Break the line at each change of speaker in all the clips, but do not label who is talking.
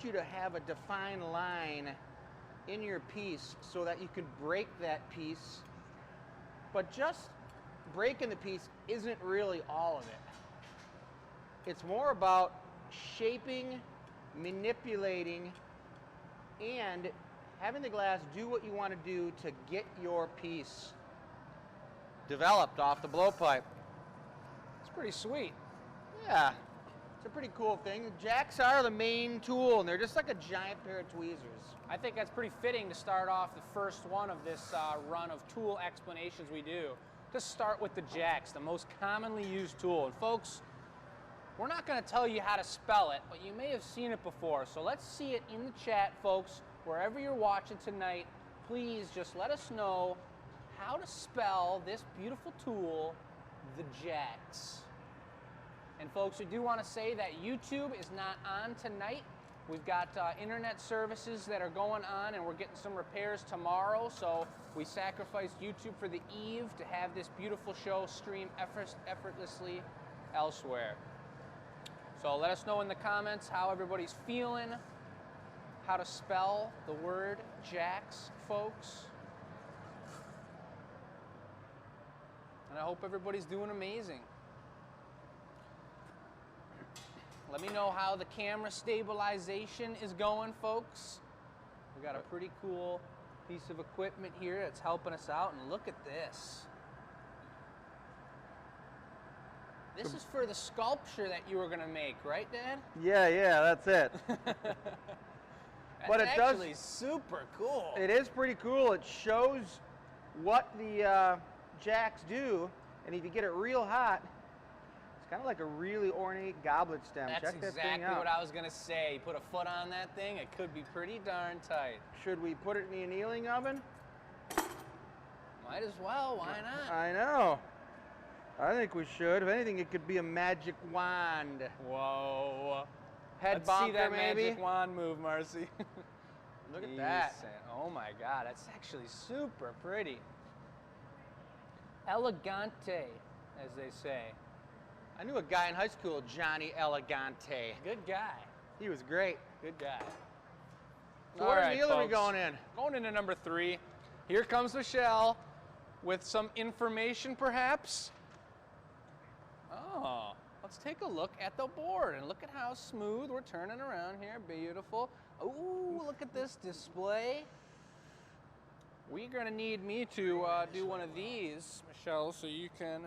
you to have a defined line in your piece so that you can break that piece, but just breaking the piece isn't really all of it. It's more about shaping, manipulating, and having the glass do what you want to do to get your piece developed off the blowpipe.
It's pretty sweet.
Yeah, it's a pretty cool thing. Jacks are the main tool, and they're just like a giant pair of tweezers.
I think that's pretty fitting to start off the first one of this run of tool explanations we do. Just start with the jacks, the most commonly used tool. And folks, we're not going to tell you how to spell it, but you may have seen it before. So let's see it in the chat, folks. Wherever you're watching tonight, please just let us know how to spell this beautiful tool, the jacks. And folks, we do want to say that YouTube is not on tonight. We've got internet services that are going on, and we're getting some repairs tomorrow, so we sacrificed YouTube for the eve to have this beautiful show stream effortlessly elsewhere. So let us know in the comments how everybody's feeling, how to spell the word jacks, folks. And I hope everybody's doing amazing. Let me know how the camera stabilization is going, folks. We got a pretty cool piece of equipment here that's helping us out, and look at this. This is for the sculpture that you were gonna make, right, Dad?
Yeah, that's it.
But it's actually super cool.
It is pretty cool. It shows what the jacks do, and if you get it real hot, it's kind of like a really ornate goblet stem.
That's
Check that thing
exactly
out.
what I was gonna say. Put a foot on that thing, it could be pretty darn tight.
Should we put it in the annealing oven?
Might as well, why not?
I know. I think we should. If anything, it could be a magic wand.
Whoa.
Head
Let's
bonker,
see that
maybe.
magic wand move, Marcy.
Look at that.
Oh my God, that's actually super pretty. Elegante, as they say.
I knew a guy in high school, Johnny Elegante.
Good guy.
He was great.
Good guy.
So what annealing are we going in?
Going into number 3. Here comes Michelle with some information, perhaps. Oh, let's take a look at the board and look at how smooth we're turning around here. Beautiful. Ooh, look at this display. We're gonna need me to do one of these, Michelle, so you can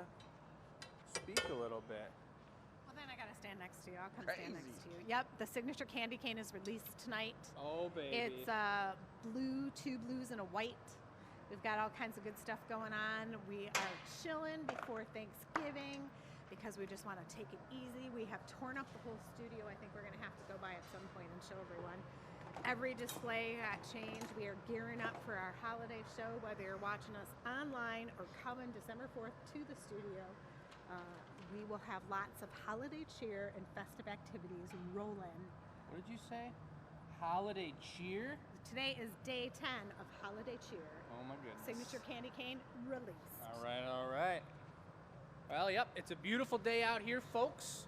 speak a little bit.
Well, then I gotta stand next to you. I'll come stand next to you. Yep, the signature candy cane is released tonight.
Oh, baby.
It's blue, 2 blues and a white. We've got all kinds of good stuff going on. We are chilling before Thanksgiving because we just want to take it easy. We have torn up the whole studio. I think we're gonna have to go by at some point and show everyone. Every display got changed. We are gearing up for our holiday show, whether you're watching us online or coming December 4th to the studio. We will have lots of holiday cheer and festive activities rolling.
What did you say? Holiday cheer?
Today is day 10 of holiday cheer.
Oh my goodness.
Signature candy cane released.
All right, all right. Well, yep, it's a beautiful day out here, folks.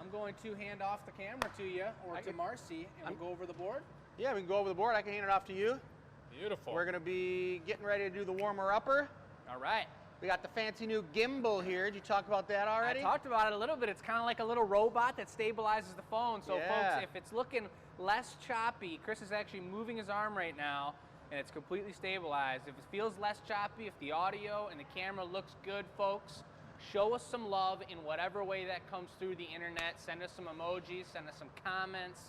I'm going to hand off the camera to you, or to Marcy, and we'll go over the board.
Yeah, we can go over the board. I can hand it off to you.
Beautiful.
We're going to be getting ready to do the warmer-upper.
All right.
We got the fancy new gimbal here. Did you talk about that already?
I talked about it a little bit. It's kind of like a little robot that stabilizes the phone. So, folks, if it's looking less choppy, Chris is actually moving his arm right now, and it's completely stabilized. If it feels less choppy, if the audio and the camera looks good, folks, show us some love in whatever way that comes through the internet. Send us some emojis, send us some comments.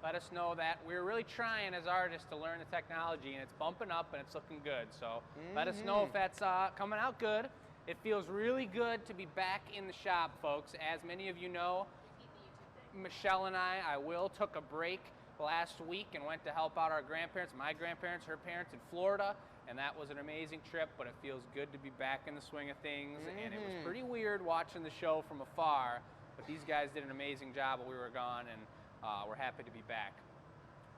Let us know that we're really trying as artists to learn the technology, and it's bumping up and it's looking good. So let us know if that's coming out good. It feels really good to be back in the shop, folks. As many of you know, Michelle and I will took a break last week and went to help out our grandparents, my grandparents, her parents in Florida, and that was an amazing trip, but it feels good to be back in the swing of things. And it was pretty weird watching the show from afar, but these guys did an amazing job while we were gone, and we're happy to be back.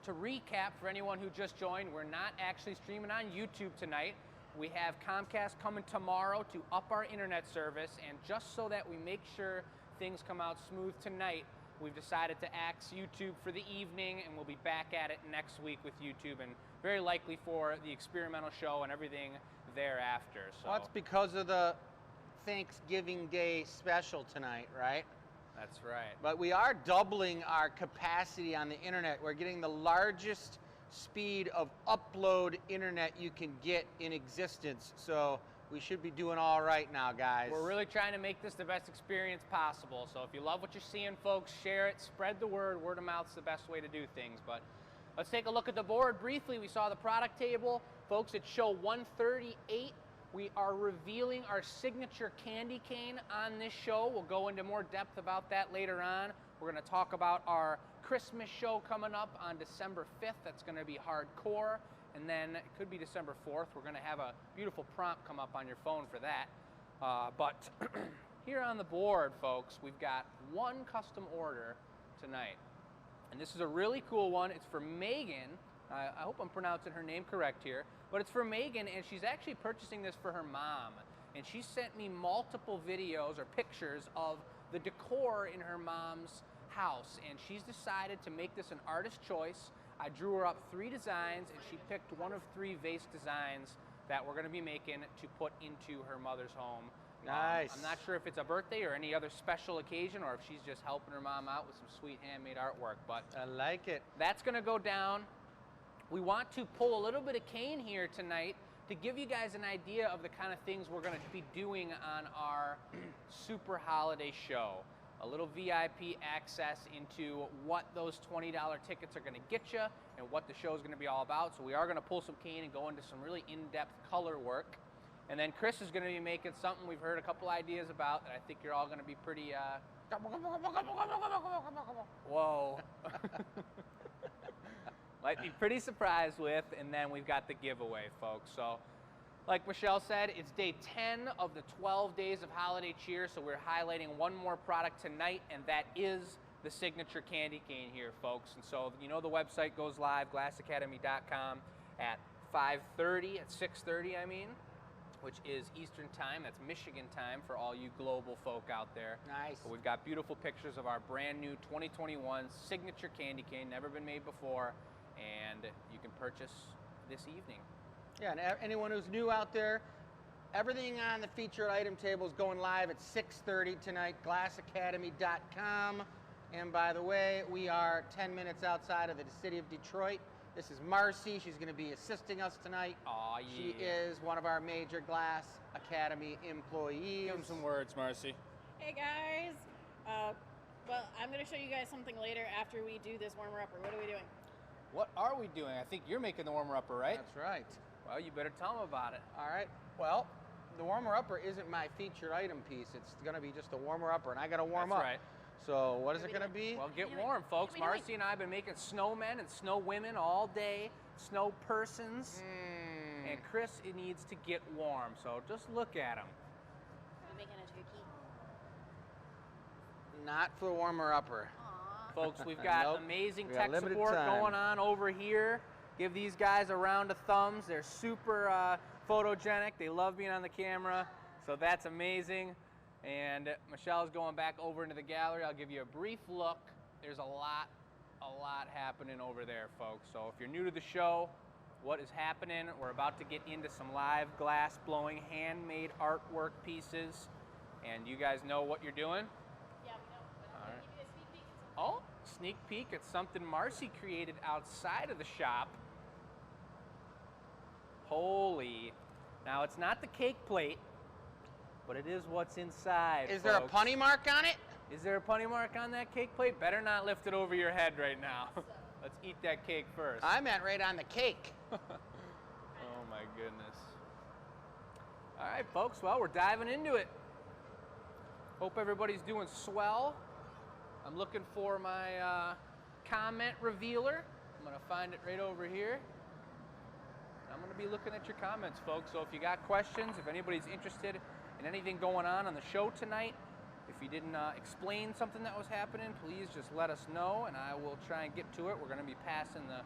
To recap, for anyone who just joined, we're not actually streaming on YouTube tonight. We have Comcast coming tomorrow to up our internet service, and just so that we make sure things come out smooth tonight, we've decided to axe YouTube for the evening, and we'll be back at it next week with YouTube, and very likely for the experimental show and everything thereafter. So
well, that's because of the Thanksgiving Day special tonight, right?
that's right.
But we are doubling our capacity on the internet. We're getting the largest speed of upload internet you can get in existence. So we should be doing all right now, guys.
We're really trying to make this the best experience possible. So if you love what you're seeing, folks, share it, spread the word. Word of mouth's the best way to do things. But let's take a look at the board briefly. We saw the product table. Folks, it's show 138. We are revealing our signature candy cane on this show. We'll go into more depth about that later on. We're going to talk about our Christmas show coming up on December 5th. That's going to be hardcore. And then it could be December 4th. We're going to have a beautiful prompt come up on your phone for that. But here on the board, folks, we've got one custom order tonight. And this is a really cool one. It's for Megan. I hope I'm pronouncing her name correct here. But it's for Megan, and she's actually purchasing this for her mom. And she sent me multiple videos or pictures of the decor in her mom's house. And she's decided to make this an artist choice. I drew her up 3 designs, and she picked one of 3 vase designs that we're going to be making to put into her mother's home.
Nice.
I'm not sure if it's a birthday or any other special occasion, or if she's just helping her mom out with some sweet handmade artwork. But
I like it.
that's going to go down. We want to pull a little bit of cane here tonight to give you guys an idea of the kind of things we're going to be doing on our super holiday show. A little VIP access into what those $20 tickets are going to get you and what the show is going to be all about. So we are going to pull some cane and go into some really in-depth color work. And then Chris is going to be making something we've heard a couple ideas about that I think you're all going to be pretty, whoa. Might be pretty surprised with. And then we've got the giveaway, folks. So like Michelle said, it's day 10 of the 12 days of holiday cheer, so we're highlighting one more product tonight, and that is the signature candy cane here, folks. And so, you know, the website goes live, glassacademy.com, at 5:30, at 6:30, I mean, which is Eastern time. That's Michigan time for all you global folk out there.
Nice.
But we've got beautiful pictures of our brand new 2021 signature candy cane, never been made before, and you can purchase this evening.
Yeah, and anyone who's new out there, everything on the featured item table is going live at 6:30 tonight, glassacademy.com. And by the way, we are 10 minutes outside of the city of Detroit. This is Marcy. She's going to be assisting us tonight.
Aw, yeah.
She is one of our major Glass Academy employees.
Give them some words, Marcy.
Hey guys, well, I'm going to show you guys something later after we do this warmer-upper. What are we doing?
What are we doing? I think you're making the warmer-upper, right?
That's right.
Well, you better tell them about it.
All right. Well, the warmer-upper isn't my featured item piece. It's going to be just a warmer-upper, and I got to warm
That's
up.
right.
So what is
What
it
are we
going to be?
Well, get
What are we
warm, folks.
What are we
Marcy and I have been making snowmen and snow women all day, snow persons, and Chris needs to get warm. So just look at him.
Are we making a turkey?
Not for the warmer-upper.
Aw.
Folks, we've got
Nope.
amazing
We got
tech
limited
support
time.
going on over here. Give these guys a round of thumbs. They're super photogenic. They love being on the camera, so that's amazing. And Michelle's going back over into the gallery. I'll give you a brief look. There's a lot happening over there, folks. So if you're new to the show, what is happening? We're about to get into some live glass blowing, handmade artwork pieces. And you guys know what you're doing?
Yeah, we know. But
All
I'm
right.
going to give you a sneak peek at something.
Oh, sneak peek at something Marcy created outside of the shop. Holy. Now, it's not the cake plate, but it is what's inside,
Is there a
folks.
punny mark on it?
Is there a punny mark on that cake plate? Better not lift it over your head right now. Let's eat that cake first.
I meant right on the cake.
Oh my goodness. All right, folks, well, we're diving into it. Hope everybody's doing swell. I'm looking for my comment revealer. I'm gonna find it right over here. I'm gonna be looking at your comments, folks. So if you got questions, if anybody's interested in anything going on the show tonight, if you didn't explain something that was happening, please just let us know and I will try and get to it. We're gonna be passing the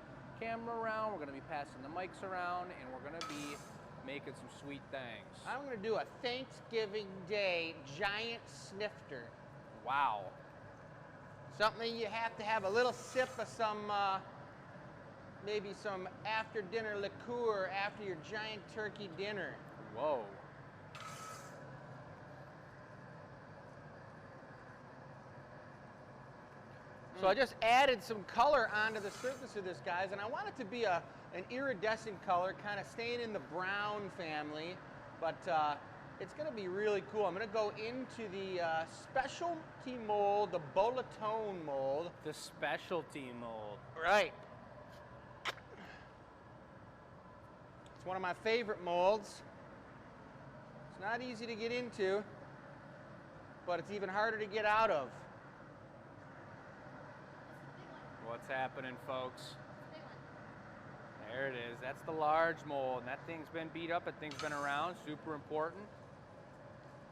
camera around, we're gonna be passing the mics around, and we're gonna be making some sweet things.
I'm going to do a Thanksgiving Day giant snifter.
Wow.
Something you have to have a little sip of some, maybe some after dinner liqueur after your giant turkey dinner.
Whoa.
So I just added some color onto the surface of this, guys, and I want it to be an iridescent color, kind of staying in the brown family, but it's going to be really cool. I'm going to go into the specialty mold, the Bolatone mold.
The specialty mold.
Right. It's one of my favorite molds. It's not easy to get into, but it's even harder to get out of.
What's happening, folks? There it is. That's the large mold. And that thing's been beat up. That thing's been around. Super important.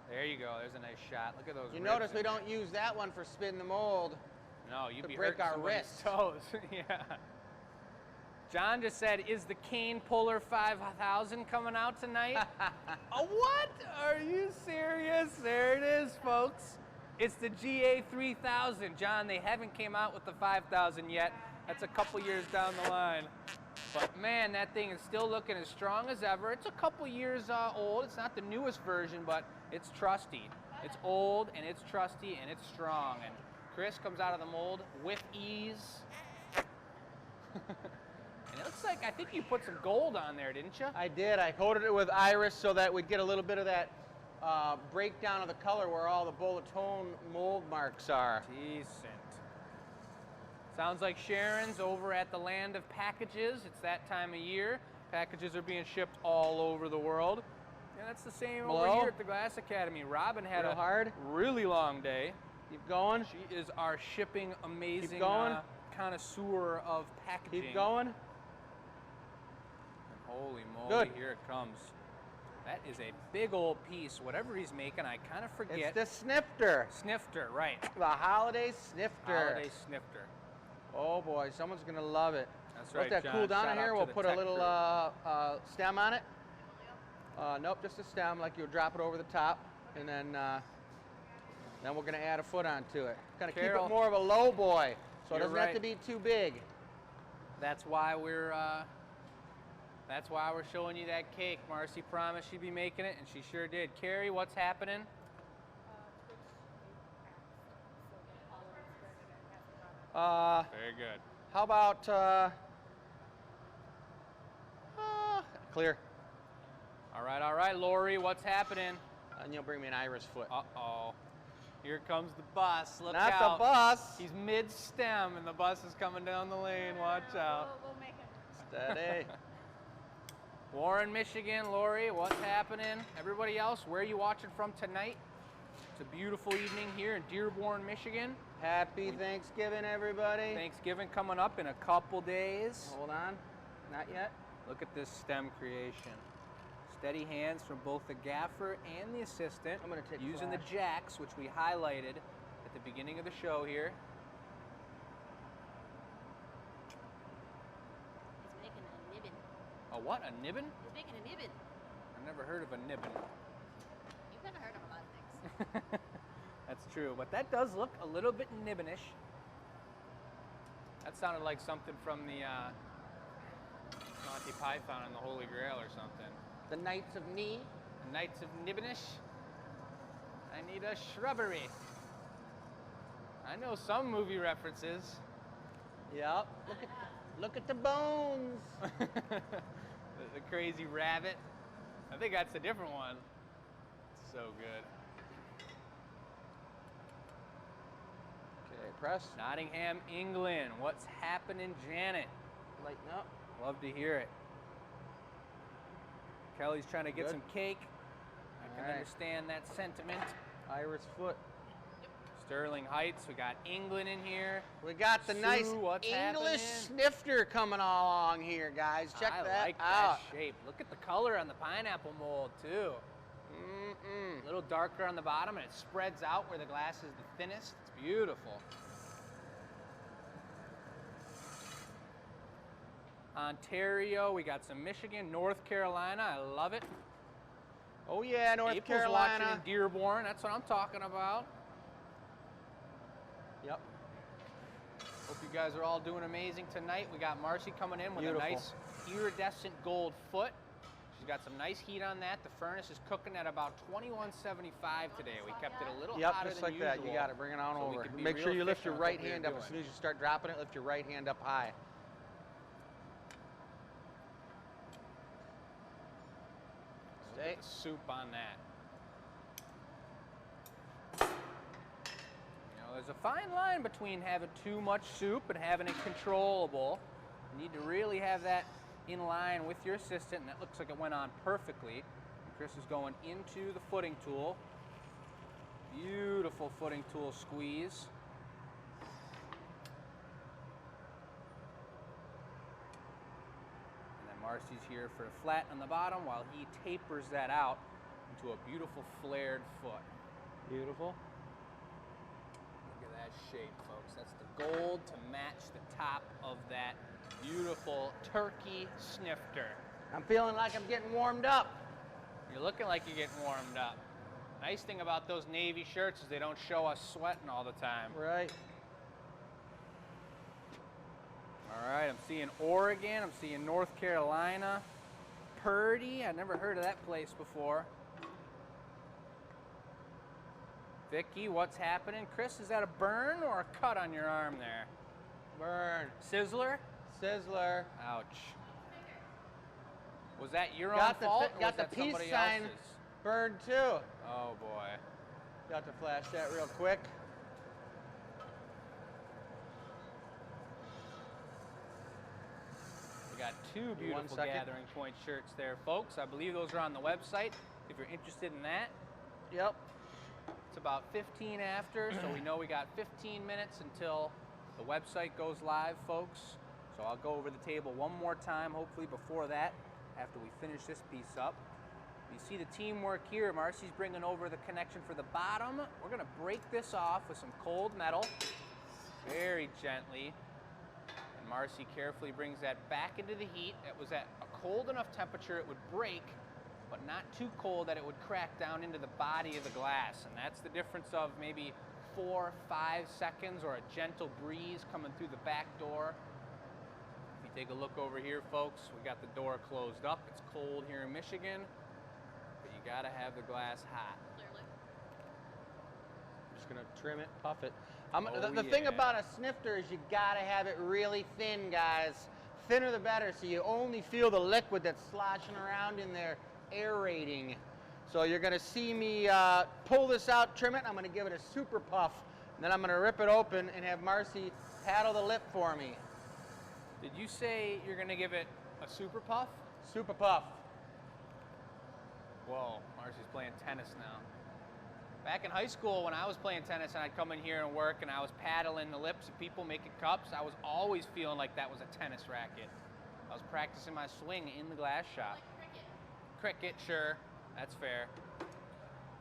There you go. There's a nice shot. Look at those.
You
ribs
notice we
in there.
don't use that one for spin the mold.
No, you'd
to
be
break
hurting
our
somebody's
wrists.
toes. Yeah. John just said, "Is the Kane Puller 5000 coming out tonight?" Oh, what? Are you serious? There it is, folks. It's the GA 3000. John, they haven't came out with the 5000 yet. That's a couple years down the line. But man, that thing is still looking as strong as ever. It's a couple years old. It's not the newest version, but it's trusty. It's old, and it's trusty, and it's strong. And Chris comes out of the mold with ease. And it looks like, I think you put some gold on there, didn't you?
I did. I coated it with iris so that we'd get a little bit of that breakdown of the color where all the Bolatone mold marks are.
Decent. Sounds like Sharon's over at the land of packages. It's that time of year. Packages are being shipped all over the world. Yeah, that's the same over
Hello?
here at the Glass Academy. Robin had
Real
a
hard.
really long day.
Keep going.
She is our shipping amazing
Keep going.
connoisseur of packaging.
Keep going.
And holy moly,
Good.
here it comes. That is a big old piece. Whatever he's making, I kind of forget.
It's the snifter.
Snifter, right.
The holiday snifter.
Holiday snifter.
Oh boy, someone's gonna love it.
That's
Let
right,
that
John.
cool down
Shout
in
out
here.
to
We'll
the
put a
tech
little
crew.
stem on it. Nope, just a stem, like you'll drop it over the top, and then we're gonna add a foot onto it. Kind of keep
Carol,
it more of a low boy, so it
you're
doesn't have to
right.
be too big.
That's why we're showing you that cake. Marcy promised she'd be making it, and she sure did. Carrie, what's happening? Very good.
How about clear?
All right, Lori, what's happening?
And you'll bring me an iris foot.
Uh-oh. Here comes the bus. Look
Not
out.
the bus.
He's mid-stem, and the bus is coming down the lane. Watch out.
We'll make it.
Steady.
Warren, Michigan. Lori, what's happening? Everybody else, where are you watching from tonight? It's a beautiful evening here in Dearborn, Michigan.
Happy Thanksgiving, everybody.
Thanksgiving coming up in a couple days.
Hold on. Not yet.
Look at this stem creation. Steady hands from both the gaffer and the assistant.
I'm gonna take
using
flash.
the jacks, which we highlighted at the beginning of the show here.
He's making a nibbin.
A what? A nibbin?
He's making a nibbin.
I've never heard of a nibbin.
You've never heard of a lot of things.
That's true, but that does look a little bit nibbinish. That sounded like something from the Monty Python and the Holy Grail or something.
The Knights of Knee.
The Knights of Nibbinish. I need a shrubbery. I know some movie references.
Yep. Look at the bones.
the crazy rabbit. I think that's a different one. So good.
Okay, press.
Nottingham, England. What's happening, Janet?
Lighten up.
Love to hear it. Kelly's trying to get
Good.
some cake. I can
All right.
understand that sentiment.
Iris foot.
Sterling Heights, we got England in here.
We got the
Sue,
nice
what's
English
happening?
snifter coming along here, guys. Check
I
that
like
out.
that shape. Look at the color on the pineapple mold, too.
Mm-mm.
A little darker on the bottom, and it spreads out where the glass is the thinnest. It's beautiful. Ontario, we got some Michigan, North Carolina. I love it.
Oh yeah, North
April's
Carolina.
watching in Dearborn. That's what I'm talking about.
Yep.
Hope you guys are all doing amazing tonight. We got Marcy coming in with
Beautiful.
a nice iridescent gold foot. She's got some nice heat on that. The furnace is cooking at about 2175 today. We kept it a little
Yep,
hotter
just
than
like
usual.
that. You got it. Bring it on
so we
over.
can be
Make sure
real
you lift your
efficient with
right
what we
hand
are
up. As
doing.
soon as you start dropping it, lift your right hand up high.
Look at the soup on that. You know, there's a fine line between having too much soup and having it controllable. You need to really have that in line with your assistant, and that looks like it went on perfectly. Chris is going into the footing tool. Beautiful footing tool squeeze. And then Marcy's here for a flat on the bottom while he tapers that out into a beautiful flared foot.
Beautiful.
Look at that shape, folks. That's the gold to match the top of that beautiful turkey snifter.
I'm feeling like I'm getting warmed up.
You're looking like you're getting warmed up. Nice thing about those navy shirts is they don't show us sweating all the time.
Right.
All right, I'm seeing Oregon, I'm seeing North Carolina. Purdy, I've never heard of that place before. Vicky, what's happening? Chris, is that a burn or a cut on your arm there?
Burn.
Sizzler?
Sizzler.
Ouch. Was that your own
Got the
fault or
got
was
the
that
peace
somebody
sign
else's?
burned too.
Oh boy.
Got to flash that real quick.
We got two beautiful
second.
Gathering Point shirts there, folks. I believe those are on the website if you're interested in that.
Yep.
It's about 15 after, so we know we got 15 minutes until the website goes live, folks. So I'll go over the table one more time, hopefully before that, after we finish this piece up. You see the teamwork here. Marcy's bringing over the connection for the bottom. We're gonna break this off with some cold metal, very gently. And Marcy carefully brings that back into the heat. It was at a cold enough temperature it would break, but not too cold that it would crack down into the body of the glass. And that's the difference of maybe 4 or 5 seconds or a gentle breeze coming through the back door. If you take a look over here, folks, we got the door closed up. It's cold here in Michigan, but you gotta have the glass hot.
Clearly.
I'm just gonna trim it, puff it.
Oh,
the thing
yeah.
about a snifter is you gotta have it really thin, guys. Thinner the better, so you only feel the liquid that's sloshing around in there, aerating. So you're gonna see me pull this out, trim it. I'm gonna give it a super puff, and then I'm gonna rip it open and have Marcy paddle the lip for me.
Did you say you're gonna give it a super puff?
Super puff.
Whoa, Marcy's playing tennis now. Back in high school, when I was playing tennis and I'd come in here and work and I was paddling the lips of people making cups, I was always feeling like that was a tennis racket. I was practicing my swing in the glass shop.
Like cricket.
Cricket, sure, that's fair.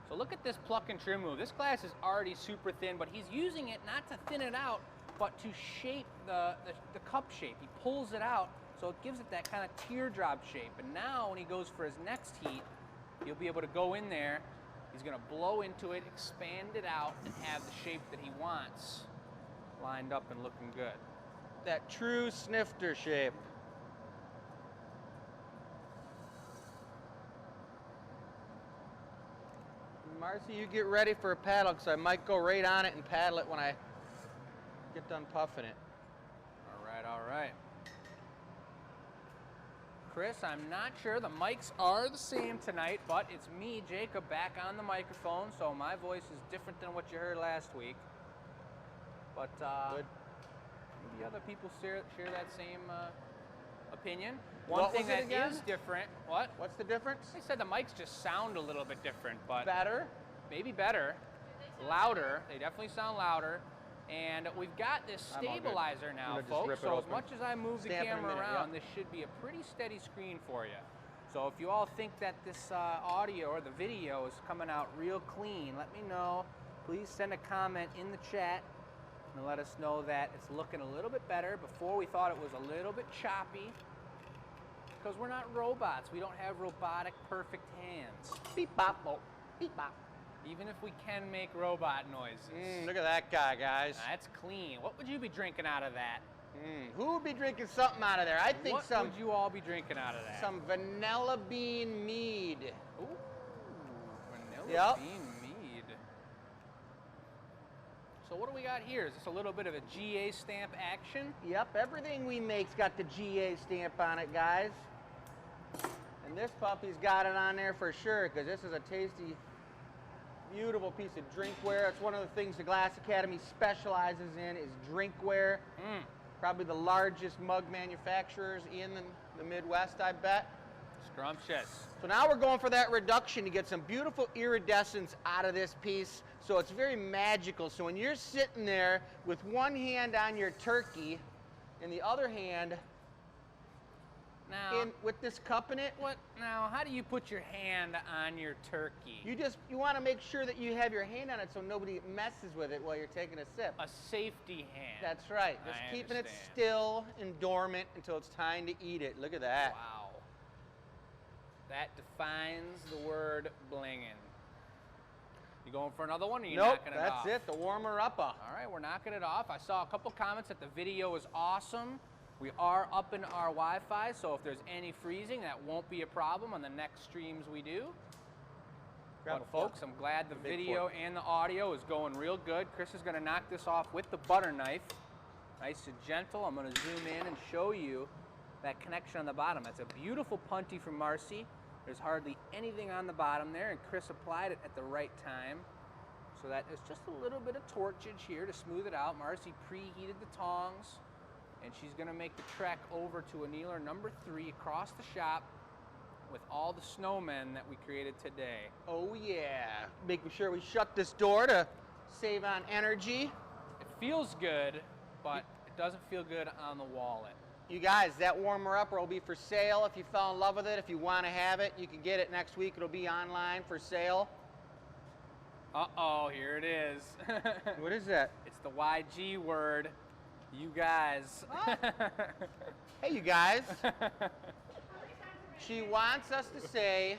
So look at this pluck and trim move. This glass is already super thin, but he's using it not to thin it out, but to shape the cup shape. He pulls it out, so it gives it that kind of teardrop shape. And now when he goes for his next heat, he'll be able to go in there. He's gonna blow into it, expand it out, and have the shape that he wants lined up and looking good.
That true snifter shape. Marcy, you get ready for a paddle, because I might go right on it and paddle it when I get done puffing it.
All right, all right. Chris, I'm not sure. The mics are the same tonight, but it's me, Jacob, back on the microphone, so my voice is different than what you heard last week. But
Good.
maybe other people share that same opinion.
What
One thing
was it
that
again?
is different, what?
What's the difference?
They said the mics just sound a little bit different, but
Better.
maybe better, louder. They definitely sound louder. And we've got this
I'm all good.
stabilizer
I'm
now,
gonna just
folks.
rip it
So as
open.
much as I move the
Stamp in a
camera
minute,
around,
yeah.
this should be a pretty steady screen for you. So if you all think that this audio or the video is coming out real clean, let me know. Please send a comment in the chat and let us know that it's looking a little bit better. Before we thought it was a little bit choppy because we're not robots. We don't have robotic perfect hands.
Beep bop, oh, beep bop.
Even if we can make robot noises.
Look at that guy, guys.
That's clean. What would you be drinking out of that?
Who would be drinking something out of there? I think
What would you all be drinking out of that?
some vanilla bean mead.
Ooh, vanilla bean mead. So what do we got here? Is this a little bit of a GA stamp action?
Yep, everything we make's got the GA stamp on it, guys. And this puppy's got it on there for sure, because this is a tasty, beautiful piece of drinkware. It's one of the things the Glass Academy specializes in is drinkware. Probably the largest mug manufacturers in the Midwest, I bet.
Scrumptious.
So now we're going for that reduction to get some beautiful iridescence out of this piece. So it's very magical. So when you're sitting there with one hand on your turkey and the other hand
Now,
with this cup in it,
now, how do you put your hand on your turkey?
you want to make sure that you have your hand on it so nobody messes with it while you're taking a sip.
A safety hand.
That's right. Just
I
keeping it
understand.
still and dormant until it's time to eat it. Look at that.
Wow. That defines the word blingin'. You going for another one, or you
Nope,
knocking it off?
that's it. The warmer-upper.
All right, we're knocking it off. I saw a couple comments that the video is awesome. We are upping our Wi-Fi, so if there's any freezing, that won't be a problem on the next streams we do.
Grab
But
a fork.
folks, I'm glad the
A big
video
fork.
and the audio is going real good. Chris is gonna knock this off with the butter knife. Nice and gentle. I'm gonna zoom in and show you that connection on the bottom. That's a beautiful punty from Marcy. There's hardly anything on the bottom there, and Chris applied it at the right time. So that is just a little bit of torchage here to smooth it out. Marcy preheated the tongs, and she's gonna make the trek over to annealer number 3 across the shop with all the snowmen that we created today.
Oh yeah. Making sure we shut this door to save on energy.
It feels good, but it doesn't feel good on the wallet.
You guys, that warmer-upper will be for sale if you fell in love with it. If you want to have it, you can get it next week. It'll be online for sale.
Uh-oh, here it is.
What is that?
It's the YG word. You guys.
Hey, you guys. She wants us to say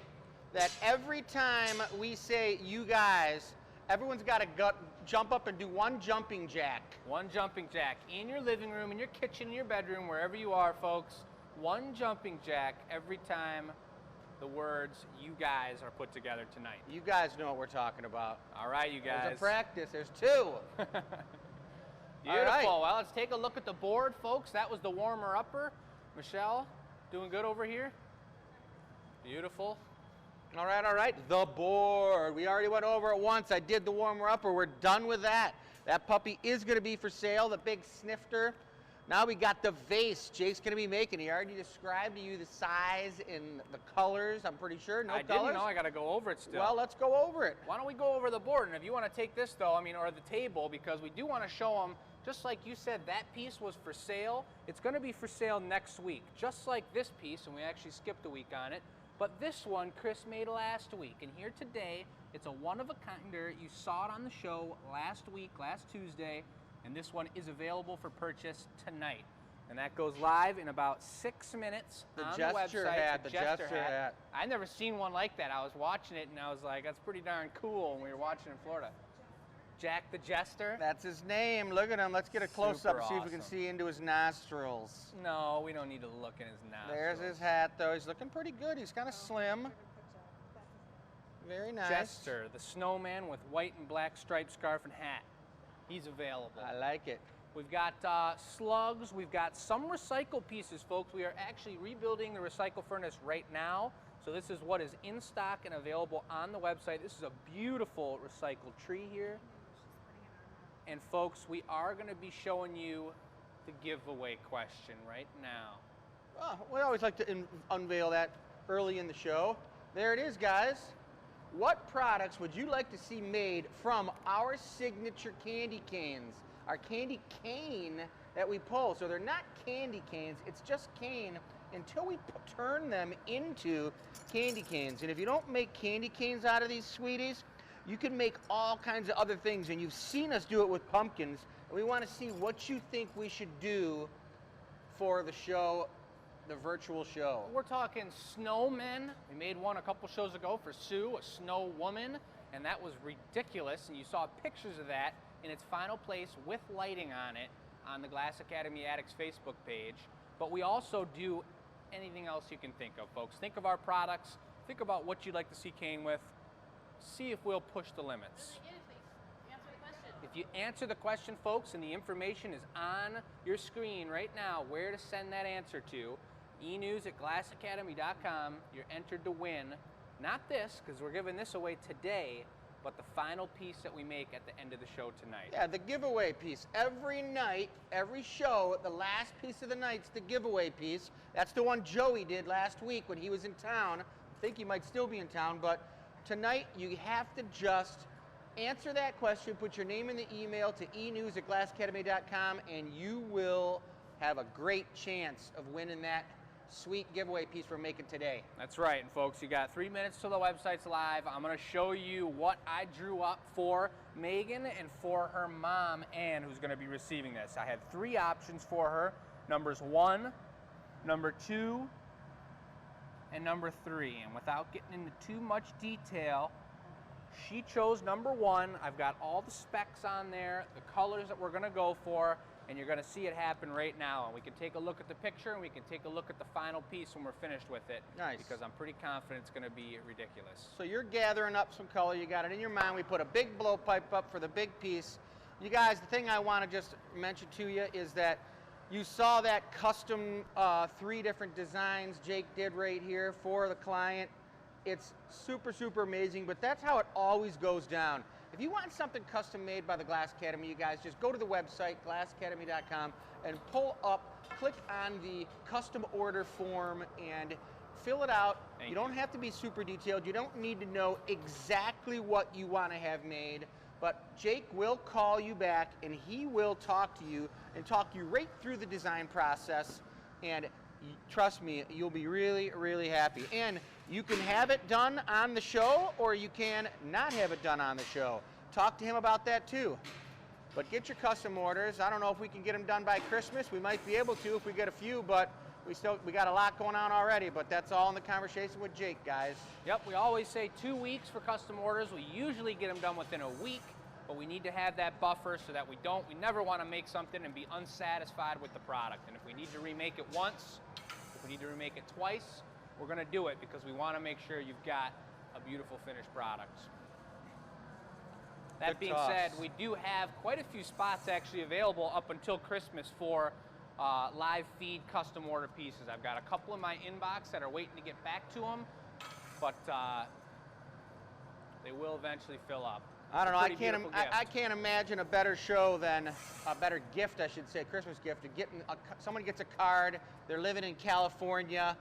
that every time we say you guys, everyone's got to jump up and do one jumping jack.
One jumping jack in your living room, in your kitchen, in your bedroom, wherever you are, folks. One jumping jack every time the words you guys are put together tonight.
You guys know what we're talking about.
All right, you guys.
There's a practice. There's 2.
Beautiful.
right.
Well, let's take a look at the board, folks. That was the warmer-upper. Michelle, doing good over here? Beautiful.
All right. The board. We already went over it once. I did the warmer-upper. We're done with that. That puppy is going to be for sale, the big snifter. Now we got the vase Jake's going to be making. He already described to you the size and the colors, I'm pretty sure. No
I
colors?
didn't know. I got to go over it still.
Well, let's go over it.
Why don't we go over the board? And if you want to take this, though, or the table, because we do want to show them, just like you said, that piece was for sale. It's going to be for sale next week, just like this piece, and we actually skipped a week on it. But this one, Chris made last week. And here today, it's a one-of-a-kinder. You saw it on the show last week, last Tuesday. And this one is available for purchase tonight. And that goes live in about 6 minutes on the website.
The gesture hat.
I've never seen one like that. I was watching it and I was like, that's pretty darn cool when we were watching in Florida. Jack the Jester.
That's his name. Look at him. Let's get a close-up,
Super
see if we can
awesome.
see into his nostrils.
No, we don't need to look in his nostrils.
There's his hat, though. He's looking pretty good. He's kind of slim. Very nice.
Jester, the snowman with white and black striped scarf and hat. He's available.
I like it.
We've got slugs. We've got some recycle pieces, folks. We are actually rebuilding the recycle furnace right now. So this is what is in stock and available on the website. This is a beautiful recycled tree here. And folks, we are going to be showing you the giveaway question right now.
Well, we always like to unveil that early in the show. There it is, guys. What products would you like to see made from our signature candy canes? Our candy cane that we pull. So they're not candy canes, it's just cane until we turn them into candy canes. And if you don't make candy canes out of these sweeties, you can make all kinds of other things. And you've seen us do it with pumpkins. And we want to see what you think we should do for the show, the virtual show.
We're talking snowmen. We made one a couple shows ago for Sue, a snow woman. and that was ridiculous, and you saw pictures of that in its final place with lighting on it on the Glass Academy Addicts Facebook page. But we also do anything else you can think of, folks. Think of our products, think about what you'd like to see Kane with, see if we'll push the limits.
What did I get if they answer the question?
If you answer the question, folks, and the information is on your screen right now, where to send that answer to, enews@glassacademy.com, you're entered to win, not this, because we're giving this away today, but the final piece that we make at the end of the show tonight.
Yeah, the giveaway piece. Every night, every show, the last piece of the night's the giveaway piece. That's the one Joey did last week when he was in town. I think he might still be in town, but tonight you have to just answer that question, put your name in the email to enews@glassacademy.com, and you will have a great chance of winning that sweet giveaway piece we're making today.
That's right, and folks, you got 3 minutes till the website's live. I'm going to show you what I drew up for Megan and for her mom, Ann, who's going to be receiving this. I had 3 options for her, numbers 1, number 2, and number 3. And without getting into too much detail, she chose number 1. I've got all the specs on there, the colors that we're going to go for, and you're going to see it happen right now. And we can take a look at the picture, and we can take a look at the final piece when we're finished with it.
Nice.
Because I'm pretty confident it's going to be ridiculous.
So you're gathering up some color, you got it in your mind. We put a big blowpipe up for the big piece. You guys, the thing I want to just mention to you is that you saw that custom 3 different designs Jake did right here for the client. It's super, super amazing, but that's how it always goes down. If you want something custom made by the Glass Academy, you guys just go to the website, glassacademy.com, and pull up, click on the custom order form and fill it out. You don't have to be super detailed. You don't need to know exactly what you want to have made, but Jake will call you back and he will talk to you and talk you right through the design process, and trust me, you'll be really, really happy. And you can have it done on the show, or you can not have it done on the show. Talk to him about that too. But get your custom orders. I don't know if we can get them done by Christmas. We might be able to if we get a few, but we got a lot going on already. But that's all in the conversation with Jake, guys.
Yep, we always say 2 weeks for custom orders. We usually get them done within a week, but we need to have that buffer so that we never want to make something and be unsatisfied with the product. And if we need to remake it once, if we need to remake it twice, we're going to do it because we want to make sure you've got a beautiful finished product. That being said, we do have quite a few spots actually available up until Christmas for live feed custom order pieces. I've got a couple in my inbox that are waiting to get back to them, but they will eventually fill up.
I don't know. I can't imagine a better show than a better gift, I should say, Christmas gift. Someone gets a card. They're living in California.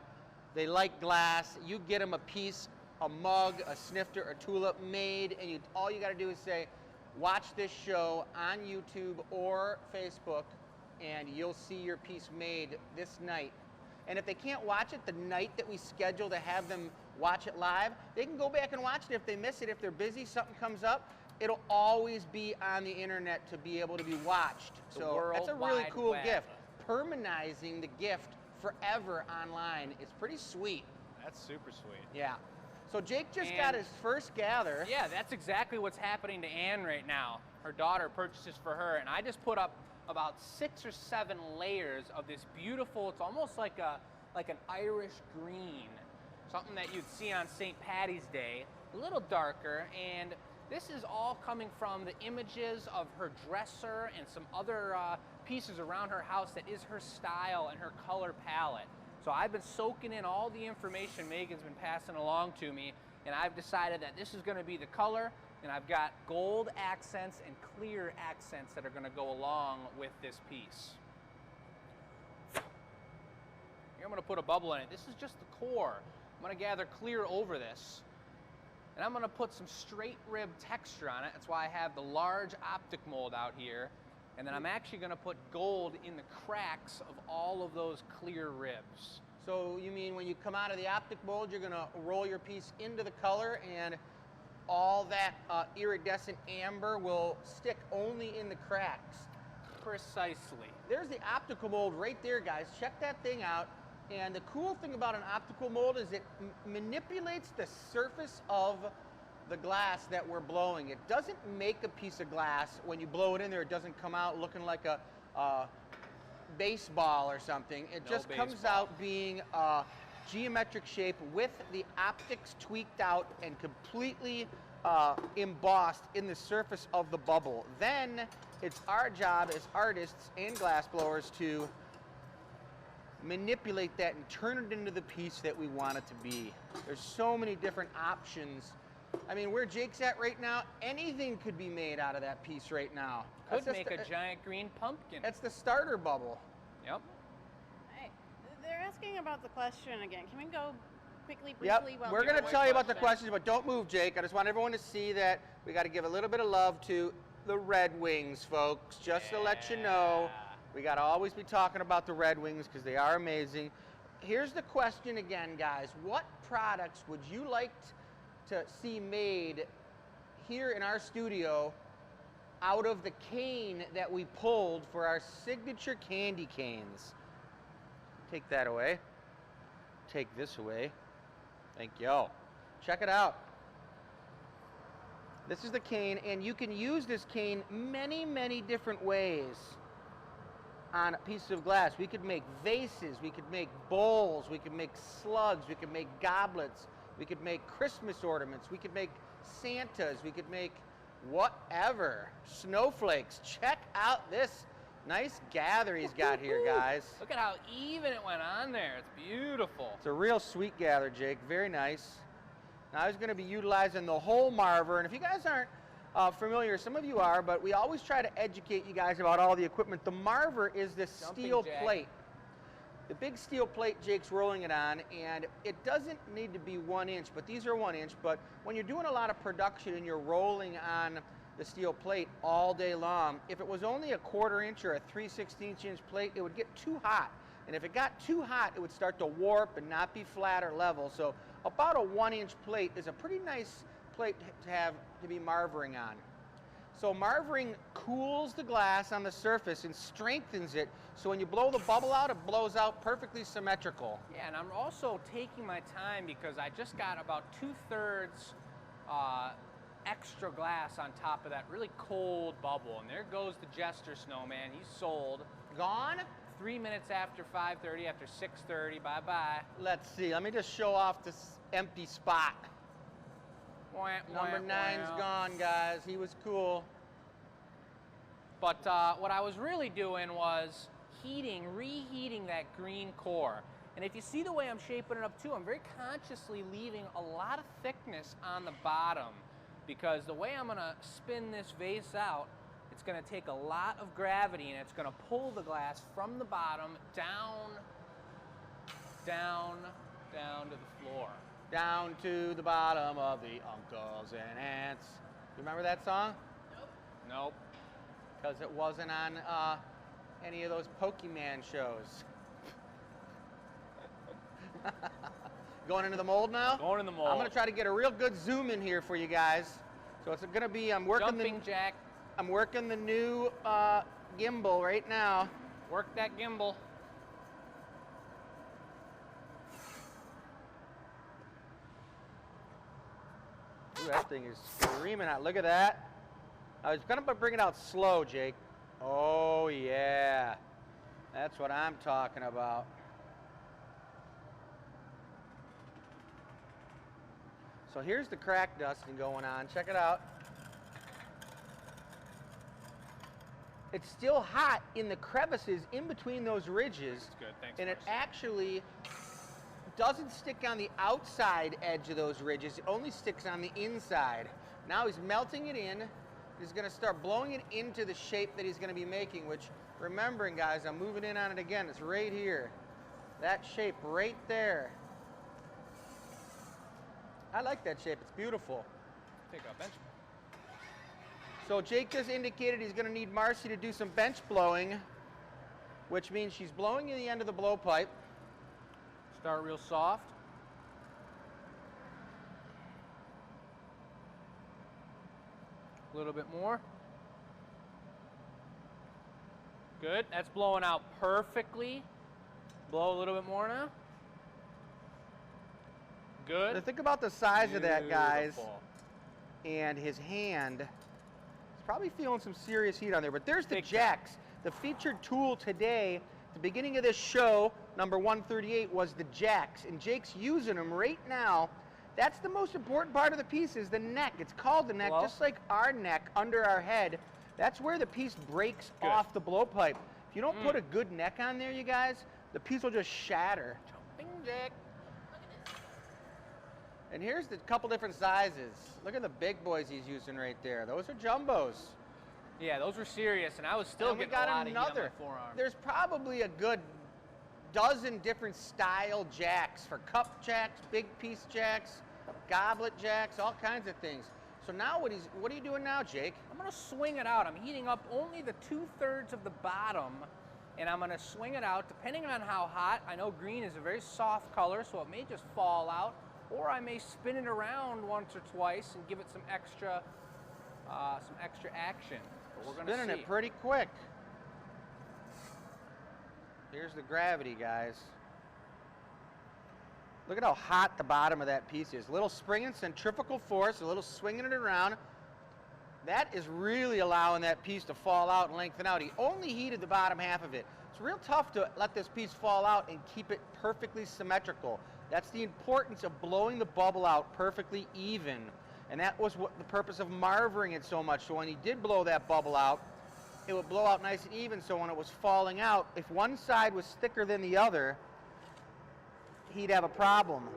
They like glass. You get them a piece, a mug, a snifter, a tulip made, and all you got to do is say, "Watch this show on YouTube or Facebook," and you'll see your piece made this night. And if they can't watch it the night that we schedule to have them watch it live, they can go back and watch it if they miss it. If they're busy, something comes up, it'll always be on the internet to be able to be watched. So that's a really cool gift. Permanizing the gift forever online is pretty sweet.
That's super sweet.
Yeah. So Jake just got his first gather.
Yeah, that's exactly what's happening to Ann right now. Her daughter purchases for her, and I just put up about 6 or 7 layers of this beautiful, it's almost like an Irish green, something that you'd see on St. Patty's Day, a little darker, and this is all coming from the images of her dresser and some other pieces around her house that is her style and her color palette. So I've been soaking in all the information Megan's been passing along to me, and I've decided that this is going to be the color, and I've got gold accents and clear accents that are going to go along with this piece. Here I'm going to put a bubble in it. This is just the core. I'm going to gather clear over this. And I'm going to put some straight rib texture on it. That's why I have the large optic mold out here. And then I'm actually going to put gold in the cracks of all of those clear ribs.
So you mean when you come out of the optic mold, you're going to roll your piece into the color, and all that iridescent amber will stick only in the cracks.
Precisely.
There's the optical mold right there, guys. Check that thing out. And the cool thing about an optical mold is it manipulates the surface of the glass that we're blowing. It doesn't make a piece of glass when you blow it in there. It doesn't come out looking like a baseball or something. It
No
just comes
baseball.
out being a geometric shape with the optics tweaked out and completely embossed in the surface of the bubble. Then it's our job as artists and glass blowers to manipulate that and turn it into the piece that we want it to be. There's so many different options. I mean, where Jake's at right now, anything could be made out of that piece right now.
Could
That's
make
just
a giant green pumpkin.
That's the starter bubble.
Yep.
Hey, they're asking about the question again. Can we go quickly,
Yep,
briefly? while
we're
we
going to
avoid
tell you about the
questions?
questions, but don't move, Jake. I just want everyone to see that we got to give a little bit of love to the Red Wings, folks. Just to let you know, we got to always be talking about the Red Wings because they are amazing. Here's the question again, guys. What products would you like to see made here in our studio out of the cane that we pulled for our signature candy canes? Take that away. Take this away. Thank you. Check it out. This is the cane, and you can use this cane many, many different ways on a piece of glass. We could make vases, we could make bowls, we could make slugs, we could make goblets, we could make Christmas ornaments, we could make Santas, we could make whatever. Snowflakes. Check out this nice gather he's got here, guys.
Look at how even it went on there. It's beautiful.
It's a real sweet gather, Jake. Very nice. Now I was going to be utilizing the whole Marver, and if you guys aren't familiar, some of you are, but we always try to educate you guys about all the equipment. The Marver is this
Jumping
steel
jack.
plate. The big steel plate Jake's rolling it on, and it doesn't need to be 1 inch, but these are 1 inch. But when you're doing a lot of production and you're rolling on the steel plate all day long, if it was only a 1/4 inch or a 3/16 inch plate, it would get too hot. And if it got too hot, it would start to warp and not be flat or level. So about a 1 inch plate is a pretty nice plate to have to be marvering on. So marvering cools the glass on the surface and strengthens it, so when you blow the bubble out, it blows out perfectly symmetrical.
Yeah, and I'm also taking my time because I just got about 2/3 extra glass on top of that really cold bubble. And there goes the Jester Snowman. He's sold.
Gone?
3 minutes after 5:30, after 6:30. Bye-bye.
Let's see, let me just show off this empty spot.
Wah,
Number
wah,
9's
wah.
gone, guys. He was cool.
But what I was really doing was reheating that green core. And if you see the way I'm shaping it up too, I'm very consciously leaving a lot of thickness on the bottom, because the way I'm gonna spin this vase out, it's gonna take a lot of gravity and it's gonna pull the glass from the bottom down, down, down to the floor.
Down to the bottom of the uncles and aunts. You remember that song?
Nope.
Because it wasn't on any of those Pokemon shows. Going into the mold now?
Going in the mold.
I'm going to try to get a real good zoom in here for you guys. So it's going to be, I'm
Jumping jack.
working the new gimbal right now.
Work that gimbal.
Ooh, that thing is screaming out. Look at that. I was going to bring it out slow, Jake. Oh, yeah. That's what I'm talking about. So here's the crack dusting going on. Check it out. It's still hot in the crevices in between those ridges.
That's good. Thanks,
And it
Marcy.
actually doesn't stick on the outside edge of those ridges. It only sticks on the inside. Now he's melting it in. He's going to start blowing it into the shape that he's going to be making, which, remembering, guys, I'm moving in on it again. It's right here. That shape right there. I like that shape. It's beautiful.
Take a bench.
So Jake just indicated he's going to need Marcy to do some bench blowing, which means she's blowing in the end of the blowpipe.
Start real soft. A little bit more. Good. That's blowing out perfectly. Blow a little bit more now. Good.
Now think about the size of that, guys.
Beautiful.
and his hand is probably feeling some serious heat on there. But there's the
Big time.
jacks. The featured tool today, at the beginning of this show, number 138, was the jacks. And Jake's using them right now. That's the most important part of the piece is the neck. It's called the neck,
Hello?
just like our neck under our head. That's where the piece breaks
Good.
off the blowpipe. If you don't put a good neck on there, you guys, the piece will just shatter.
Jumping jack.
And here's the couple different sizes. Look at the big boys he's using right there. Those are jumbos.
Yeah, those were serious, and I was still
And we
getting
got
a lot of heat on
another.
my forearm.
There's probably a good dozen different style jacks for cup jacks, big piece jacks, goblet jacks, all kinds of things. So now what are you doing now, Jake?
I'm gonna swing it out. I'm heating up only the 2/3 of the bottom, and I'm gonna swing it out depending on how hot. I know green is a very soft color, so it may just fall out, or I may spin it around once or twice and give it some extra action. But we're gonna
Spinning
see.
it pretty quick. Here's the gravity, guys. Look at how hot the bottom of that piece is. A little spring and centrifugal force, a little swinging it around. That is really allowing that piece to fall out and lengthen out. He only heated the bottom half of it. It's real tough to let this piece fall out and keep it perfectly symmetrical. That's the importance of blowing the bubble out perfectly even. And that was what the purpose of marvering it so much. So when he did blow that bubble out, it would blow out nice and even, so when it was falling out, if one side was thicker than the other, he'd have a problem.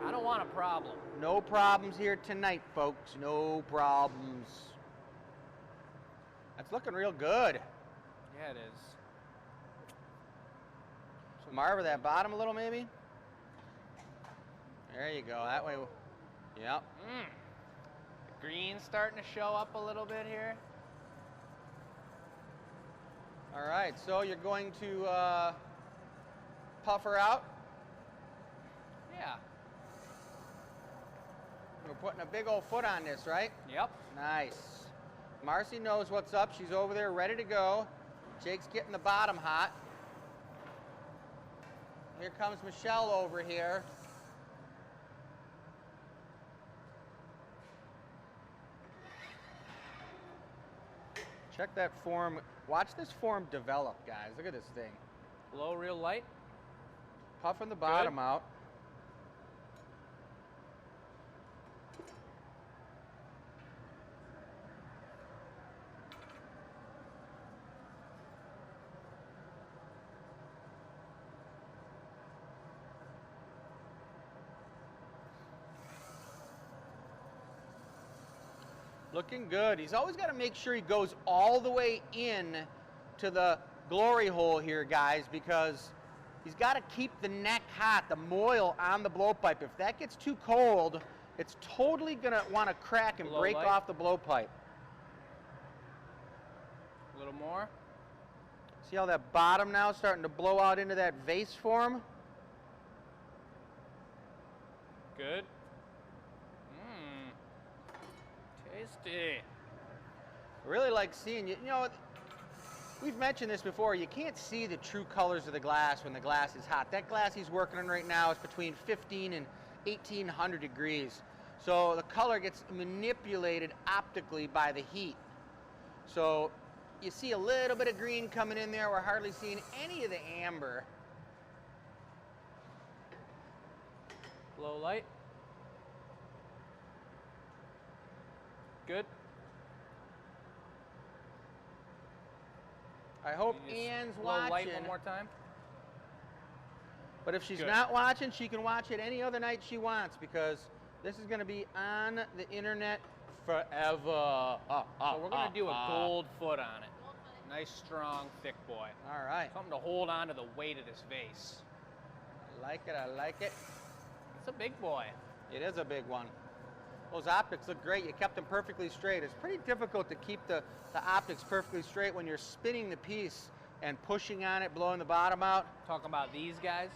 I don't want a problem.
No problems here tonight, folks. No problems. That's looking real good.
Yeah, it is.
Marver that bottom a little, maybe. There you go. That way. Yep.
The green's starting to show up a little bit here.
All right. So you're going to puff her out.
Yeah.
We're putting a big old foot on this, right?
Yep.
Nice. Marcy knows what's up. She's over there ready to go. Jake's getting the bottom hot. Here comes Michelle over here. Check that form. Watch this form develop, guys. Look at this thing.
Blow real light.
Puffing the bottom out. Looking good. He's always got to make sure he goes all the way in to the glory hole here, guys, because he's got to keep the neck hot, the moil on the blowpipe. If that gets too cold, it's totally going to want to crack and
Blow
break
light.
off the blowpipe.
A little more.
See how that bottom now is starting to blow out into that vase form?
Good. Tasty.
Really like seeing you. You know, we've mentioned this before. You can't see the true colors of the glass when the glass is hot. That glass he's working on right now is between 15 and 1800 degrees. So the color gets manipulated optically by the heat. So you see a little bit of green coming in there. We're hardly seeing any of the amber.
Low light. Good.
I hope
Can you just
Ann's
blow light
watching.
one more time.
But if she's
Good.
not watching, she can watch it any other night she wants, because this is going to be on the internet forever.
So we're gonna do a gold foot on it. Nice, strong, thick boy.
All right.
Something to hold on to the weight of this vase.
I like it. I like it.
It's a big boy.
It is a big one. Those optics look great. You kept them perfectly straight. It's pretty difficult to keep the optics perfectly straight when you're spinning the piece and pushing on it, blowing the bottom out.
Talking about these guys.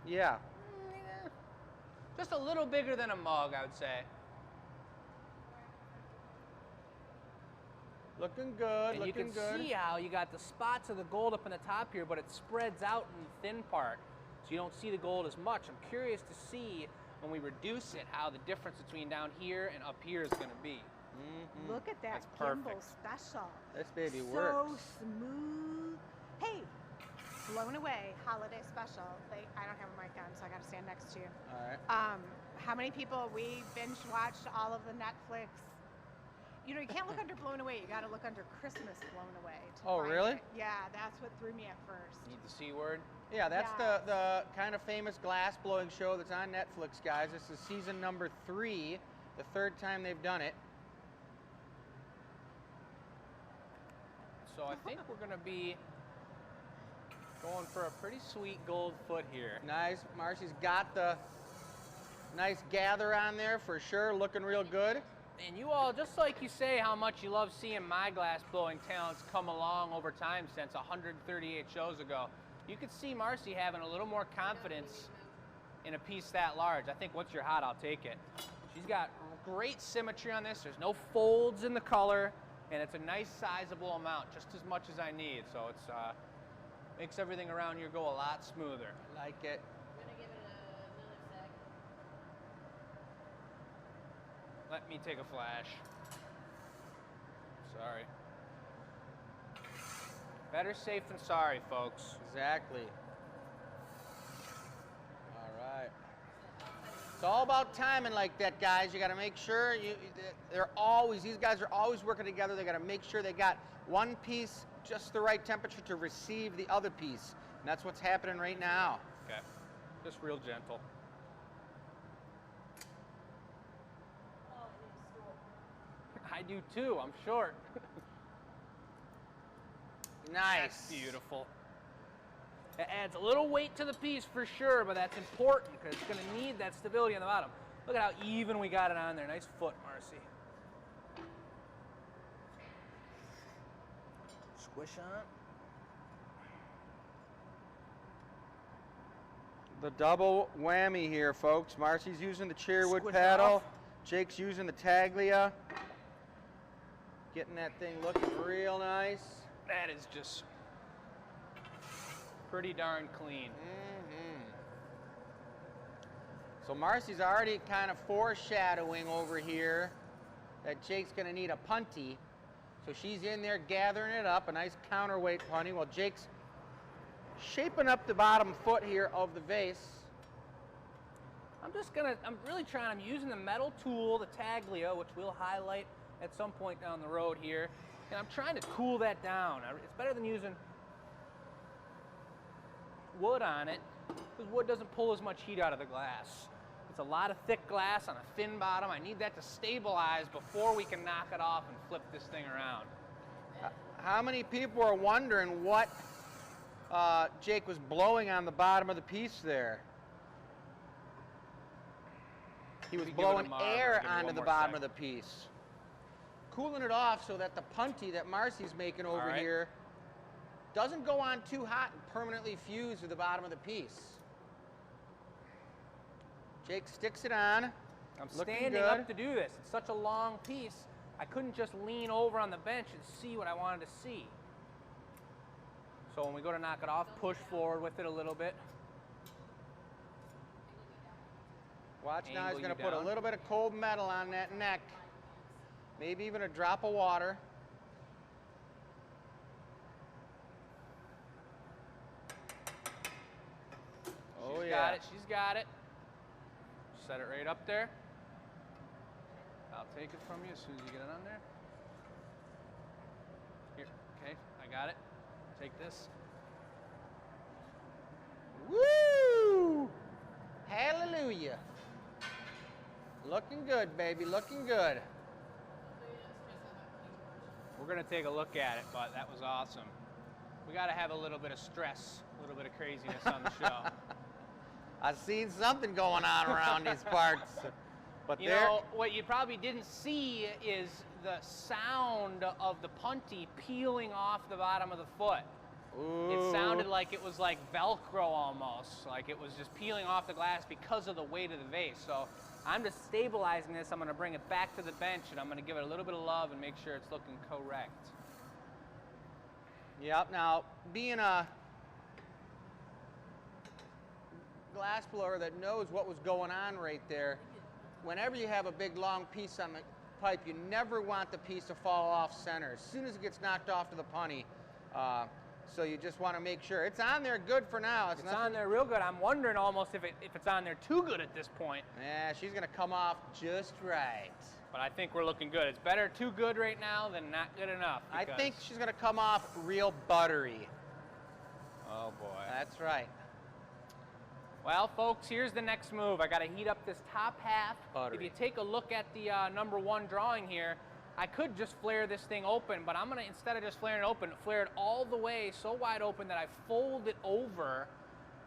Yeah.
Just a little bigger than a mug, I would say.
Looking good.
And you
looking
can
good.
see how you got the spots of the gold up in the top here, but it spreads out in the thin part, so you don't see the gold as much. I'm curious to see when we reduce it, how the difference between down here and up here is going to be.
Look at that
That's perfect.
gimbal special.
This baby
So
works.
smooth. Hey, Blown Away holiday special. I don't have a mic on, so I got to stand next to you.
All right.
How many people we binge watched all of the Netflix? You know, you can't look under Blown Away. You got to look under Christmas Blown Away.
Oh,
find
really?
it. Yeah, that's what threw me at first.
Need the C word?
Yeah, that's
Yes.
the kind of famous glass blowing show that's on Netflix, guys. This is season number 3, the 3rd time they've done it.
So I think we're going to be going for a pretty sweet gold foot here.
Nice. Marcy's got the nice gather on there for sure, looking real good.
And you all, just like you say how much you love seeing my glass blowing talents come along over time since 138 shows ago, you could see Marcy having a little more confidence in a piece that large. I think once you're hot, I'll take it. She's got great symmetry on this. There's no folds in the color, and it's a nice sizable amount, just as much as I need. So it's makes everything around here go a lot smoother.
Like it.
I'm gonna give it another sec.
Let me take a flash. Sorry. Better safe than sorry, folks.
Exactly. All right. It's all about timing like that, guys. You got to make sure these guys are always working together. They got to make sure they got one piece just the right temperature to receive the other piece. And that's what's happening right now.
Okay. Just real gentle. I do too. I'm short.
Nice.
That's beautiful. It adds a little weight to the piece for sure, but that's important because it's going to need that stability on the bottom. Look at how even we got it on there. Nice foot, Marcy. Squish on.
The double whammy here, folks. Marcy's using the cherrywood
Squish
paddle.
off.
Jake's using the Taglia. Getting that thing looking real nice.
That is just pretty darn clean.
So Marcy's already kind of foreshadowing over here that Jake's going to need a punty. So she's in there gathering it up, a nice counterweight punty, while Jake's shaping up the bottom foot here of the vase.
I'm using the metal tool, the Taglia, which we'll highlight at some point down the road here. And I'm trying to cool that down. It's better than using wood on it, because wood doesn't pull as much heat out of the glass. It's a lot of thick glass on a thin bottom. I need that to stabilize before we can knock it off and flip this thing around.
How many people are wondering what Jake was blowing on the bottom of the piece there? He was
Give it a
blowing
marble.
air
Give me
onto
one
the
more
bottom
sec.
of the piece. Cooling it off so that the punty that Marcy's making over
right.
here doesn't go on too hot and permanently fuse to the bottom of the piece. Jake sticks it on.
I'm
Looking
standing
good.
up to do this. It's such a long piece, I couldn't just lean over on the bench and see what I wanted to see. So when we go to knock it off, push forward with it a little bit.
Watch now, he's
Angle
going to
you
put a
down.
little bit of cold metal on that neck. Maybe even a drop of water. Oh,
She's
yeah.
got it, she's got it. Set it right up there. I'll take it from you as soon as you get it on there. Here, okay, I got it. Take this.
Woo! Hallelujah. Looking good, baby, looking good.
We're gonna take a look at it, but that was awesome. We gotta have a little bit of stress, a little bit of craziness on the show.
I've seen something going on around these parts. But
You know, what you probably didn't see is the sound of the punty peeling off the bottom of the foot. It sounded like it was like Velcro almost, like it was just peeling off the glass because of the weight of the vase. So I'm just stabilizing this. I'm gonna bring it back to the bench and I'm gonna give it a little bit of love and make sure it's looking correct.
Yep, now being a glass blower that knows what was going on right there. Whenever you have a big long piece on the pipe, you never want the piece to fall off center as soon as it gets knocked off to the punny. So you just want to make sure it's on there good for now.
It's on there real good. I'm wondering almost if it's on there too good at this point.
Yeah, she's gonna come off just right.
But I think we're looking good. It's better too good right now than not good enough.
I think she's gonna come off real buttery.
Oh boy.
That's right.
Well, folks, here's the next move. I got to heat up this top half.
Buttery.
If you take a look at the number 1 drawing here, I could just flare this thing open, but I'm gonna, instead of just flaring it open, flare it all the way so wide open that I fold it over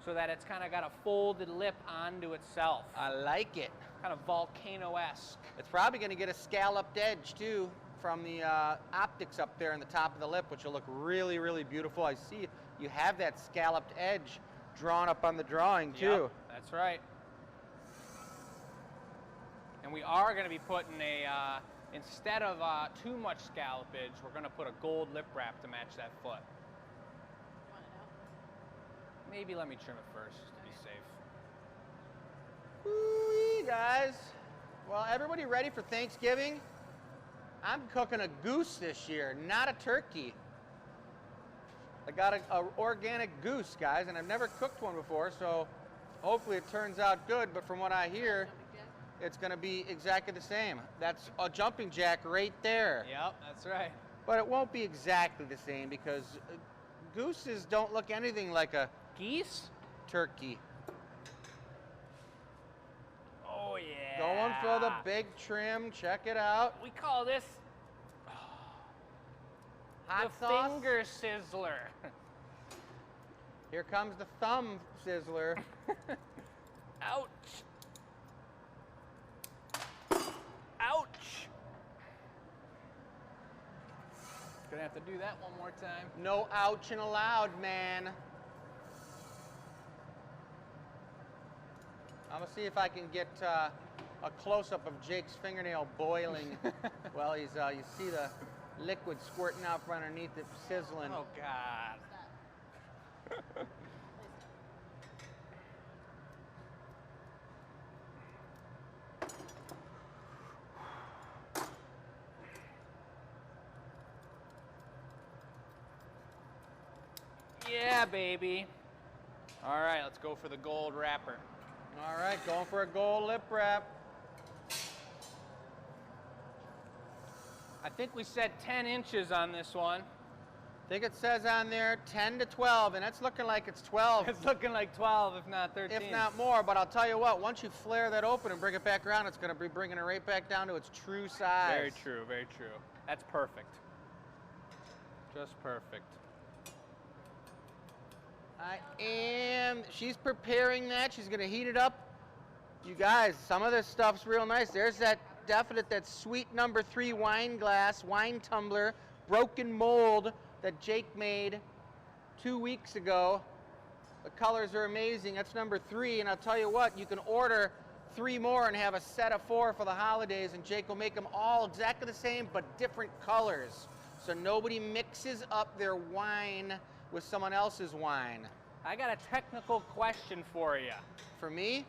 so that it's kind of got a folded lip onto itself.
I like it.
Kind of volcano-esque.
It's probably gonna get a scalloped edge too from the optics up there in the top of the lip, which will look really, really beautiful. I see you have that scalloped edge drawn up on the drawing too.
Yep, that's right. And we are gonna be putting a, instead of too much scallopage, we're gonna put a gold lip wrap to match that foot.
Want to know?
Maybe let me trim it first to be safe.
Woo-wee, guys. Well, everybody ready for Thanksgiving? I'm cooking a goose this year, not a turkey. I got a organic goose, guys, and I've never cooked one before, so hopefully it turns out good, but from what I hear, it's gonna be exactly the same. That's a jumping jack right there.
Yep, that's right.
But it won't be exactly the same because gooses don't look anything like a
Geese?
turkey.
Oh yeah.
Going for the big trim, check it out.
We call this
Hot
the
sauce.
finger sizzler.
Here comes the thumb sizzler.
Ouch. Ouch. Gonna have to do that one more time.
No ouching allowed, man. I'm gonna see if I can get a close-up of Jake's fingernail boiling. Well, he's you see the liquid squirting out from underneath it, sizzling.
Oh God. Yeah, baby. All right, let's go for the gold wrapper.
All right, going for a gold lip wrap.
I think we said 10 inches on this one.
I think it says on there 10 to 12, and it's looking like it's 12,
It's looking like 12, if not 13.
if not more. But I'll tell you what, once you flare that open and bring it back around, it's going to be bringing it right back down to its true size.
Very true, very true. That's perfect. Just perfect.
She's preparing that. She's going to heat it up. You guys, some of this stuff's real nice. There's that that sweet number 3 wine glass, wine tumbler, broken mold that Jake made 2 weeks ago. The colors are amazing. That's number 3, and I'll tell you what, you can order 3 more and have a set of 4 for the holidays, and Jake will make them all exactly the same but different colors, so nobody mixes up their wine with someone else's wine.
I got a technical question for you.
For me,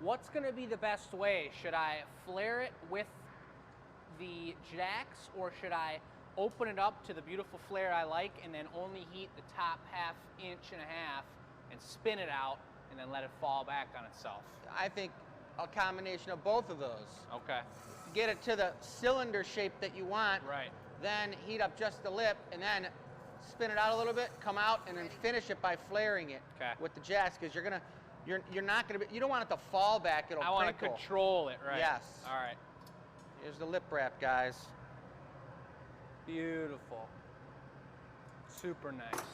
What's going to be the best way? Should I flare it with the jacks, or should I open it up to the beautiful flare I like and then only heat the top ½ inch and a half and spin it out and then let it fall back on itself?
I think a combination of both of those.
Okay.
Get it to the cylinder shape that you want,
Right.
then heat up just the lip, and then spin it out a little bit, come out, and then finish it by flaring it with the jacks, because you're not gonna be, you don't want it to fall back, it'll
I want to
crinkle.
control it, right?
Yes.
All right.
Here's the lip wrap, guys.
Beautiful. Super nice.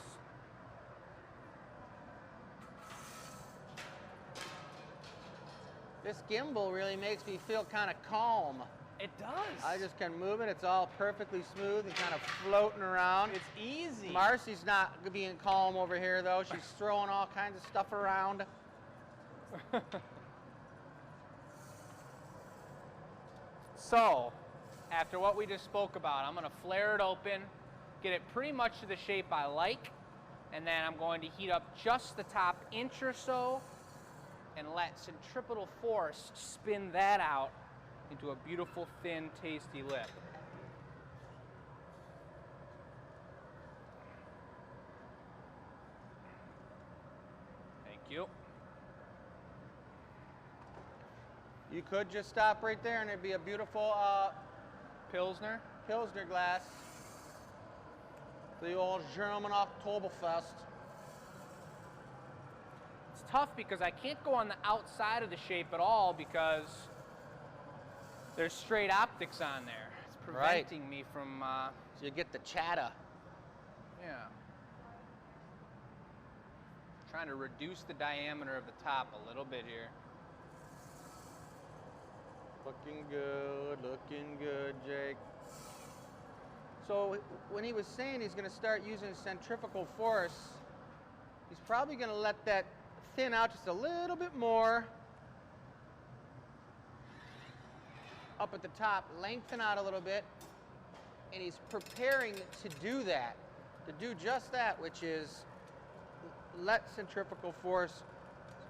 This gimbal really makes me feel kind of calm.
It does.
I just can move it, it's all perfectly smooth and kind of floating around.
It's easy.
Marcy's not being calm over here though. She's throwing all kinds of stuff around.
So, after what we just spoke about, I'm going to flare it open, get it pretty much to the shape I like, and then I'm going to heat up just the top inch or so and let centripetal force spin that out into a beautiful, thin, tasty lip. Thank you.
You could just stop right there and it'd be a beautiful
Pilsner.
Pilsner glass. The old German Oktoberfest.
It's tough because I can't go on the outside of the shape at all because there's straight optics on there. It's preventing me from...
So you get the chatter.
Yeah. Trying to reduce the diameter of the top a little bit here.
Looking good, Jake. So when he was saying he's going to start using centrifugal force, he's probably going to let that thin out just a little bit more up at the top, lengthen out a little bit, and he's preparing to do that, to do just that, which is let centrifugal force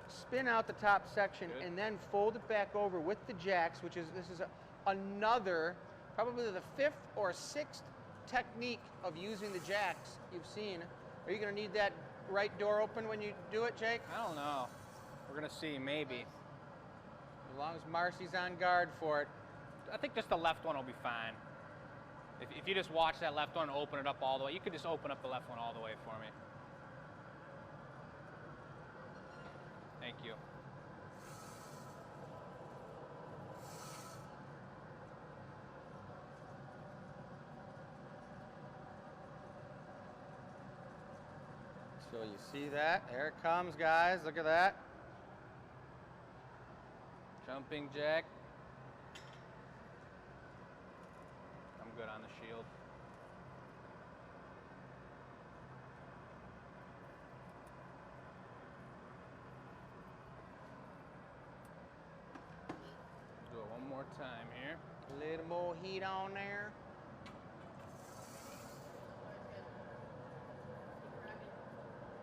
spin out the top section and then fold it back over with the jacks, which is, this is another, probably the 5th or 6th technique of using the jacks you've seen. Are you going to need that right door open when you do it, Jake?
I don't know. We're going to see, maybe.
As long as Marcy's on guard for it.
I think just the left one will be fine. If you just watch that left one, open it up all the way. You could just open up the left one all the way for me. Thank you.
So you see that? There it comes, guys. Look at that.
Jumping jack. I'm good on the shield. Do it one more time here.
A little more heat on there.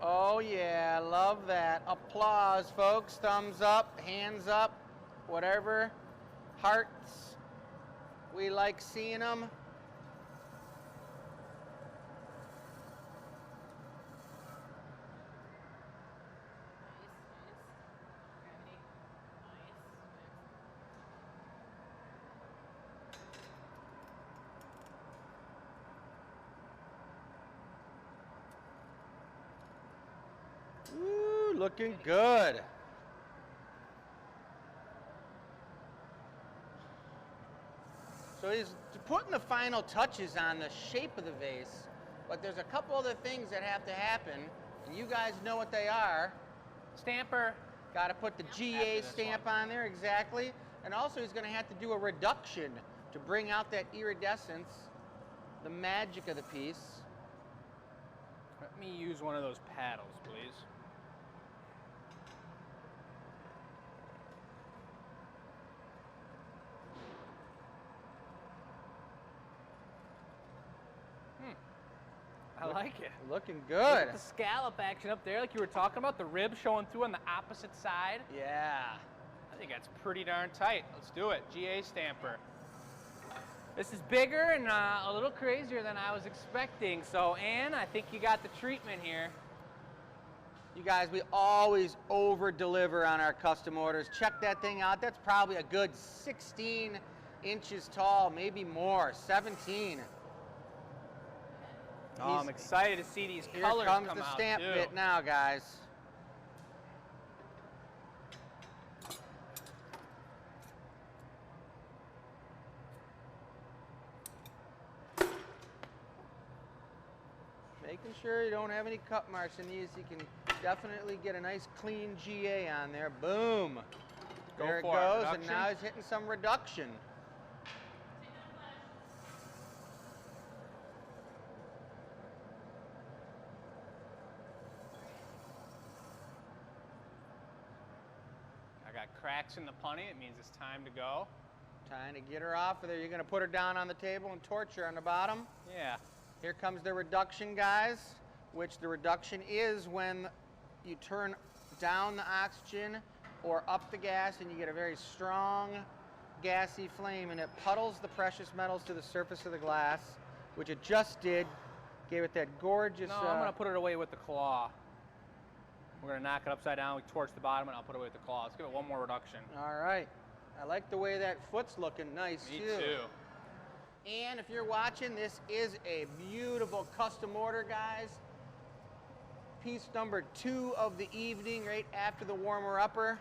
Oh yeah, love that. Applause, folks. Thumbs up, hands up, whatever. Hearts. We like seeing them. Woo, looking good. So he's putting the final touches on the shape of the vase, but there's a couple other things that have to happen, and you guys know what they are.
Stamper.
Got to put the GA stamp on there, exactly. And also he's going to have to do a reduction to bring out that iridescence, the magic of the piece.
Let me use one of those paddles, please. I like it.
Looking
Look
good.
at the scallop action up there, like you were talking about, the rib showing through on the opposite side.
Yeah.
I think that's pretty darn tight. Let's do it. GA stamper. This is bigger and a little crazier than I was expecting. So, Ann, I think you got the treatment here.
You guys, we always over-deliver on our custom orders. Check that thing out. That's probably a good 16 inches tall, maybe more, 17.
Oh, I'm excited to see these
Here
colors
comes
come
the
out,
stamp
too.
bit now, guys. Making sure you don't have any cut marks in these. You can definitely get a nice clean GA on there. Boom. There it goes, and now he's hitting some reduction.
I got cracks in the punny. It means it's time to go.
Time to get her off of there. You're going to put her down on the table and torch her on the bottom.
Yeah.
Here comes the reduction, guys, which the reduction is when you turn down the oxygen or up the gas, and you get a very strong, gassy flame, and it puddles the precious metals to the surface of the glass, which it just did. Gave it that gorgeous...
No, I'm going to put it away with the claw. We're going to knock it upside down. We torch the bottom, and I'll put it away with the claw. Let's give it one more reduction.
All right. I like the way that foot's looking nice,
Me
too.
too.
And if you're watching, this is a beautiful custom order, guys. Piece number 2 of the evening, right after the warmer-upper.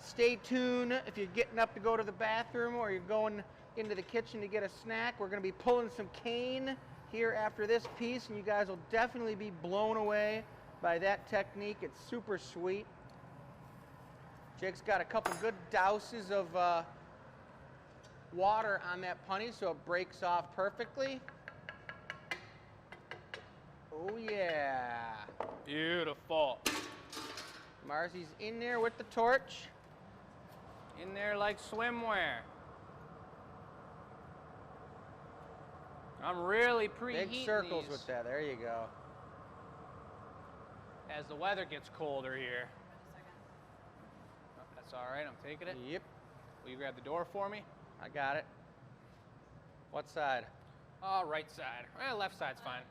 Stay tuned if you're getting up to go to the bathroom or you're going into the kitchen to get a snack. We're going to be pulling some cane here after this piece, and you guys will definitely be blown away by that technique. It's super sweet. Jake's got a couple good douses of water on that punny so it breaks off perfectly. Oh yeah.
Beautiful.
Marcy's in there with the torch.
In there like swimwear. I'm really preheating
Big circles
these
with that. There you go.
as the weather gets colder here. Oh, that's all right. I'm taking it.
Yep.
Will you grab the door for me?
I got it. What side?
Right side. Well, left side's fine.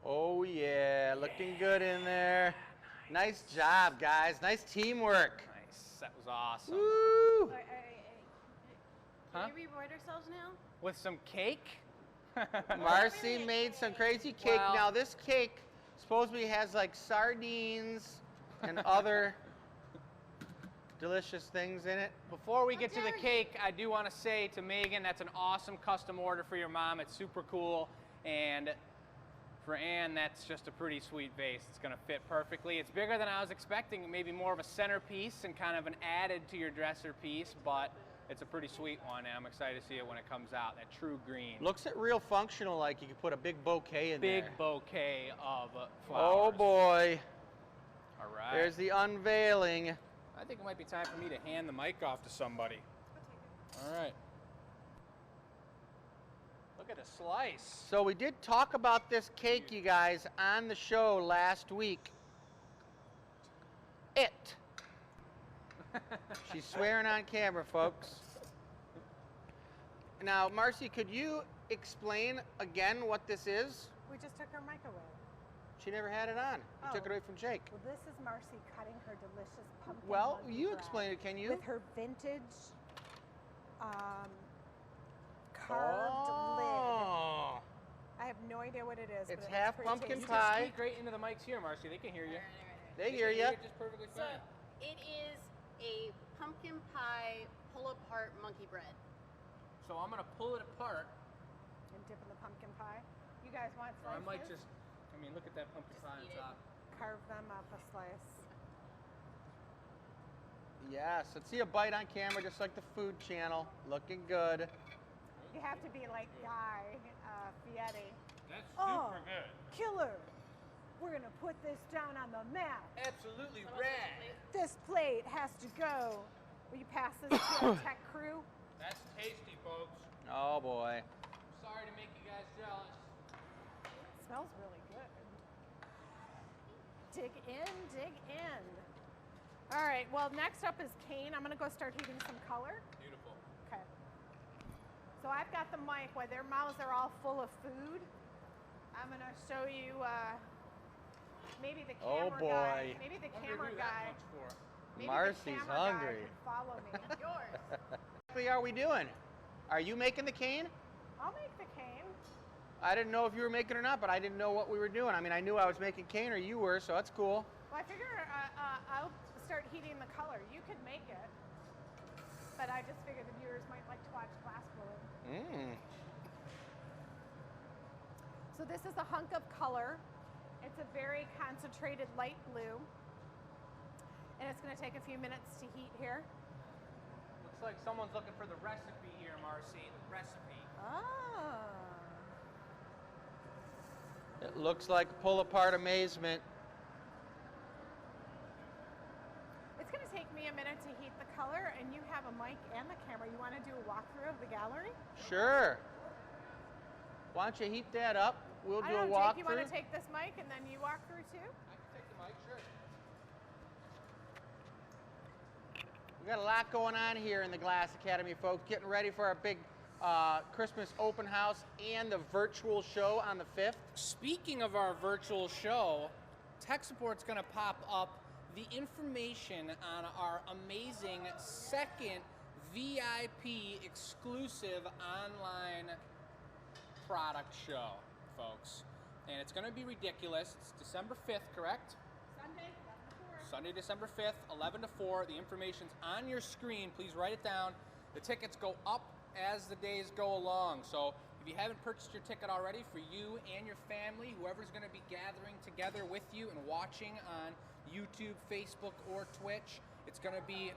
Oh yeah, looking good in there. Nice job, guys. Nice teamwork.
Nice. That was awesome.
Woo!
Huh?
Can we reward ourselves now?
With some cake?
Marcy made some crazy cake.
Well-
Now this cake supposedly has like sardines and other delicious things in it.
Before we get to the cake, I do want to say to Megan, that's an awesome custom order for your mom. It's super cool. And for Ann, that's just a pretty sweet vase. It's going to fit perfectly. It's bigger than I was expecting, maybe more of a centerpiece and kind of an added to your dresser piece, but it's a pretty sweet one, and I'm excited to see it when it comes out, that true green.
Looks it real functional, like you could put a big bouquet in there.
Big bouquet of flowers.
Oh boy.
All right.
There's the unveiling.
I think it might be time for me to hand the mic off to somebody. All right. Look at the slice.
So we did talk about this cake, you guys, on the show last week. She's swearing on camera, folks. Now, Marcy, could you explain again what this is?
We just took her microwave.
She never had it on. You took it
Oh.
away from Jake.
Well, this is Marcy cutting her delicious pumpkin.
Well,
monkey
you
bread
explain it, can you?
With her vintage carved lid.
Oh.
I have no idea what it is.
It's
but it
half
looks pretty
pumpkin
tasty.
pie.
Speak right into the mics here, Marcy. They can hear you.
They
can
hear you.
just perfectly
So
fine.
it is a pumpkin pie pull-apart monkey bread.
So I'm gonna pull it apart.
And dip in the pumpkin pie. You guys want
Or I
slices?
might just, look at that pumpkin pie on
eat it.
top.
Carve them up a slice.
Yes, let's see a bite on camera, just like the Food Channel. Looking good.
You have to be like Guy Fieri.
That's
Oh.
super good.
Killer! We're gonna put this down on the map.
Absolutely
Someone else
rad.
plate?
This plate has to go. Will you pass this to our tech crew?
That's tasty, folks.
Oh boy.
Sorry to make you guys jealous.
It smells really good. Dig in, dig in. All right, well, next up is cane. I'm gonna go start heating some color.
Beautiful.
Okay. So I've got the mic while their mouths are all full of food. I'm gonna show you maybe the
Oh,
camera
boy.
guy. Maybe the
Wonder
camera
who
guy.
that one's for.
Maybe
Marcy's
the camera
hungry.
Guy can follow me.
Yours.
What exactly are we doing? Are you making the cane?
I'll make the cane.
I didn't know if you were making it or not, but I didn't know what we were doing. I mean, I knew I was making cane or you were, so that's cool.
Well, I figure I'll start heating the color. You could make it, but I just figured the viewers might like to watch glass blowing.
Mmm.
So this is a hunk of color. It's a very concentrated light blue. And it's gonna take a few minutes to heat here.
Looks like someone's looking for the recipe here, Marcy. The recipe.
Ah.
It looks like pull apart amazement.
It's gonna take me a minute to heat the color, and you have a mic and the camera. You wanna do a walkthrough of the gallery?
Sure. Why don't you heat that up? we'll
I
do a
don't know,
walkthrough.
Jake, you want to take this mic and then you walk through too?
I can take the mic, sure.
We got a lot going on here in the Glass Academy, folks. Getting ready for our big Christmas open house and the virtual show on the 5th.
Speaking of our virtual show, tech support's going to pop up the information on our amazing second VIP exclusive online product show, folks. And it's going to be ridiculous. It's December 5th, correct?
Sunday, 11 to 4.
Sunday, December 5th, 11 to 4. The information's on your screen. Please write it down. The tickets go up as the days go along. So if you haven't purchased your ticket already, for you and your family, whoever's going to be gathering together with you and watching on YouTube, Facebook, or Twitch, it's going to be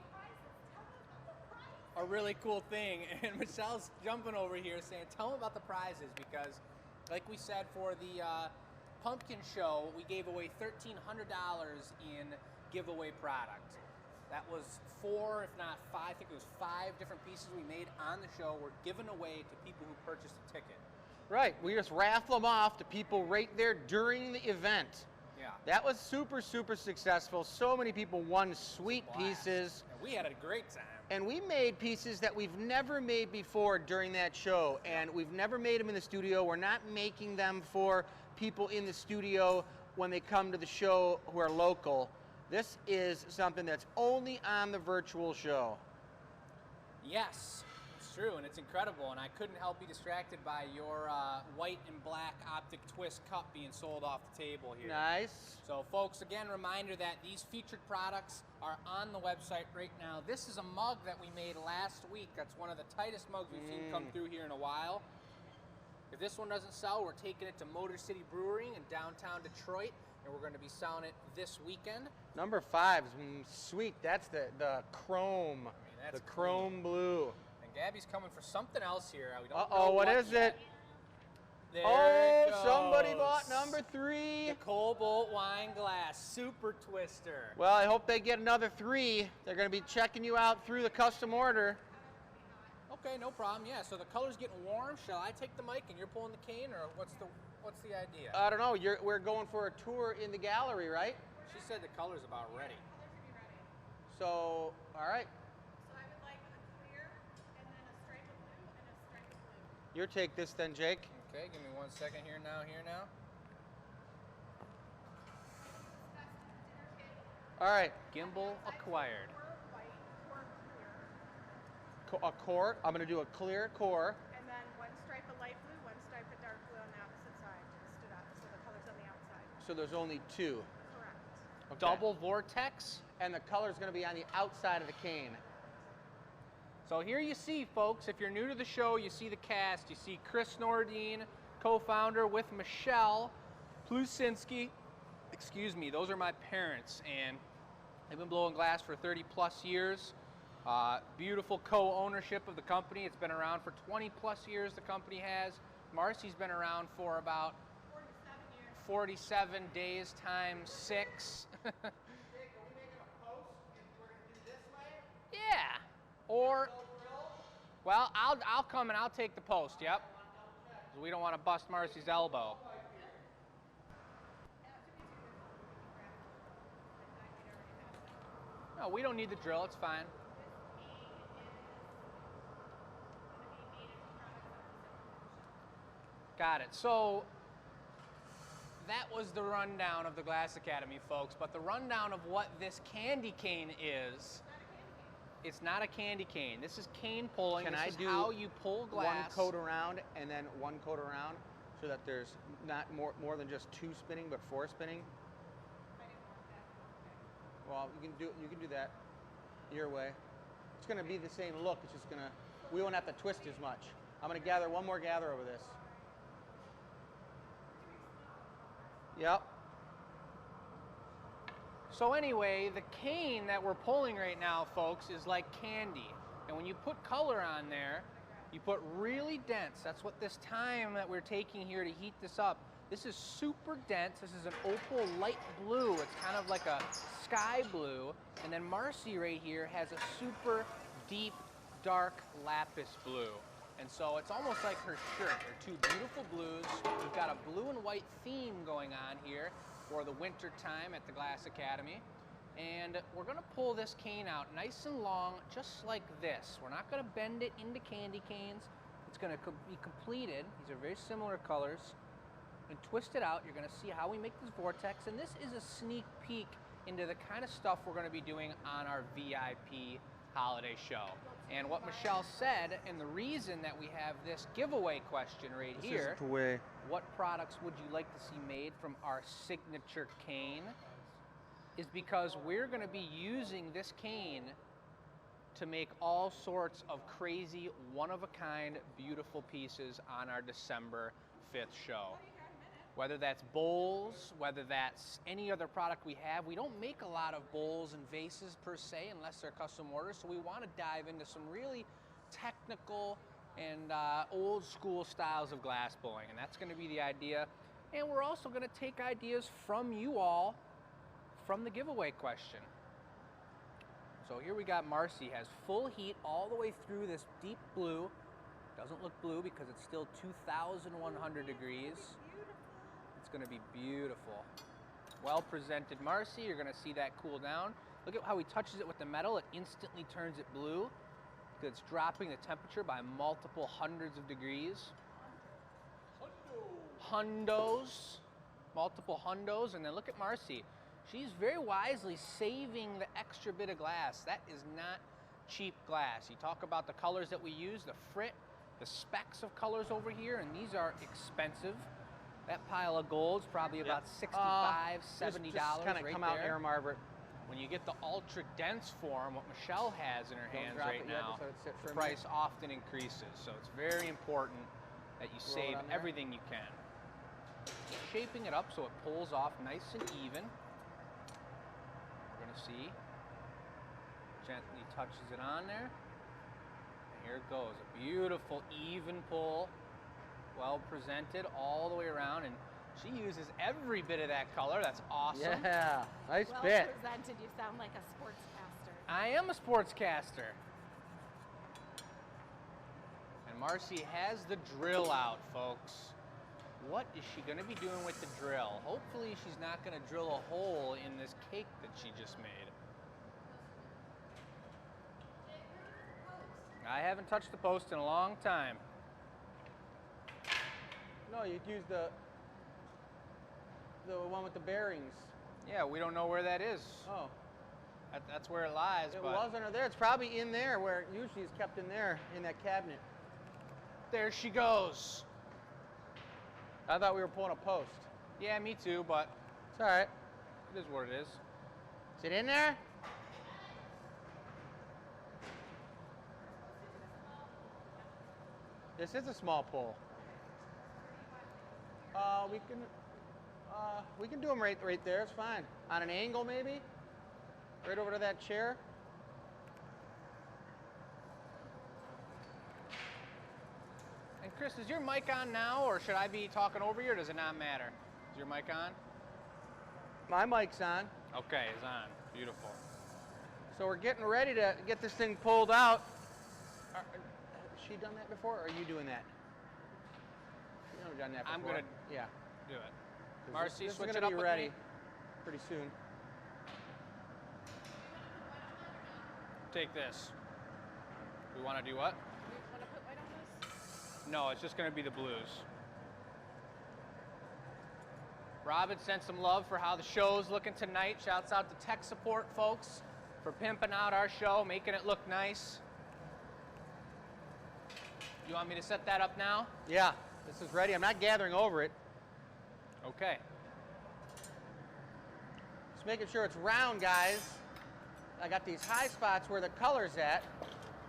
a really cool thing. And Michelle's jumping over here saying, tell them about the prizes, because like we said for the pumpkin show, we gave away $1,300 in giveaway product. That was 4, if not 5, I think it was 5 different pieces we made on the show were given away to people who purchased a ticket.
Right, we just raffle them off to people right there during the event.
Yeah.
That was super, super successful. So many people won sweet
Blast.
pieces.
And we had a great time.
And we made pieces that we've never made before during that show. And we've never made them in the studio. We're not making them for people in the studio when they come to the show who are local. This is something that's only on the virtual show.
Yes, it's true, and it's incredible. And I couldn't help be distracted by your white and black optic twist cup being sold off the table here.
Nice.
So folks, again, reminder that these featured products are on the website right now. This is a mug that we made last week. That's one of the tightest mugs we've seen come through here in a while. If this one doesn't sell, we're taking it to Motor City Brewing in downtown Detroit, and we're going to be selling it this weekend.
Number 5 is sweet. That's the chrome,
that's
the chrome blue.
And Gabby's coming for something else here. We don't
Uh-oh,
know
what is
yet.
it?
There
Oh,
it goes.
somebody bought number 3.
The Cobalt Wine Glass Super Twister.
Well, I hope they get another 3. They're going to be checking you out through the custom order.
Okay, no problem. Yeah, so the color's getting warm. Shall I take the mic and you're pulling the cane, or what's the idea?
I don't know. We're going for a tour in the gallery, right?
She said the color's about ready.
So, all right.
So I would like a clear and then a stripe of blue and a stripe of blue.
Your take this then, Jake.
Okay, give me 1 second here now.
All right.
Gimbal acquired.
A core. I'm going to do a clear core.
And then one stripe of light blue, one stripe of dark blue on the opposite side to the stood up, so the color's on the outside.
So there's only 2.
Correct.
Okay.
Double vortex.
And the color's going to be on the outside of the cane.
So here you see, folks, if you're new to the show, you see the cast. You see Chris Nordine, co-founder, with Michelle Plusinski. Excuse me, those are my parents, and they've been blowing glass for 30 plus years. Beautiful co-ownership of the company. It's been around for 20 plus years, the company has. Marcy's been around for about 47 days times 6. Yeah. Or, well, I'll come and I'll take the post, yep. 'Cause we don't want to bust Marcy's elbow. No, we don't need the drill, it's fine. Got it. So that was the rundown of the Glass Academy, folks. But the rundown of what this candy cane is, it's not a candy cane. This is cane pulling.
Can
this
I
is
do
how you pull glass.
One coat around and then one coat around so that there's not more than just 2 spinning, but 4 spinning? Well, you can do that your way. It's going to be the same look. It's just going to, we won't have to twist as much. I'm going to gather one more gather over this. Yep.
So anyway, the cane that we're pulling right now, folks, is like candy. And when you put color on there, you put really dense. That's what this time that we're taking here to heat this up. This is super dense. This is an opal light blue. It's kind of like a sky blue. And then Marcy right here has a super deep, dark lapis blue. And so it's almost like her shirt. They're two beautiful blues. We've got a blue and white theme going on here for the winter time at the Glass Academy. And we're gonna pull this cane out nice and long, just like this. We're not gonna bend it into candy canes. It's gonna be completed. These are very similar colors. And twist it out. You're gonna see how we make this vortex. And this is a sneak peek into the kind of stuff we're gonna be doing on our VIP holiday show. And what Michelle said, and the reason that we have this giveaway question right here,
the way.
what products would you like to see made from our signature cane, is because we're going to be using this cane to make all sorts of crazy, one-of-a-kind, beautiful pieces on our December 5th show. Whether that's bowls, whether that's any other product we have. We don't make a lot of bowls and vases per se unless they're custom orders, so we want to dive into some really technical and old school styles of glass blowing, and that's going to be the idea. And we're also going to take ideas from you all from the giveaway question. So here we got Marcy, has full heat all the way through this deep blue. Doesn't look blue because it's still 2,100 degrees. It's going to be beautiful. Well presented Marcy, you're going to see that cool down. Look at how he touches it with the metal. It instantly turns it blue because it's dropping the temperature by multiple hundreds of degrees. Hundos, multiple hundos. And then look at Marcy. She's very wisely saving the extra bit of glass. That is not cheap glass. You talk about the colors that we use, the frit, the specks of colors over here, and these are expensive. That pile of gold's probably about $65, $70
just kind of
right
come out
there.
air Margaret.
When you get the ultra dense form, what Michelle has in her
Don't
hands
drop
right
it yet,
now,
just let it sit for
the
a minute.
price often increases. So it's very important that you
Roll it
save
on there.
everything you can. Shaping it up so it pulls off nice and even. We're gonna see. Gently touches it on there. And here it goes. A beautiful even pull. Well presented all the way around, and she uses every bit of that color. That's awesome.
Yeah, nice
Well
bit.
presented. You sound like a sportscaster.
I am a sportscaster. And Marcy has the drill out, folks. What is she going to be doing with the drill? Hopefully she's not going to drill a hole in this cake that she just made. I haven't touched the post in a long time.
No, you'd use the one with the bearings.
Yeah, we don't know where that is.
Oh,
That's where it lies.
it
but
was under there. It's probably in there where usually it's kept in there, in that cabinet.
there she goes.
I thought we were pulling a post.
Yeah, me too, but
It's all right.
it is what it is.
Is it in there? This is a small pull. We can do them right there. It's fine. On an angle, maybe. Right over to that chair.
And Chris, is your mic on now, or should I be talking over you, or does it not matter? Is your mic on?
My mic's on.
Okay, it's on. Beautiful.
So we're getting ready to get this thing pulled out. Has she done that before, or are you doing that? You've never done that before.
I'm gonna
Yeah.
do it.
'Cause
Marcy,
this
switch
is
it
gonna
up
be
with
ready
me.
pretty soon.
Take this. We want to do what?
You want to put white on this?
No, it's just going to be the blues. Robin sent some love for how the show's looking tonight. Shouts out to tech support folks for pimping out our show, making it look nice. You want me to set that up now?
Yeah, this is ready. I'm not gathering over it.
Okay.
Just making sure it's round, guys. I got these high spots where the color's at.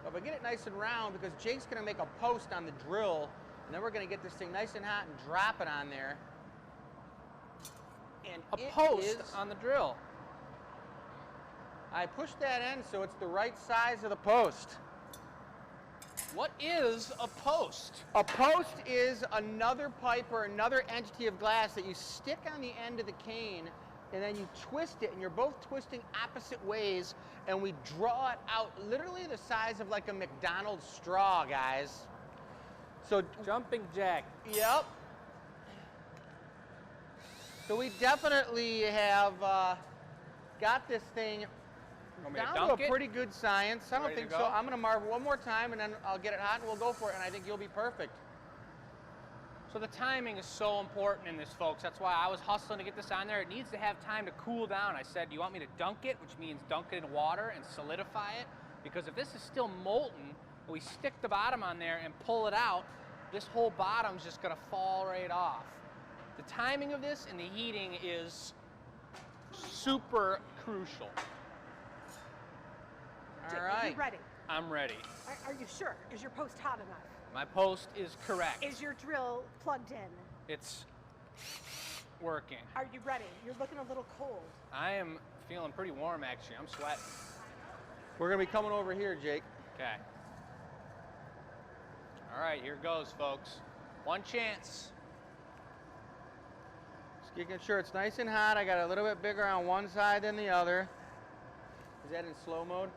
But we get it nice and round because Jake's gonna make a post on the drill, and then we're gonna get this thing nice and hot and drop it on there. And
A
it
post
is-
on the drill.
I pushed that in so it's the right size of the post.
What is a post?
A post is another pipe or another entity of glass that you stick on the end of the cane, and then you twist it, and you're both twisting opposite ways, and we draw it out literally the size of like a McDonald's straw, guys. So,
Jumping jack.
yep. So we definitely have got this thing
Want me to
down to
dunk
a
it?
pretty good science. I don't
Ready to
think so.
go?
I'm going to marble one more time, and then I'll get it hot, and we'll go for it, and I think you'll be perfect.
So the timing is so important in this, folks. That's why I was hustling to get this on there. It needs to have time to cool down. I said, do you want me to dunk it, which means dunk it in water and solidify it? Because if this is still molten, and we stick the bottom on there and pull it out, this whole bottom's just gonna fall right off. The timing of this and the heating is super crucial.
Jake,
All
Are
right.
you ready?
I'm ready.
Are you sure? Is your post hot enough?
My post is correct.
Is your drill plugged in?
It's working.
Are you ready? You're looking a little cold.
I am feeling pretty warm, actually. I'm sweating.
We're going to be coming over here, Jake.
Okay. All right, here goes, folks. One chance.
Just making sure it's nice and hot. I got a little bit bigger on one side than the other. Is that in slow mode?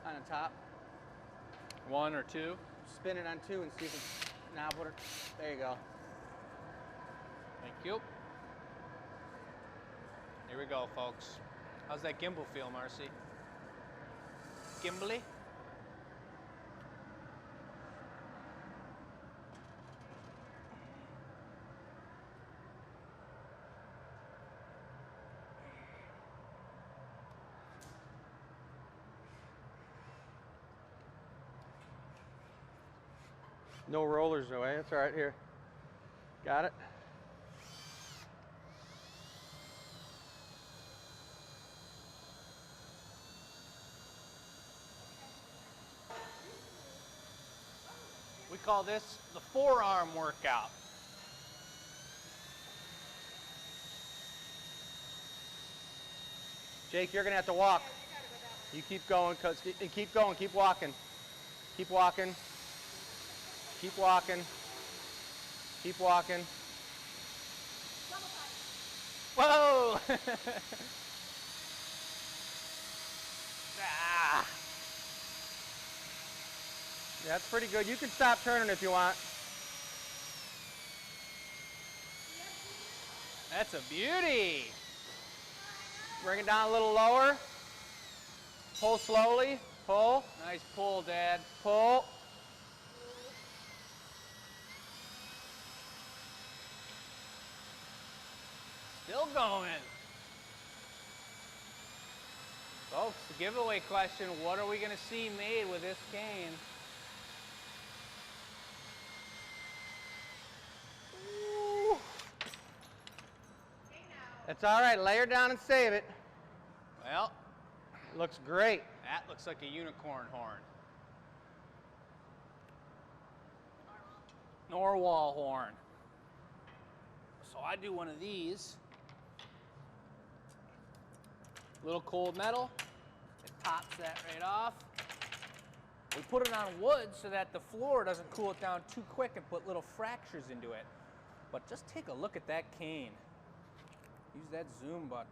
On the top.
One or two.
Spin it on 2 and see if it's, now put it, there you go.
Thank you. Here we go, folks. How's that gimbal feel, Marcy? Gimbally?
No rollers though, eh? That's all right, here. Got it?
We call this the forearm workout.
Jake, you're gonna have to walk. You keep going, keep going, keep walking. Keep walking. Keep walking. Keep walking.
Whoa! Ah.
That's pretty good. You can stop turning if you want.
That's a beauty.
Bring it down a little lower. Pull slowly. Pull.
Nice pull, Dad.
Pull.
Still going. Folks, the giveaway question, what are we going to see made with this cane?
Ooh. That's all right. Lay her down and save it.
Well,
Looks great.
that looks like a unicorn horn. Narwhal horn. So I do one of these. Little cold metal. It pops that right off. We put it on wood so that the floor doesn't cool it down too quick and put little fractures into it. But just take a look at that cane. Use that zoom button.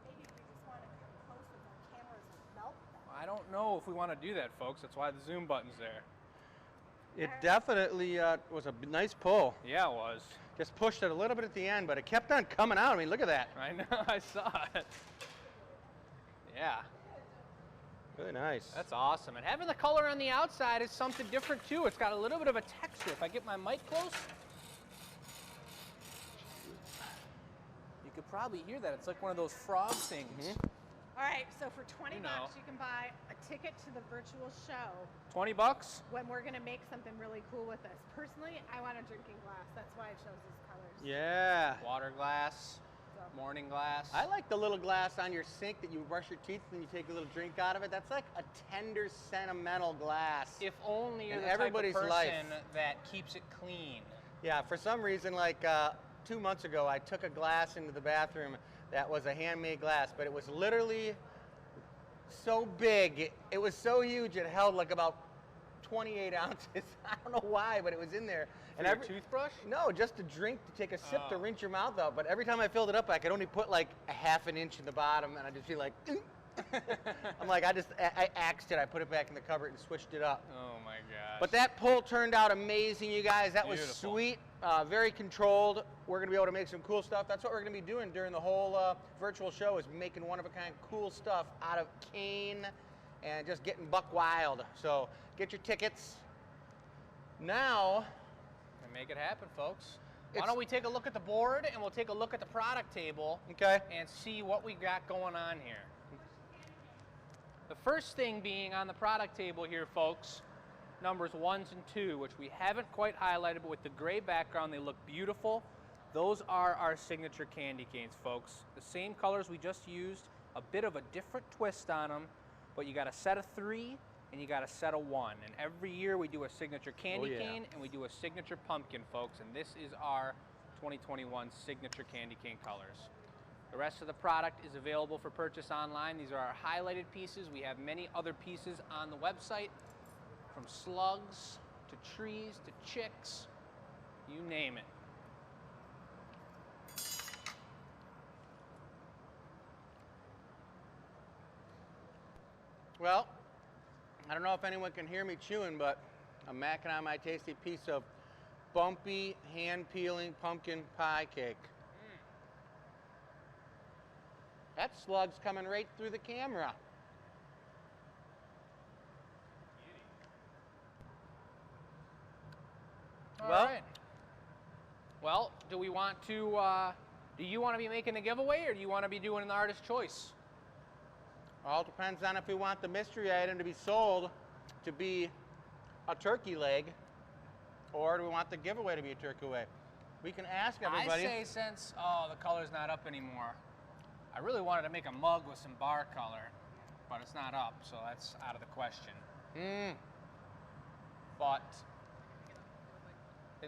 Maybe if we just want to come close with our cameras and melt them.
I don't know if we want to do that, folks. That's why the zoom button's there.
It definitely was a nice pull.
Yeah, it was.
Just pushed it a little bit at the end, but it kept on coming out. I mean, look at that.
I know, I saw it. Yeah,
Really nice.
that's awesome. And having the color on the outside is something different too. It's got a little bit of a texture. If I get my mic close, you could probably hear that. It's like one of those frog things.
All right, so for 20
You know.
bucks, you can buy a ticket to the virtual show
20 bucks?
when we're going to make something really cool with this. Personally, I want a drinking glass. That's why I chose these colors.
Yeah.
Water glass,
So,
morning glass.
I like the little glass on your sink that you brush your teeth and you take a little drink out of it. That's like a tender, sentimental glass.
If only you're
In
the type of
everybody's
person
life.
that keeps it clean.
Yeah, for some reason, like 2 months ago, I took a glass into the bathroom that was a handmade glass, but it was literally so big. It was so huge, it held like about 28 ounces. I don't know why, but it was in there.
For your toothbrush?
No, just a drink to take a sip to
Oh.
rinse your mouth out. But every time I filled it up, I could only put like a half an inch in the bottom, and I'd just be like, I'm like, I axed it. I put it back in the cupboard and switched it up.
Oh my gosh.
But that pull turned out amazing, you guys. That was
Beautiful.
sweet, very controlled. We're going to be able to make some cool stuff. That's what we're going to be doing during the whole virtual show, is making one-of-a-kind cool stuff out of cane and just getting buck wild. So get your tickets. Now,
And make it happen, folks. Why don't we take a look at the board, and we'll take a look at the product table
okay.
and see what we got going on here. The first thing being on the product table here, folks, numbers 1s and 2, which we haven't quite highlighted, but with the gray background, they look beautiful. Those are our signature candy canes, folks. The same colors we just used, a bit of a different twist on them, but you got a set of 3 and you got a set of 1. And every year we do a signature candy cane and we do a signature pumpkin, folks, and this is our 2021 signature candy cane colors. The rest of the product is available for purchase online. These are our highlighted pieces. We have many other pieces on the website, from slugs to trees to chicks, you name it.
Well, I don't know if anyone can hear me chewing, but I'm macking on my tasty piece of bumpy, hand-peeling pumpkin pie cake. That slug's coming right through the camera.
All right. Well, do we want to, do you want to be making the giveaway, or do you want to be doing an artist choice?
All depends on if we want the mystery item to be sold to be a turkey leg, or do we want the giveaway to be a turkey leg? We can ask everybody.
I say since, the color's not up anymore, I really wanted to make a mug with some bar color, but it's not up, so that's out of the question. But,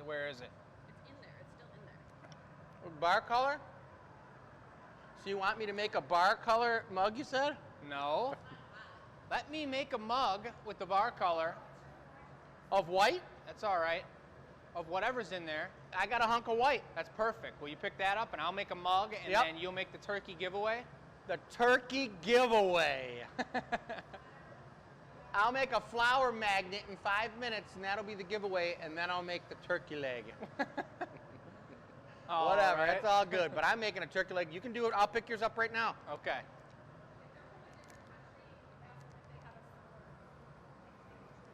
where is it?
It's in there. It's still in there.
Bar color? So you want me to make a bar color mug, you said?
No. Let me make a mug with the bar color.
Of white?
That's all right. Of whatever's in there.
I got a hunk of white.
That's perfect. Will you pick that up, and I'll make a mug, and
Yep.
then you'll make the turkey giveaway?
The turkey giveaway. I'll make a flower magnet in 5 minutes, and that'll be the giveaway, and then I'll make the turkey leg. Whatever,
right.
it's all good. But I'm making a turkey leg. You can do it. I'll pick yours up right now.
Okay.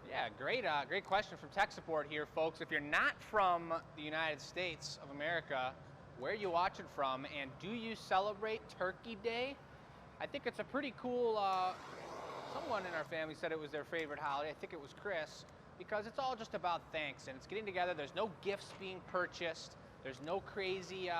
Yeah, great question from tech support here, folks. If you're not from the United States of America, where are you watching from, and do you celebrate Turkey Day? I think it's a pretty cool, someone in our family said it was their favorite holiday. I think it was Chris, because it's all just about thanks, and it's getting together. There's no gifts being purchased. There's no crazy,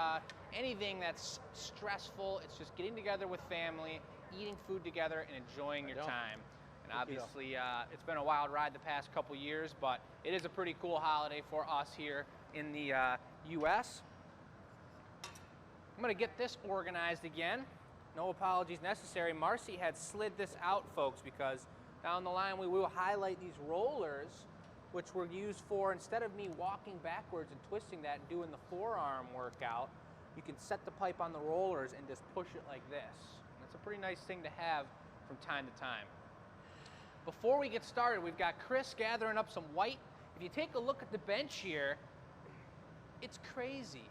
anything that's stressful. It's just getting together with family, eating food together, and enjoying your time. And obviously, it's been a wild ride the past couple years, but it is a pretty cool holiday for us here in the U.S. I'm going to get this organized again. No apologies necessary. Marcy had slid this out, folks, because down the line we will highlight these rollers, which were used for, instead of me walking backwards and twisting that and doing the forearm workout, you can set the pipe on the rollers and just push it like this. And it's a pretty nice thing to have from time to time. Before we get started, we've got Chris gathering up some white. If you take a look at the bench here, it's crazy.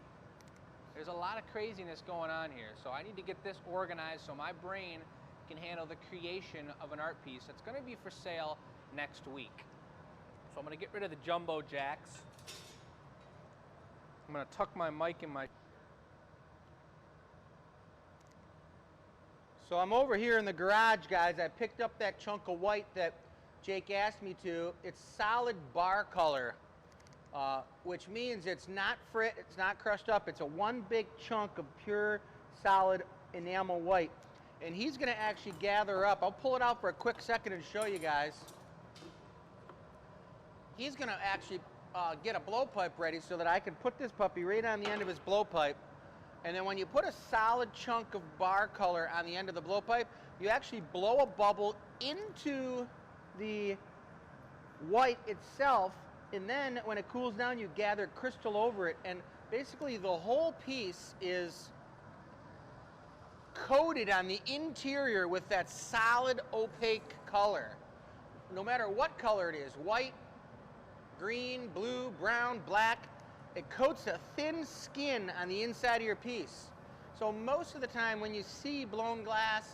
There's a lot of craziness going on here. So I need to get this organized so my brain can handle the creation of an art piece that's going to be for sale next week. So I'm going to get rid of the jumbo jacks. I'm going to tuck my mic in my...
So I'm over here in the garage, guys. I picked up that chunk of white that Jake asked me to. It's solid bar color, which means it's not frit, it's not crushed up. It's a one big chunk of pure, solid enamel white. And he's going to actually gather up. I'll pull it out for a quick second and show you guys. He's going to actually get a blowpipe ready so that I can put this puppy right on the end of his blowpipe. And then when you put a solid chunk of bar color on the end of the blowpipe, you actually blow a bubble into the white itself, and then when it cools down, you gather crystal over it, and basically the whole piece is coated on the interior with that solid opaque color. No matter what color it is, white, green, blue, brown, black, it coats a thin skin on the inside of your piece. So most of the time when you see blown glass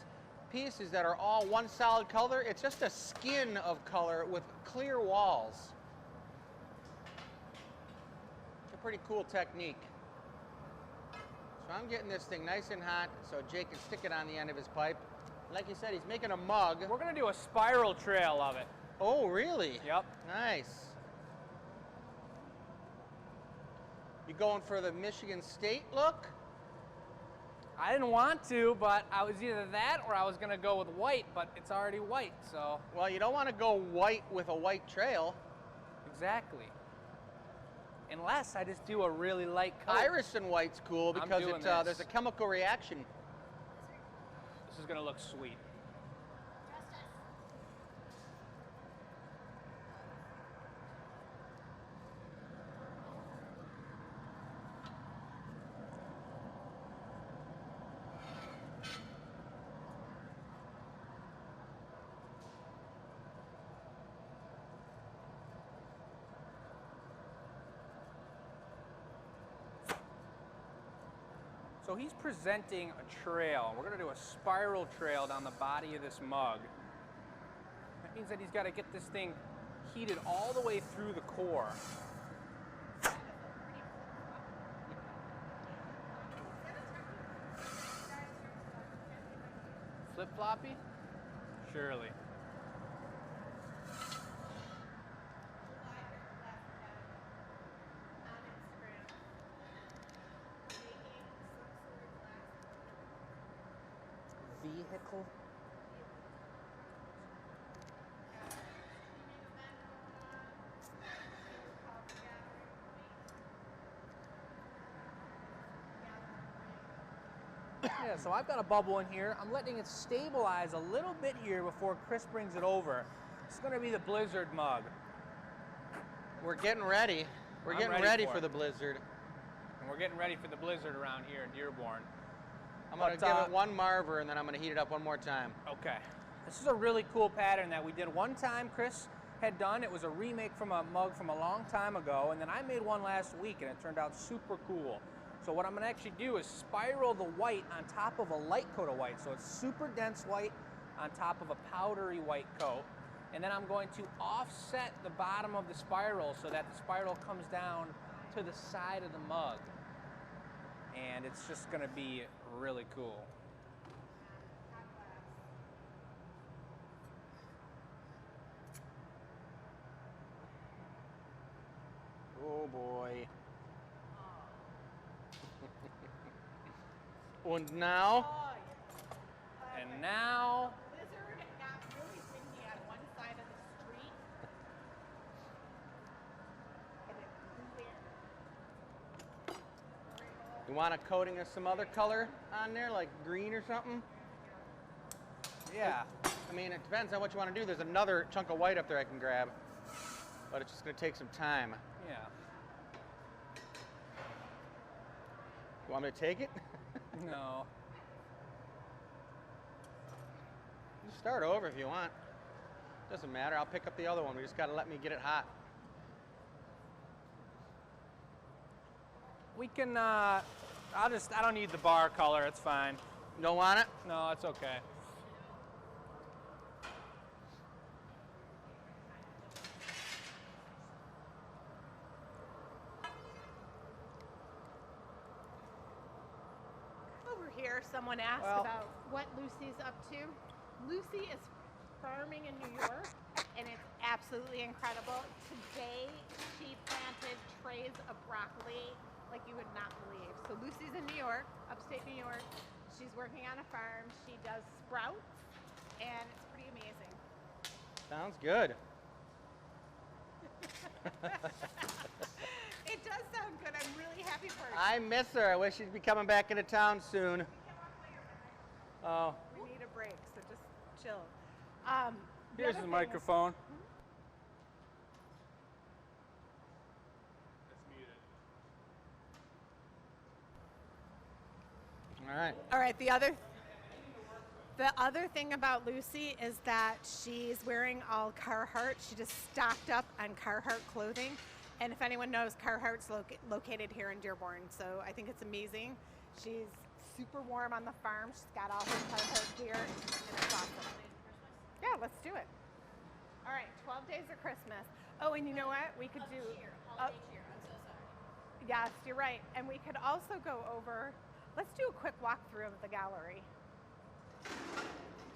pieces that are all one solid color, it's just a skin of color with clear walls. It's a pretty cool technique. So I'm getting this thing nice and hot so Jake can stick it on the end of his pipe. Like you said, he's making a mug.
We're gonna do a spiral trail of it.
Oh, really?
Yep.
Nice. You going for the Michigan State look?
I didn't want to, but I was either that or I was gonna go with white, but it's already white, so.
Well, you don't want to go white with a white trail.
Exactly. Unless I just do a really light coat.
Iris and white's cool
I'm
because
doing
there's
this.
a chemical reaction.
This is gonna look sweet. So he's presenting a trail. We're gonna do a spiral trail down the body of this mug. That means that he's gotta get this thing heated all the way through the core. Flip-floppy? Surely. Vehicle? Yeah, so I've got a bubble in here. I'm letting it stabilize a little bit here before Chris brings it over. It's gonna be the Blizzard mug.
We're getting ready. We're
I'm
getting
ready
ready
for
for
it.
the blizzard.
And we're getting ready for the blizzard around here in Dearborn.
I'm going to
But,
give it one marver and then I'm going to heat it up one more time.
Okay. This is a really cool pattern that we did one time. Chris had done. It was a remake from a mug from a long time ago, and then I made one last week, and it turned out super cool. So what I'm going to actually do is spiral the white on top of a light coat of white. So it's super dense white on top of a powdery white coat. And then I'm going to offset the bottom of the spiral so that the spiral comes down to the side of the mug. And it's just going to be really cool.
Oh boy. And now?
And now,
Blizzard got really windy on one side of the street. And it blew in.
You want a coating of some other color on there, like green or something?
yeah.
I mean, it depends on what you want to do. There's another chunk of white up there I can grab, but it's just going to take some time.
Yeah.
You want me to take it?
No.
You start over if you want. Doesn't matter. I'll pick up the other one. We just got to let me get it hot.
We can, I don't need the bar color. It's fine.
You don't want it?
No, it's okay.
Over here, someone asked
Well-
about what Lucy's up to. Lucy is farming in New York, and it's absolutely incredible. Today, she planted trays of broccoli like you would not believe. So Lucy's in New York, upstate New York. She's working on a farm. She does sprouts, and it's pretty amazing.
Sounds good.
It does sound good. I'm really happy for her.
I miss her. I wish she'd be coming back into town soon. Oh,
We need a break, so just chill. The
Here's
other
the
thing is-
microphone.
all right.
All right, the other The other thing about Lucy is that she's wearing all Carhartt. She just stocked up on Carhartt clothing. And if anyone knows, Carhartt's located here in Dearborn. So I think it's amazing. She's super warm on the farm. She's got all her Carhartt gear, and it's awesome. Yeah, let's do it. All right, 12 days of Christmas. Oh, and you know what? We could do
Holiday cheer. I'm so sorry.
Yes, you're right. And we could also go over, let's do a quick walkthrough of the gallery.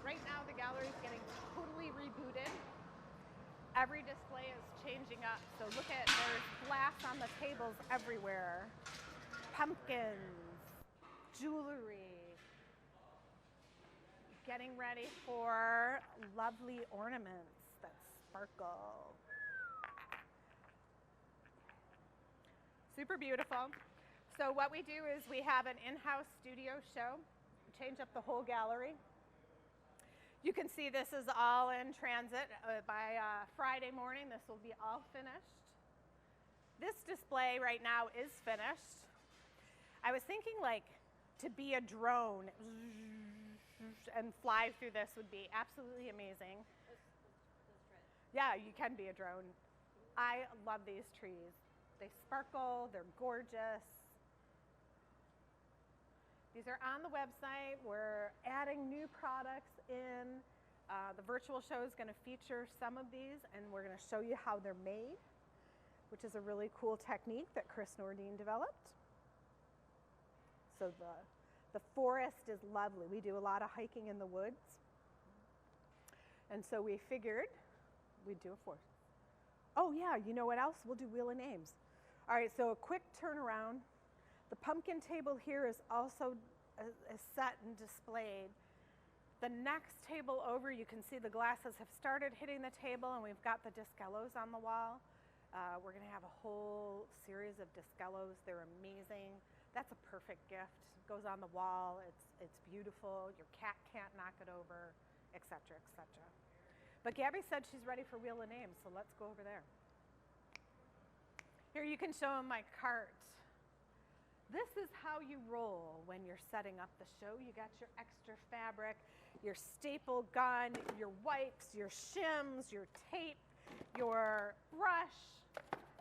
Right now the gallery is getting totally rebooted. Every display is changing up. So look at, there's glass on the tables everywhere. Pumpkins, jewelry. Getting ready for lovely ornaments that sparkle. Super beautiful. So what we do is we have an in-house studio show, change up the whole gallery. You can see this is all in transit. By Friday morning, this will be all finished. This display right now is finished. I was thinking like to be a drone and fly through this would be absolutely amazing. Yeah, you can be a drone. I love these trees. They sparkle, they're gorgeous. These are on the website. We're adding new products in. The virtual show is going to feature some of these, and we're going to show you how they're made, which is a really cool technique that Chris Nordine developed. So the forest is lovely. We do a lot of hiking in the woods. And so we figured we'd do a forest. Oh yeah, you know what else? We'll do Wheel of Names. All right, so a quick turnaround. The pumpkin table here is also set and displayed. The next table over, you can see the glasses have started hitting the table, and we've got the Discellos on the wall. We're going to have a whole series of Discellos. They're amazing. That's a perfect gift. It goes on the wall. It's beautiful. Your cat can't knock it over, etc., etc. But Gabby said she's ready for Wheel of Names, so let's go over there. Here you can show them my cart. This is how you roll when you're setting up the show. You got your extra fabric, your staple gun, your wipes, your shims, your tape, your brush.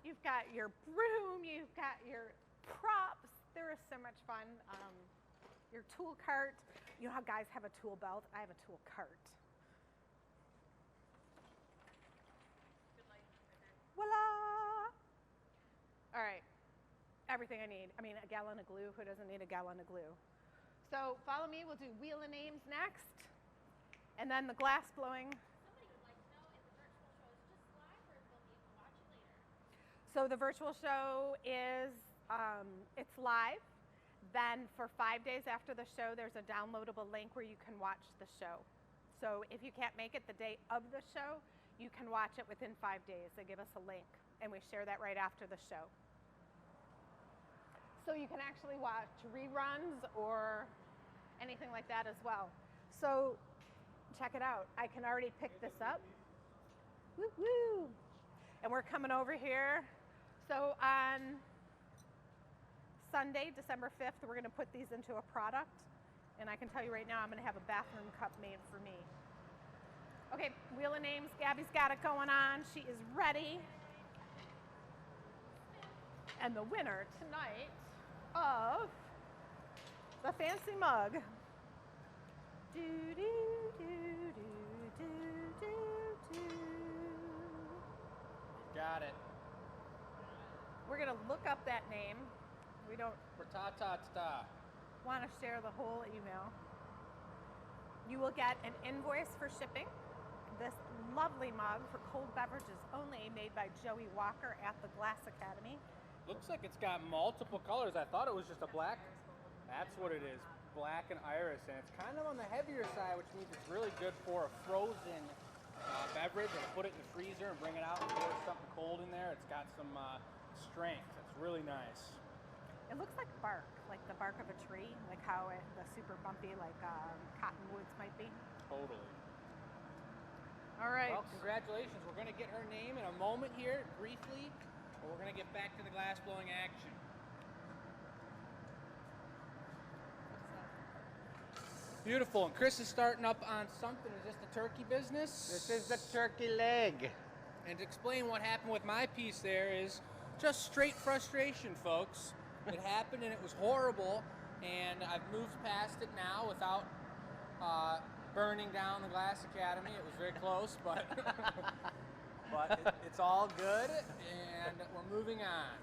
You've got your broom, you've got your props. There is so much fun. Your tool cart. You know how guys have a tool belt? I have a tool cart. Voila! All right. Everything I need. I mean, a gallon of glue. Who doesn't need a gallon of glue? So follow me. We'll do Wheel of Names next. And then the glass blowing.
Somebody would like to know if the virtual show is just live or if they'll be able to watch it later.
So the virtual show is, it's live. Then for 5 days after the show, there's a downloadable link where you can watch the show. So if you can't make it the day of the show, you can watch it within 5 days. They give us a link, and we share that right after the show. So you can actually watch reruns or anything like that as well. So check it out. I can already pick this up. Woo woo! And we're coming over here. So on Sunday, December 5th, we're going to put these into a product. And I can tell you right now, I'm going to have a bathroom cup made for me. Okay, Wheel of Names. Gabby's got it going on. She is ready. And the winner tonight of the fancy mug. Do, do, do, do, do, do, do.
Got it.
We're going to look up that name. We don't
Ta-ta-ta.
want to share the whole email. You will get an invoice for shipping. This lovely mug for cold beverages only, made by Joey Walker at the Glass Academy.
Looks like it's got multiple colors. I thought it was just a black. That's what it is, black and iris. And it's kind of on the heavier side, which means it's really good for a frozen beverage. Or put it in the freezer and bring it out and pour something cold in there. It's got some strength. It's really nice.
It looks like bark, like the bark of a tree, like how the super bumpy, like cottonwoods might be.
Totally.
All right.
Well, congratulations. We're going to get her name in a moment here, briefly, but we're going to get back to the glass blowing action. Beautiful. And Chris is starting up on something. Is this the turkey business?
This is the turkey leg.
And to explain what happened with my piece there is just straight frustration, folks. It happened and it was horrible, and I've moved past it now without burning down the Glass Academy. It was very close, but it's all good, and we're moving on.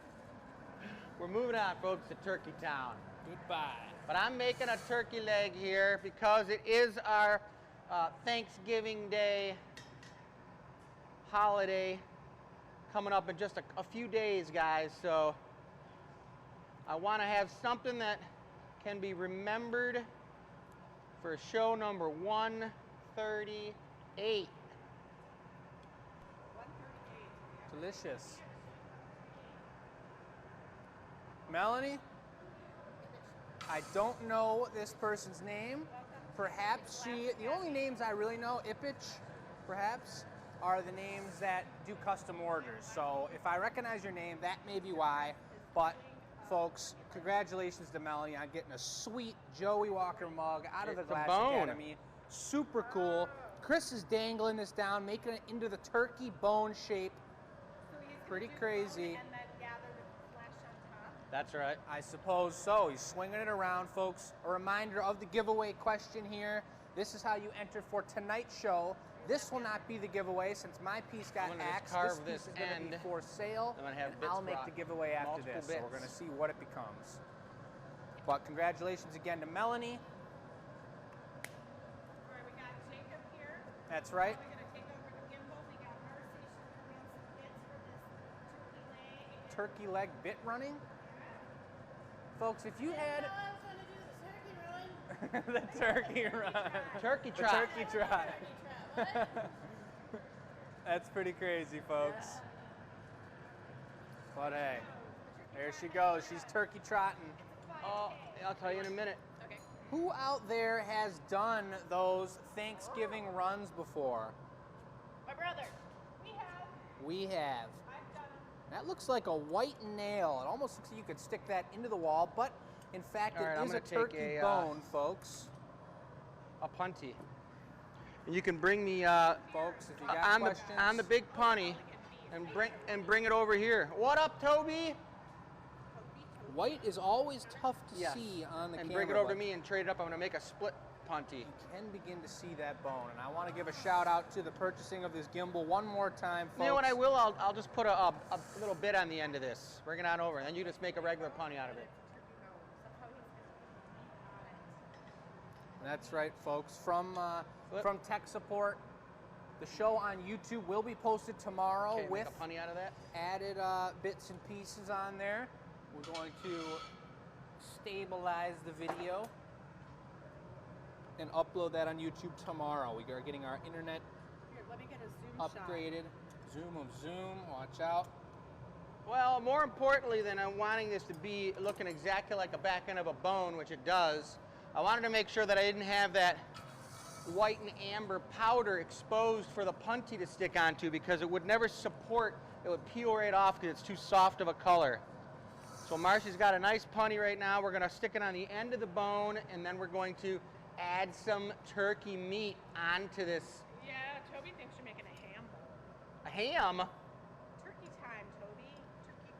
We're moving on, folks, to Turkey Town.
Goodbye.
But I'm making a turkey leg here because it is our Thanksgiving Day holiday coming up in just a few days, guys. So I want to have something that can be remembered for show number 138.
Delicious. Melanie, I don't know this person's name. Perhaps the only names I really know, Ipich, perhaps, are the names that do custom orders. So if I recognize your name, that may be why. But folks, congratulations to Melanie on getting a sweet Joey Walker mug out of the
It's a
Glass
bone.
Academy. Super cool. Chris is dangling this down, making it into the turkey bone shape. Pretty crazy.
And then gather the flesh on top.
That's right.
I suppose so. He's swinging it around, folks. A reminder of the giveaway question here. This is how you enter for tonight's show. This will not be the giveaway since my piece got
I'm gonna just
axed.
carve
This piece
this
is going to be
end.
for sale,
I'm gonna have
and
bits
I'll make
brought.
the giveaway after
Multiple
this. So we're
bits.
going to see what it becomes. But congratulations again to Melanie.
All right, we got Jacob here.
That's right.
We're going to take over the gimbal. We got Marcy. She's going to run some bits for this turkey leg.
Turkey leg bit running. Folks, if you had
I was going to do the turkey run.
the turkey run.
Turkey
The
trot.
turkey trot.
Turkey trot. What?
That's pretty crazy, folks. But hey, there she goes. She's turkey trotting.
Oh, I'll tell you in a minute.
Okay.
Who out there has done those Thanksgiving runs before?
My brother.
We have. That looks like a white nail. It almost looks like you could stick that into the wall, but in fact,
All right,
it
I'm
is a
gonna take
turkey
a,
bone, folks.
A punty. And you can bring me
Folks, if you got questions.
on the big punty and bring it over here. What up, Toby?
White is always tough to
Yes.
see on the
And
camera.
bring it over to
but
me and trade it up. I'm gonna make a split punty.
You can begin to see that bone, and I want to give a shout out to the purchasing of this gimbal one more time, folks.
You know what I will? I'll just put a little bit on the end of this. Bring it on over, and then you just make a regular punty out of it.
That's right, folks. From
Flip.
from tech support, the show on YouTube will be posted tomorrow
Okay,
with
make a punty out of that.
added bits and pieces on there. We're going to stabilize the video and upload that on YouTube tomorrow. We are getting our internet
Here, let me get a zoom shot.
upgraded. Zoom of Zoom. Watch out.
Well, more importantly than I'm wanting this to be looking exactly like a back end of a bone, which it does, I wanted to make sure that I didn't have that white and amber powder exposed for the punty to stick onto, because it would never support, it would peel right off because it's too soft of a color. So Marcy's got a nice punty right now. We're gonna stick it on the end of the bone, and then we're going to add some turkey meat onto this.
Yeah, Toby thinks you're making a ham.
A ham?
Turkey time, Toby. Turkey.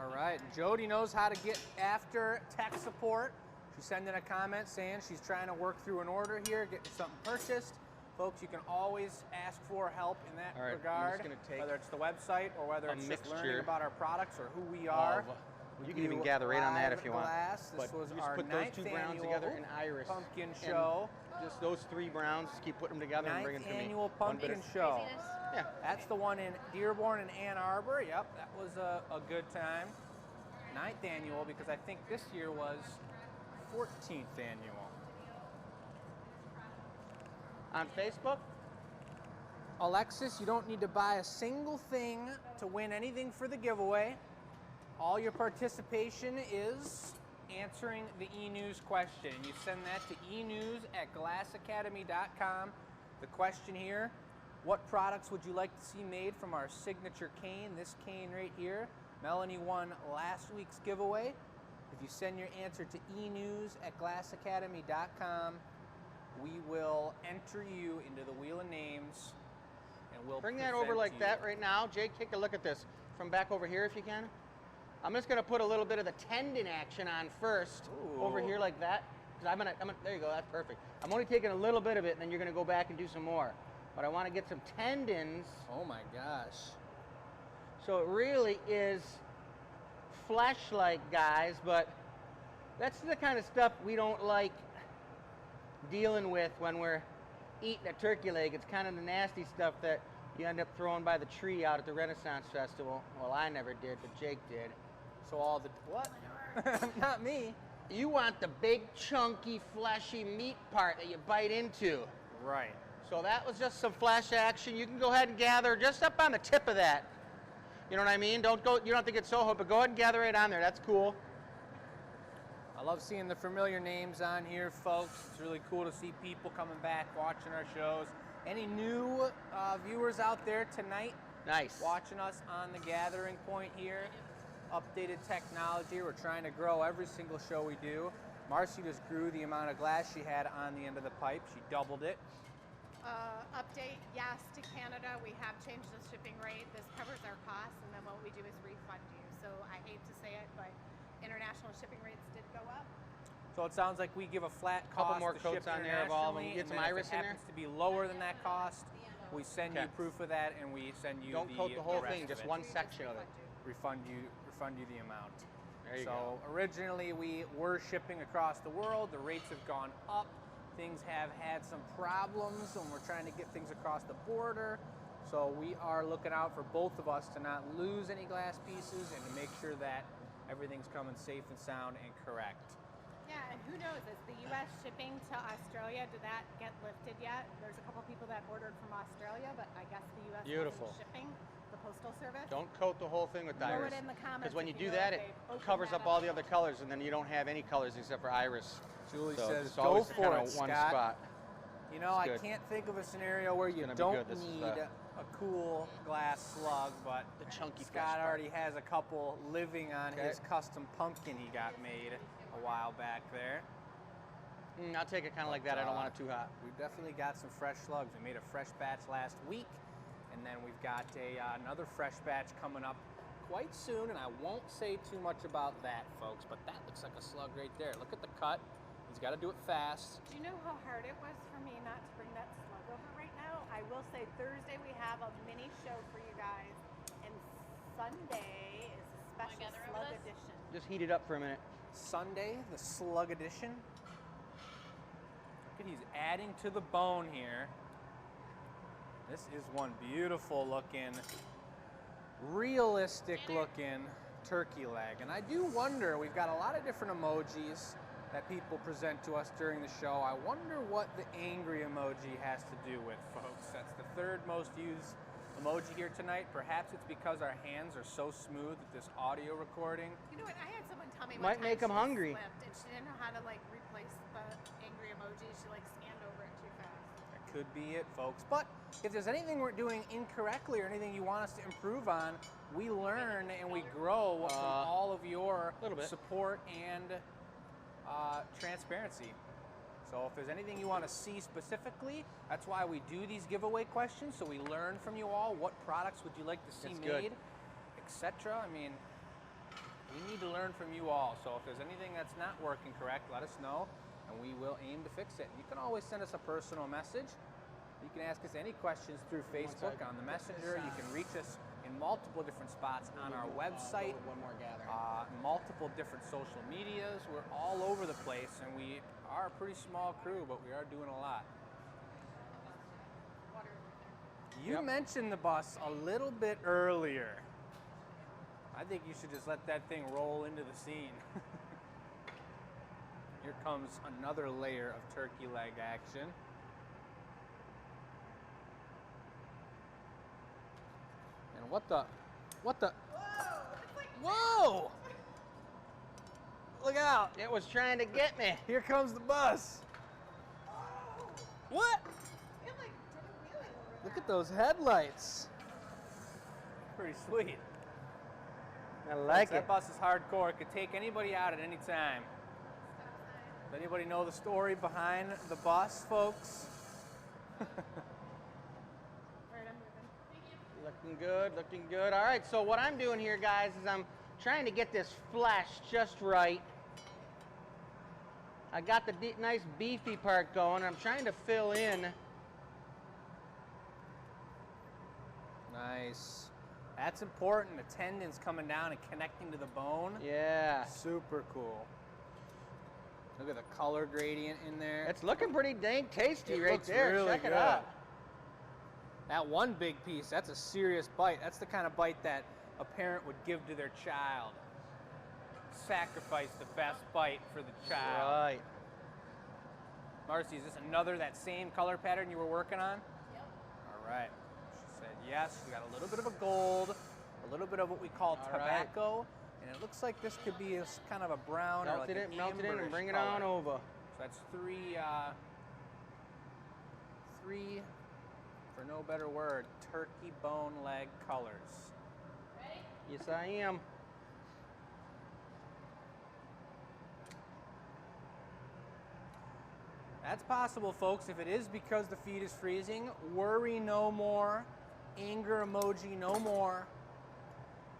All right. Jody knows how to get after tech support. She's sending a comment saying she's trying to work through an order here, getting something purchased. Folks, you can always ask for help in that
All right, I'm
regard,
just gonna take
whether it's the website or whether
a
it's just learning
mixture
about our products or who we are.
You can even gather right on that if you want.
Glass. This
But
was
you just
our
put those
9th
two browns
annual
together in iris.
pumpkin
and
show.
Just those three browns, just keep putting them together and bring
9th
them to me.
annual
One bit
pumpkin
at-
show.
Yeah.
That's the one in Dearborn and Ann Arbor. Yep, that was a good time. 9th annual, because I think this year was 14th annual.
On Facebook?
Alexis, you don't need to buy a single thing to win anything for the giveaway. All your participation is answering the e-news question. You send that to enews@glassacademy.com. The question here, what products would you like to see made from our signature cane? This cane right here. Melanie won last week's giveaway. If you send your answer to enews@glassacademy.com, we will enter you into the Wheel of Names, and we'll
Bring that over
present
like
you.
that right now. Jake, take a look at this from back over here if you can. I'm just gonna put a little bit of the tendon action on first, over
Ooh.
here like that. 'Cause I'm gonna, there you go, that's perfect. I'm only taking a little bit of it, and then you're gonna go back and do some more. But I wanna get some tendons,
Oh my gosh.
so it really is flesh-like, guys, but that's the kind of stuff we don't like dealing with when we're eating a turkey leg. It's kind of the nasty stuff that you end up throwing by the tree out at the Renaissance Festival. Well, I never did, but Jake did.
So all the, what? Not me.
You want the big, chunky, fleshy meat part that you bite into.
Right.
So that was just some flash action. You can go ahead and gather just up on the tip of that. You know what I mean? Don't go, you don't have to get so hooked, but go ahead and gather right on there. That's cool.
I love seeing the familiar names on here, folks. It's really cool to see people coming back, watching our shows. Any new viewers out there tonight
Nice.
watching us on the gathering point here? Updated technology. We're trying to grow every single show we do. Marcy just grew the amount of glass she had on the end of the pipe. She doubled it.
Update, yes, to Canada. We have changed the shipping rate. This covers our costs, and then what we do is refund you. So I hate to say it, but international shipping rates did go up.
So it sounds like we give a flat
Couple
cost
more
to
coats
ship
on there of all of them.
internationally,
Get
and
some
then if
iris
it
in there?
happens to be lower than that cost, we send you
Okay.
proof of that, and we send you
Don't coat the whole
rest
thing,
of
just
it.
one section of it.
refund you the amount.
There you
so
go.
originally we were shipping across the world. The rates have gone up. Things have had some problems when we're trying to get things across the border. So we are looking out for both of us to not lose any glass pieces and to make sure that everything's coming safe and sound and correct.
Yeah, and who knows, is the U.S. shipping to Australia, did that get lifted yet? There's a couple people that ordered from Australia, but I guess the U.S.
Beautiful.
isn't shipping, the Postal Service.
Don't coat the whole thing with
Throw
iris.
it in the comments
Because when you
if
do
you know
that,
if
it
they've opened
covers
that
up all the other colors, and then you don't have any colors except for iris.
Julie
So
says,
it's
go
always
for
kinda
it,
one
Scott.
spot.
You know,
It's
I
good.
can't think of a scenario where you
gonna be
don't
good. This is
need
the-
a cool glass slug, but
The chunky flesh
Scott
part.
already has a couple living on
Okay.
his custom pumpkin he got made a while back there.
I'll take it kind of like that. I don't want it too hot.
We've definitely got some fresh slugs. We made a fresh batch last week, and then we've got another fresh batch coming up quite soon, and I won't say too much about that, folks, but that looks like a slug right there. Look at the cut. He's got to do it fast.
Do you know how hard it was for me not to bring that slug over right now? I will say Thursday we have a mini show for you guys, and Sunday is a special
gather over
slug
this?
edition.
Just heat it up for a minute.
Sunday, the slug edition. Look at, he's adding to the bone here. This is one beautiful looking, realistic looking turkey leg. And I do wonder, we've got a lot of different emojis that people present to us during the show. I wonder what the angry emoji has to do with, folks. That's the third most used emoji here tonight. Perhaps it's because our hands are so smooth at this audio recording.
You know what? I had someone tell me
Might
one time
make 'em
she
hungry.
slipped and she didn't know how to like replace the angry emoji. She like scanned over it too fast.
That could be it, folks. But if there's anything we're doing incorrectly or anything you want us to improve on, we learn and we grow from all of your
little bit.
support and transparency. So if there's anything you want to see specifically, that's why we do these giveaway questions, so we learn from you all. What products would you like to see
That's good.
made, etc. I mean, we need to learn from you all. So if there's anything that's not working correct, let us know, and we will aim to fix it. You can always send us a personal message. You can ask us any questions through Facebook on the Messenger. You can reach us in multiple different spots on our website,
One more gather.
multiple different social medias. We're all over the place, and we are a pretty small crew, but we are doing a lot. You
Yep.
mentioned the bus a little bit earlier. I think you should just let that thing roll into the scene. Here comes another layer of turkey leg action. And what the? Whoa! Look out!
It was trying to get me.
Here comes the bus. What?
It like did a wheelie over
Look at those headlights. Pretty sweet.
I like
That
it.
bus is hardcore. It could take anybody out at any time. Does anybody know the story behind the bus, folks?
All right, I'm moving.
Looking good, looking good. All right, so what I'm doing here, guys, is I'm trying to get this flesh just right. I got the nice beefy part going. I'm trying to fill in.
Nice. That's important. The tendons coming down and connecting to the bone.
Yeah.
Super cool. Look at the color gradient in there.
It's looking pretty dang tasty
It
right
looks
there.
really
Check it
good.
out.
That one big piece, that's a serious bite. That's the kind of bite that a parent would give to their child. Sacrifice the best bite for the child.
Right.
Marcy, is this another, that same color pattern you were working on?
Yep.
All right. She said yes. We got a little bit of a gold, a little bit of what we call
All right.
tobacco, and it looks like this could be a, kind of a brown or
Melt
like
it
an
in, melt it in,
amberish
and bring it
color.
on over.
So that's three, for no better word, turkey bone leg colors.
Ready?
Yes, I am.
That's possible, folks. If it is because the feed is freezing, worry no more. Anger emoji no more.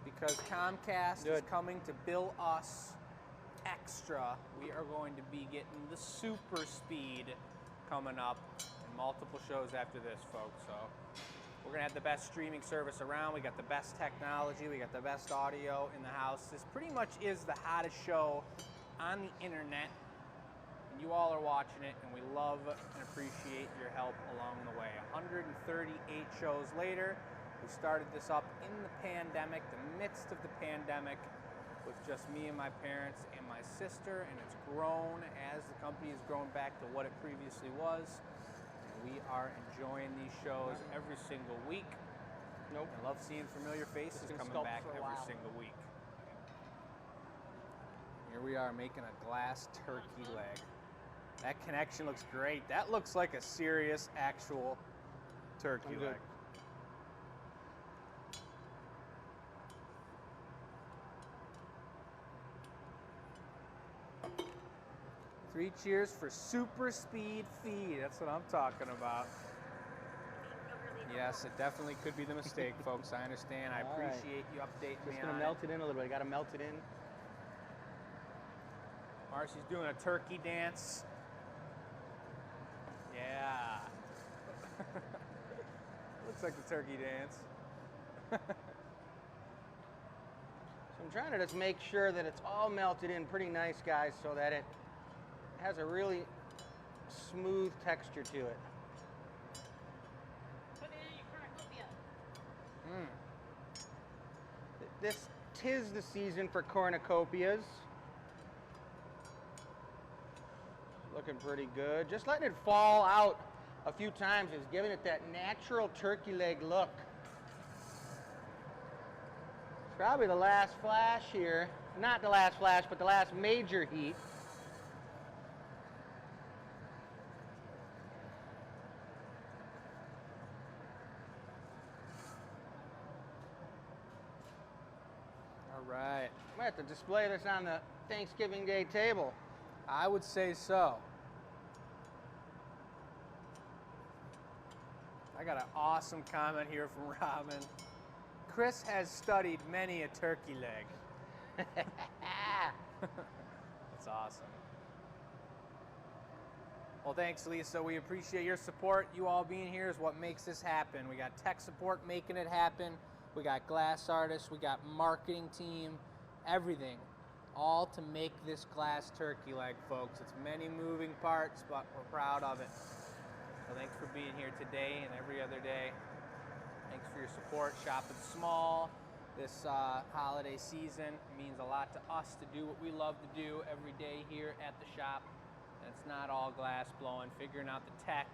Because Comcast is
Good.
coming to bill us extra. We are going to be getting the super speed coming up and multiple shows after this, folks. So we're going to have the best streaming service around. We got the best technology. We got the best audio in the house. This pretty much is the hottest show on the internet. You all are watching it, and we love and appreciate your help along the way. 138 shows later, we started this up in the pandemic, the midst of the pandemic, with just me and my parents and my sister, and it's grown as the company has grown back to what it previously was. And we are enjoying these shows every single week.
Nope.
I love seeing familiar faces
Just gonna
coming
sculpt
back
for a
every
while.
single week. Here we are making a glass turkey leg. That connection looks great. That looks like a serious, actual turkey
I'm good.
leg. Three cheers for super speed feed. That's what I'm talking about. Yes, it definitely could be the mistake, folks. I understand. I
All right.
appreciate you updating me
Just
on
gonna
it.
melt it in a little bit. I gotta melt it in.
Marcy's doing a turkey dance. Yeah. Looks like the turkey dance.
So I'm trying to just make sure that it's all melted in pretty nice, guys, so that it has a really smooth texture to it.
Put it in your cornucopia.
This 'tis the season for cornucopias. Looking pretty good. Just letting it fall out a few times is giving it that natural turkey leg look. It's probably the last flash here. Not the last flash, but the last major heat.
All right.
I might have to display this on the Thanksgiving Day table.
I would say so. I got an awesome comment here from Robin. Chris has studied many a turkey leg. That's awesome. Well, thanks, Lisa. We appreciate your support. You all being here is what makes this happen. We got tech support making it happen. We got glass artists. We got marketing team. Everything. All to make this glass turkey leg, folks. It's many moving parts, but we're proud of it. So thanks for being here today and every other day. Thanks for your support. Shopping small this holiday season means a lot to us to do what we love to do every day here at the shop. And it's not all glass blowing, figuring out the tech,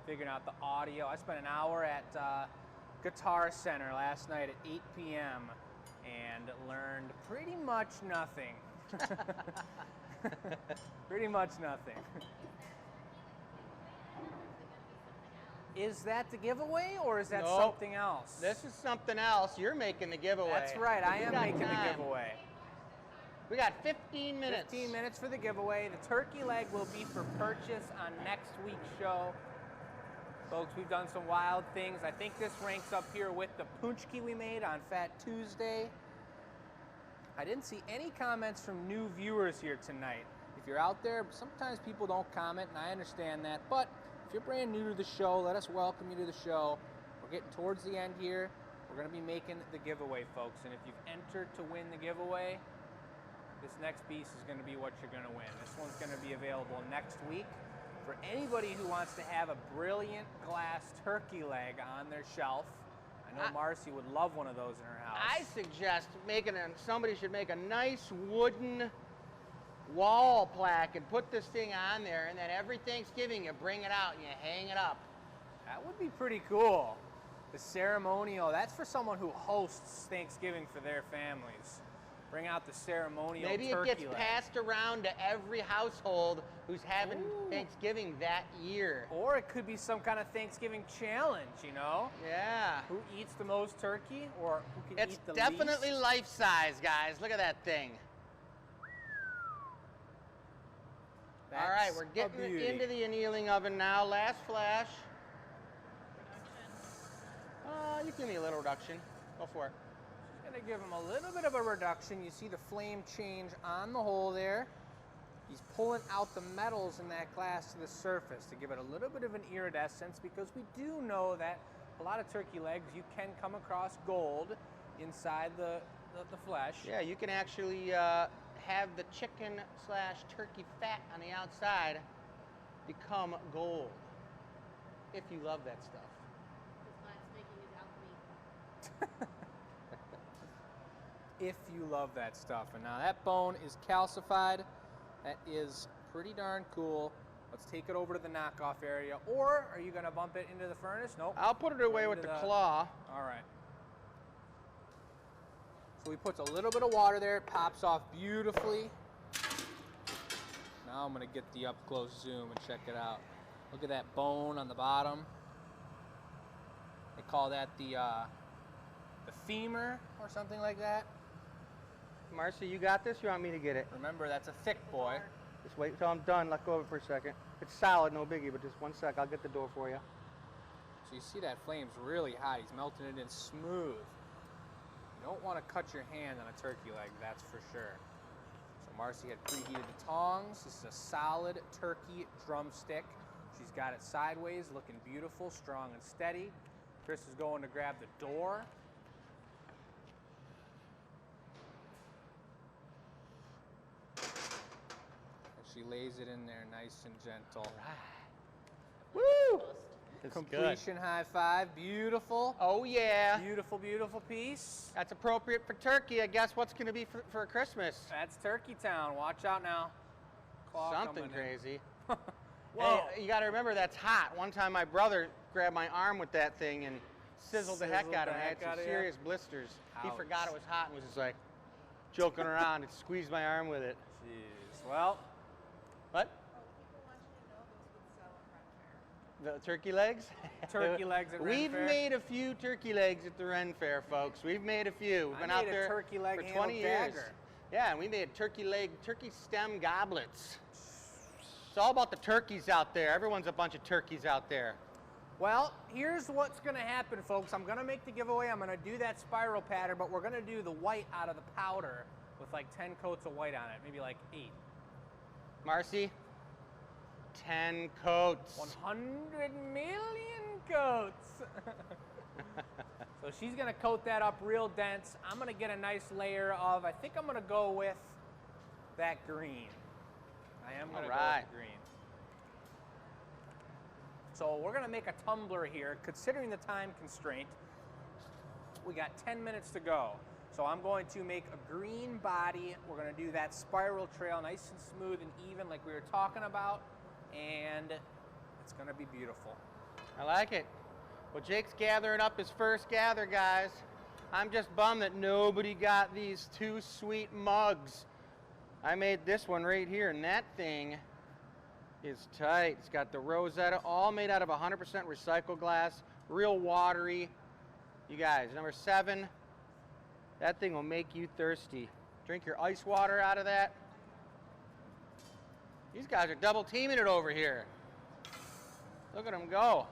figuring out the audio. I spent an hour at Guitar Center last night at 8 p.m. and learned pretty much nothing. Pretty much nothing. Is that the giveaway or is that
Nope.
something else?
This is something else. You're making the giveaway.
That's right, I
You
am
got
making
time.
the giveaway.
We got 15 minutes.
15 minutes for the giveaway. The turkey leg will be for purchase on next week's show. Folks, we've done some wild things. I think this ranks up here with the punchki we made on Fat Tuesday. I didn't see any comments from new viewers here tonight. If you're out there, sometimes people don't comment, and I understand that. But if you're brand new to the show, let us welcome you to the show. We're getting towards the end here. We're going to be making the giveaway, folks. And if you've entered to win the giveaway, this next piece is going to be what you're going to win. This one's going to be available next week for anybody who wants to have a brilliant glass turkey leg on their shelf. I know Marcy would love one of those in her house.
I suggest somebody should make a nice wooden wall plaque and put this thing on there, and then every Thanksgiving you bring it out and you hang it up.
That would be pretty cool. The ceremonial, that's for someone who hosts Thanksgiving for their families. Bring out the ceremonial
Maybe
turkey
it gets
leg.
passed around to every household who's having Thanksgiving that year.
Or it could be some kind of Thanksgiving challenge, you know?
Yeah.
Who eats the most turkey, or who can
It's
eat the
definitely
least?
life size, guys. Look at that thing.
That's
all right, we're
a
getting
beauty.
into the annealing oven now. Last flash. You can give me a little reduction. Go for it.
Gonna give him a little bit of a reduction. You see the flame change on the hole there. He's pulling out the metals in that glass to the surface to give it a little bit of an iridescence, because we do know that a lot of turkey legs, you can come across gold inside the flesh.
Yeah, you can actually have the chicken/turkey fat on the outside become gold if you love that stuff.
If you love that stuff. And now that bone is calcified. That is pretty darn cool. Let's take it over to the knockoff area. Or are you gonna bump it into the furnace? Nope.
I'll put it away with the claw.
All right. So we put a little bit of water there. It pops off beautifully. Now I'm gonna get the up close zoom and check it out. Look at that bone on the bottom. They call that the femur or something like that.
Marcy, you got this? You want me to get it?
Remember, that's a thick boy.
Just wait until I'm done. Let go of it for a second. It's solid, no biggie, but just 1 sec. I'll get the door for you.
So you see that flame's really hot. He's melting it in smooth. You don't want to cut your hand on a turkey leg, that's for sure. So Marcy had preheated the tongs. This is a solid turkey drumstick. She's got it sideways, looking beautiful, strong and steady. Chris is going to grab the door. She lays it in there nice and gentle.
Woo! It's
Completion
good.
high five. Beautiful.
Oh, yeah.
Beautiful, beautiful piece.
That's appropriate for turkey. I guess what's going to be for Christmas?
That's Turkey Town. Watch out now. Claw
Something
coming in.
crazy.
Whoa.
Hey, you got to remember that's hot. One time my brother grabbed my arm with that thing and sizzled the heck out of me. I had some serious blisters. He
Ouch.
forgot it was hot and was just like joking around and squeezed my arm with it.
Jeez. Well,
What? The turkey legs?
turkey legs at Ren
We've
Fair.
made a few turkey legs at the Ren Fair, folks. We've made a few. We've
I
been
made
out
a
there
turkey leg
for
handled
20 years.
dagger.
Yeah, and we made turkey stem goblets. It's all about the turkeys out there. Everyone's a bunch of turkeys out there.
Well, here's what's going to happen, folks. I'm going to make the giveaway. I'm going to do that spiral pattern, but we're going to do the white out of the powder with like 10 coats of white on it, maybe like 8.
Marcy, 10 coats.
100 million coats. So she's going to coat that up real dense. I'm going to get a nice layer of, I think I'm going to go with that green. I am going to go with the green. So we're going to make a tumbler here. Considering the time constraint, we got 10 minutes to go. So I'm going to make a green body. We're going to do that spiral trail nice and smooth and even like we were talking about. And it's going to be beautiful.
I like it. Well, Jake's gathering up his first gather, guys. I'm just bummed that nobody got these 2 sweet mugs. I made this one right here, and that thing is tight. It's got the Rosetta, all made out of 100% recycled glass, real watery. You guys, number 7, that thing will make you thirsty. Drink your ice water out of that. These guys are double teaming it over here. Look at them go.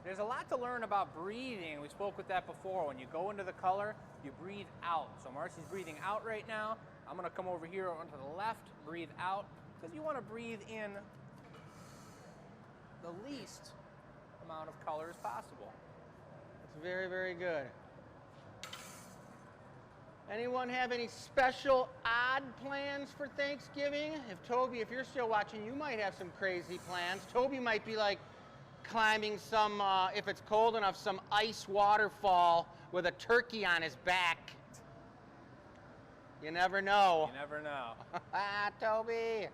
There's a lot to learn about breathing. We spoke with that before. When you go into the color, you breathe out. So Marcy's breathing out right now. I'm gonna come over here onto the left, breathe out, because you wanna breathe in the least amount of color as possible.
That's very, very good. Anyone have any special odd plans for Thanksgiving? If you're still watching, you might have some crazy plans. Toby might be like climbing some, if it's cold enough, some ice waterfall with a turkey on his back. You never know.
You never know.
Ah, Toby.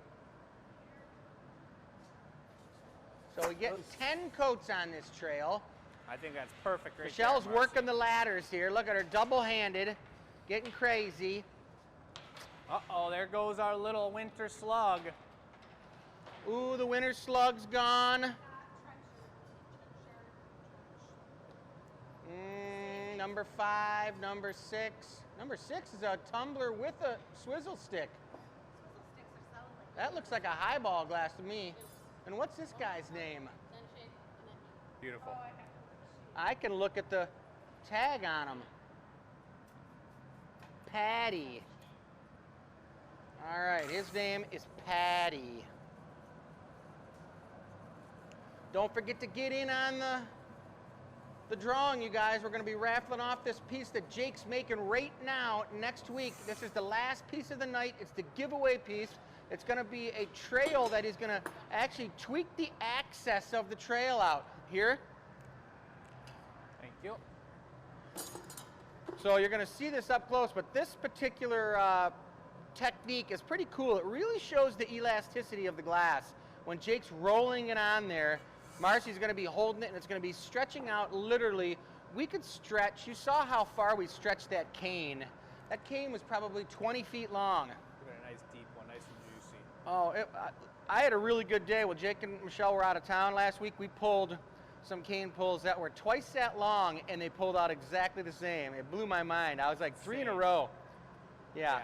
So we're getting 10 coats on this trail.
I think that's perfect right
Michelle's
there, Marcy.
working the ladders here. Look at her, double-handed, getting crazy.
Uh-oh, there goes our little winter slug.
Ooh, the winter slug's gone. Number 5, number 6. Number 6 is a tumbler with a swizzle stick. That looks like a highball glass to me. And what's this guy's name?
Beautiful.
I can look at the tag on him. Patty. All right, his name is Patty. Don't forget to get in on the drawing, you guys. We're going to be raffling off this piece that Jake's making right now next week. This is the last piece of the night. It's the giveaway piece. It's going to be a trail that is going to actually tweak the access of the trail out. Here.
Thank you.
So you're going to see this up close, but this particular technique is pretty cool. It really shows the elasticity of the glass. When Jake's rolling it on there, Marcy's going to be holding it, and it's going to be stretching out literally. We could stretch. You saw how far we stretched that cane. That cane was probably 20 feet long.
We've got a nice deep one, nice and juicy.
Oh, I had a really good day. When Jake and Michelle were out of town last week, we pulled some cane pulls that were twice that long, and they pulled out exactly the same. It blew my mind. I was like 3 in a row. Yeah.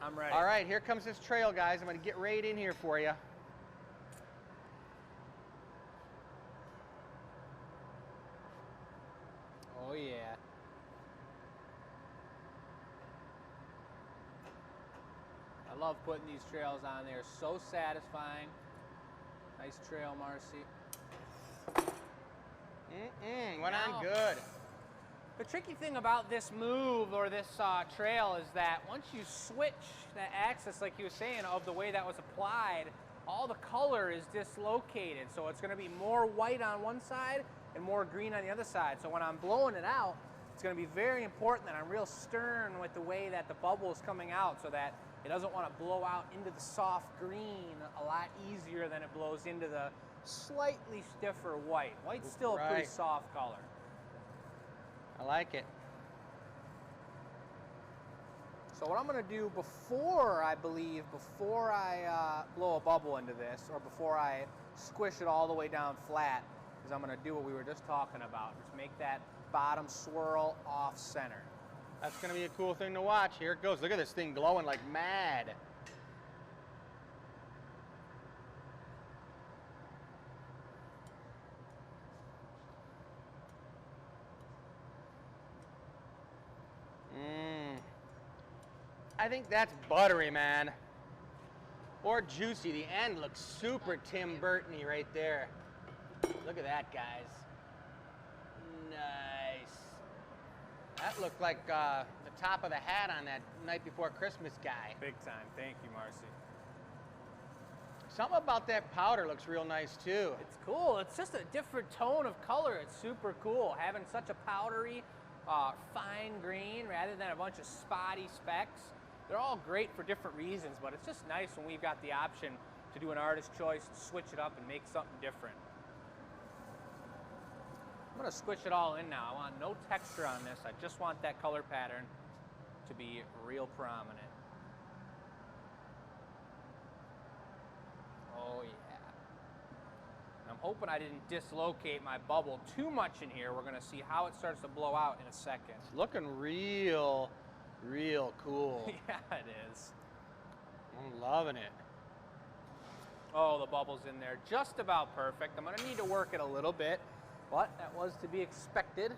I'm ready.
All right, here comes this trail, guys. I'm going to get right in here for you.
Oh, yeah. I love putting these trails on there. So satisfying. Nice trail, Marcy.
Went
Now-
on good.
The tricky thing about this move or this trail is that once you switch the axis, like you were saying, of the way that was applied, all the color is dislocated. So it's going to be more white on one side and more green on the other side. So when I'm blowing it out, it's going to be very important that I'm real stern with the way that the bubble is coming out, so that it doesn't want to blow out into the soft green a lot easier than it blows into the slightly stiffer white. White's still a pretty
Right.
soft color.
I like it.
So what I'm going to do before I blow a bubble into this, or before I squish it all the way down flat, is I'm going to do what we were just talking about. Just make that bottom swirl off center.
That's going to be a cool thing to watch. Here it goes. Look at this thing glowing like mad. I think that's buttery, man. Or juicy. The end looks super Tim Burton-y right there. Look at that, guys. Nice. That looked like the top of the hat on that Night Before Christmas guy.
Big time. Thank you, Marcy.
Something about that powder looks real nice, too.
It's cool. It's just a different tone of color. It's super cool. Having such a powdery, fine green rather than a bunch of spotty specks. They're all great for different reasons, but it's just nice when we've got the option to do an artist choice, switch it up, and make something different. I'm going to squish it all in now. I want no texture on this. I just want that color pattern to be real prominent. Oh, yeah. And I'm hoping I didn't dislocate my bubble too much in here. We're going to see how it starts to blow out in a second.
It's looking real Real cool.
Yeah, it is.
I'm loving it.
Oh, the bubble's in there just about perfect. I'm gonna need to work it a little bit, but that was to be expected.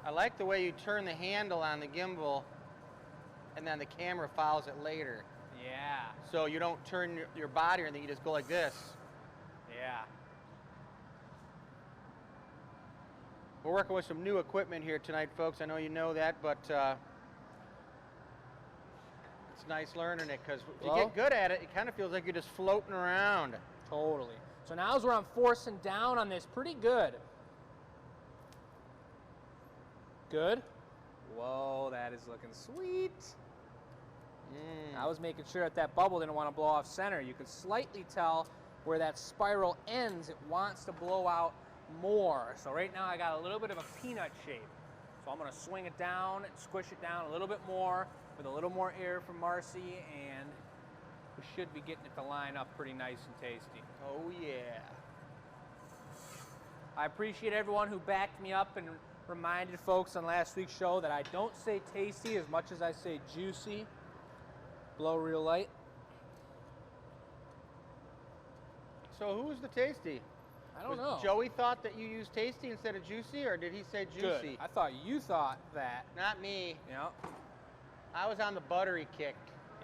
I like the way you turn the handle on the gimbal and then the camera follows it later.
Yeah,
So you don't turn your body or anything, you just go like this.
yeah.
We're working with some new equipment here tonight, folks. I know you know that, but it's nice learning it because if you
Well,
get good at it, it kind of feels like you're just floating around.
Totally. So now's where I'm forcing down on this pretty good. Good. Whoa, that is looking sweet. I was making sure that bubble didn't want to blow off center. You can slightly tell where that spiral ends. It wants to blow out more. So right now I got a little bit of a peanut shape. So I'm going to swing it down and squish it down a little bit more with a little more air from Marcy, and we should be getting it to line up pretty nice and tasty.
Oh, yeah.
I appreciate everyone who backed me up and reminded folks on last week's show that I don't say tasty as much as I say juicy. Blow real light.
So who's the tasty?
I don't know.
Joey thought that you used tasty instead of juicy, or did he say
Good.
juicy?
I thought you thought that.
Not me.
You know?
I was on the buttery kick.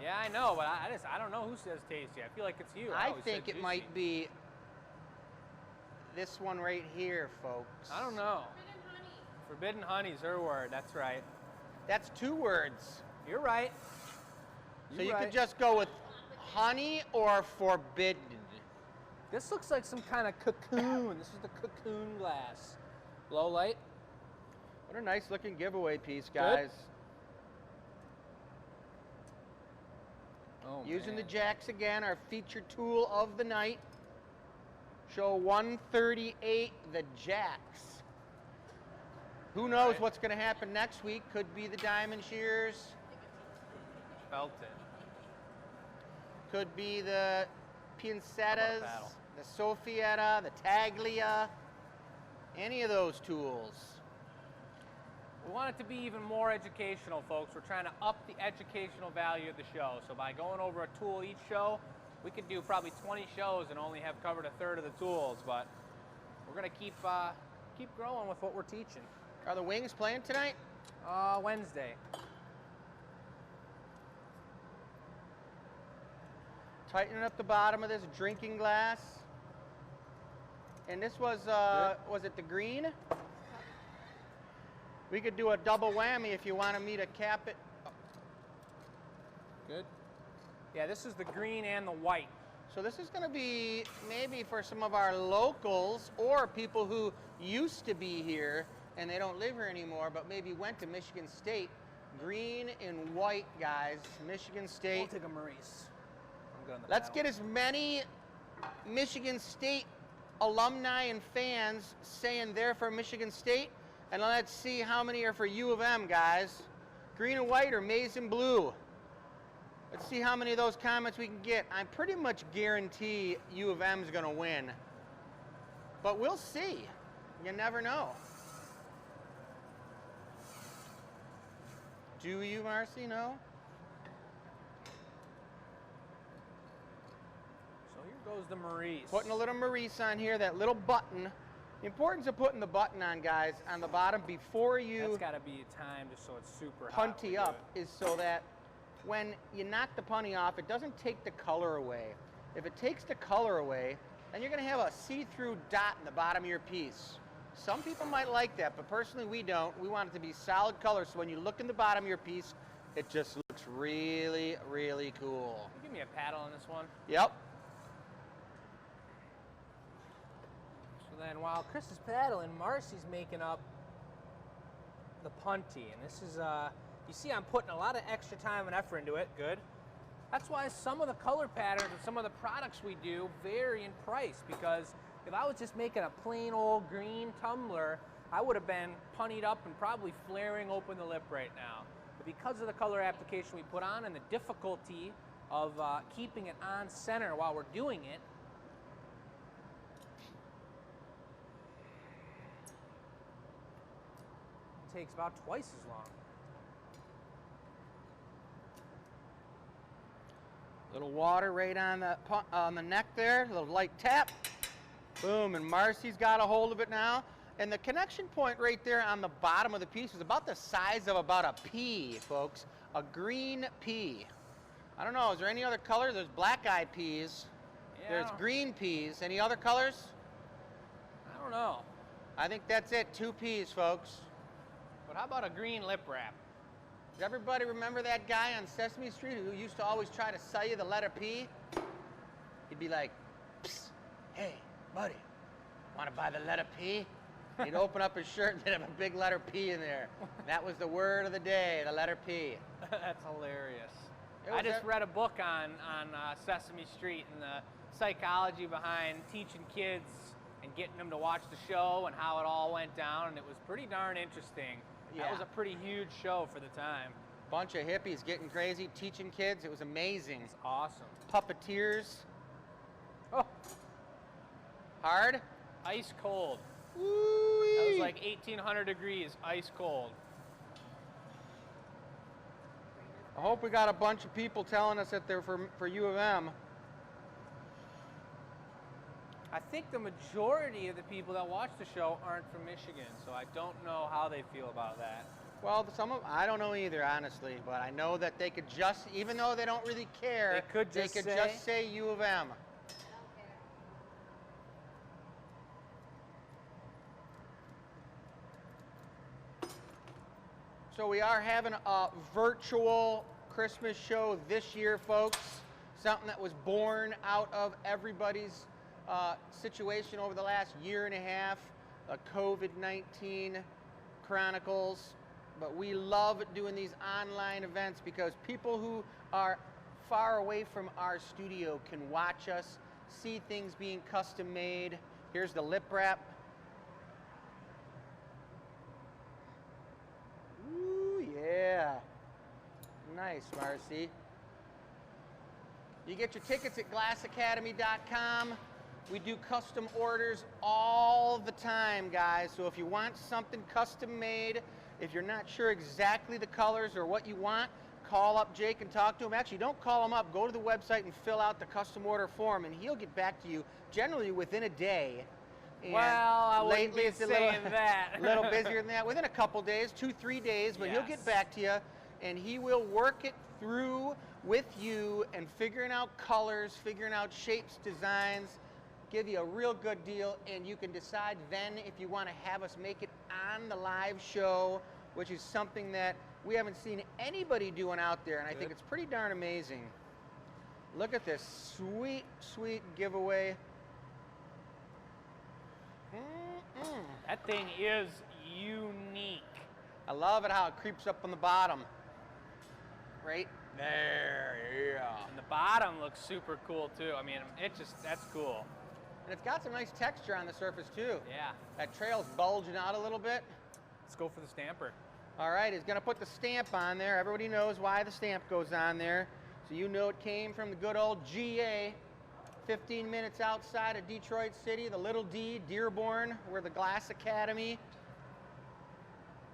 Yeah, I know, but I don't know who says tasty. I feel like it's you.
I
always
think
said
it
juicy.
might be this one right here, folks.
I don't know.
Forbidden honey.
Forbidden honey's her word. That's right.
That's 2 words.
You're right.
So you
You're
could
right.
just go with honey or forbidden.
This looks like some kind of cocoon. This is the cocoon glass. Low light.
What a nice looking giveaway piece, guys.
Oh,
Using
man.
the jacks again, our feature tool of the night. Show 138, the jacks. Who knows
right.
what's going to happen next week? Could be the diamond shears.
Felt it.
Could be the pincetas,
paddle?
the Soffietta, the Taglia, any of those tools.
We want it to be even more educational, folks. We're trying to up the educational value of the show. So by going over a tool each show, we could do probably 20 shows and only have covered a third of the tools. But we're going to keep growing with what we're teaching.
Are the Wings playing tonight?
Wednesday.
Tightening up the bottom of this drinking glass. And this was it the green? We could do a double whammy if you wanted me to cap it.
Good. Yeah, this is the green and the white.
So this is going to be maybe for some of our locals or people who used to be here and they don't live here anymore, but maybe went to Michigan State. Green and white, guys. Michigan State.
We'll take a Maurice. I'm good on the
Let's
paddle.
get as many Michigan State alumni and fans saying they're from Michigan State, and let's see how many are for U of M, guys. Green and white or maize and blue. Let's see how many of those comments we can get. I pretty much guarantee U of M is going to win, but we'll see. You never know. Do you, Marcy, know?
So here goes the Maurice.
Putting a little Maurice on here, that little button. The importance of putting the button on, guys, on the bottom before you
That's got to be timed just so it's super hot. when
punty
we
up
do it.
is so that when you knock the punty off, it doesn't take the color away. If it takes the color away, then you're going to have a see-through dot in the bottom of your piece. Some people might like that, but personally we don't. We want it to be solid color, so when you look in the bottom of your piece, it just looks really, really cool.
Can you give me a paddle on this one?
Yep.
So then while Chris is paddling, Marcy's making up the punty. And this is, you see I'm putting a lot of extra time and effort into it. Good. That's why some of the color patterns and some of the products we do vary in price, because if I was just making a plain old green tumbler, I would have been punnied up and probably flaring open the lip right now. But because of the color application we put on and the difficulty of keeping it on center while we're doing it, takes about twice as long.
Little water right on the neck there, a little light tap. Boom, and Marcy's got a hold of it now. And the connection point right there on the bottom of the piece is about the size of about a pea, folks. A green pea. I don't know, is there any other color? There's black-eyed peas.
Yeah,
There's green peas. Any other colors?
I don't know.
I think that's it, 2 peas, folks.
But how about a green lip wrap?
Does everybody remember that guy on Sesame Street who used to always try to sell you the letter P? He'd be like, "Psst, hey, buddy, want to buy the letter P?" He'd open up his shirt and there'd have a big letter P in there. That was the word of the day, the letter P.
That's hilarious.
It
I
was
just read a book on Sesame Street and the psychology behind teaching kids and getting them to watch the show and how it all went down, and it was pretty darn interesting.
Yeah.
That was a pretty huge show for the time.
Bunch of hippies getting crazy, teaching kids. It was amazing.
It's awesome.
Puppeteers.
Oh,
Hard.
ice cold.
Woo-wee.
That was like 1800 degrees, ice cold.
I hope we got a bunch of people telling us that they're for U of M.
I think the majority of the people that watch the show aren't from Michigan, so I don't know how they feel about that.
Well, I don't know either, honestly, but I know that they could just, even though they don't really care,
They could just
say U of M. So we are having a virtual Christmas show this year, folks. Something that was born out of everybody's situation over the last year and a half, COVID-19 chronicles. But we love doing these online events because people who are far away from our studio can watch us, see things being custom made. Here's the lip wrap. Ooh, yeah. Nice, Marcy. You get your tickets at glassacademy.com. We do custom orders all the time, guys. So if you want something custom made, if you're not sure exactly the colors or what you want, call up Jake and talk to him. Actually, don't call him up. Go to the website and fill out the custom order form, and he'll get back to you generally within a day. And
well, I wouldn't
lately
be
it's a
saying that.
a little busier than that. Within a couple days, 2-3 days, but he'll get
Yes.
back to you, and he will work it through with you and figuring out colors, figuring out shapes, designs, give you a real good deal, and you can decide then if you want to have us make it on the live show, which is something that we haven't seen anybody doing out there, and I think it's pretty darn amazing. Look at this sweet, sweet giveaway.
That thing is unique.
I love it how it creeps up on the bottom. Right there, yeah.
And the bottom looks super cool too. I mean, that's cool.
And it's got some nice texture on the surface too.
Yeah.
That trail's bulging out a little bit.
Let's go for the stamper.
All right, he's gonna put the stamp on there. Everybody knows why the stamp goes on there. So you know it came from the good old GA, 15 minutes outside of Detroit City, the little D, Dearborn. We're the Glass Academy.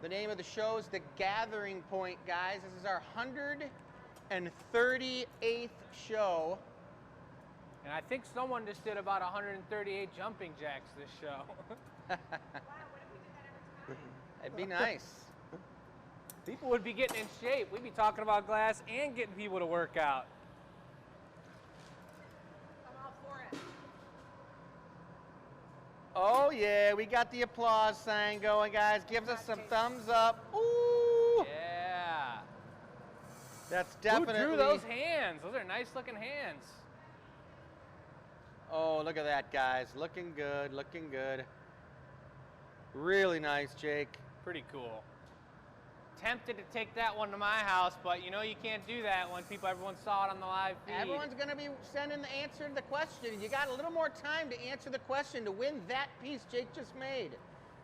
The name of the show is The Gathering Point, guys. This is our 138th show.
And I think someone just did about 138 jumping jacks this show.
It'd be nice.
People would be getting in shape. We'd be talking about glass and getting people to work out.
I'm all for it.
Oh yeah, we got the applause sign going, guys. Gives us some thumbs up. Ooh!
Yeah.
That's definitely.
Who drew those hands? Those are nice looking hands.
Oh, look at that, guys. Looking good, looking good. Really nice, Jake.
Pretty cool. Tempted to take that one to my house, but you know you can't do that when everyone saw it on the live feed.
Everyone's going to be sending the answer to the question. You got a little more time to answer the question to win that piece Jake just made.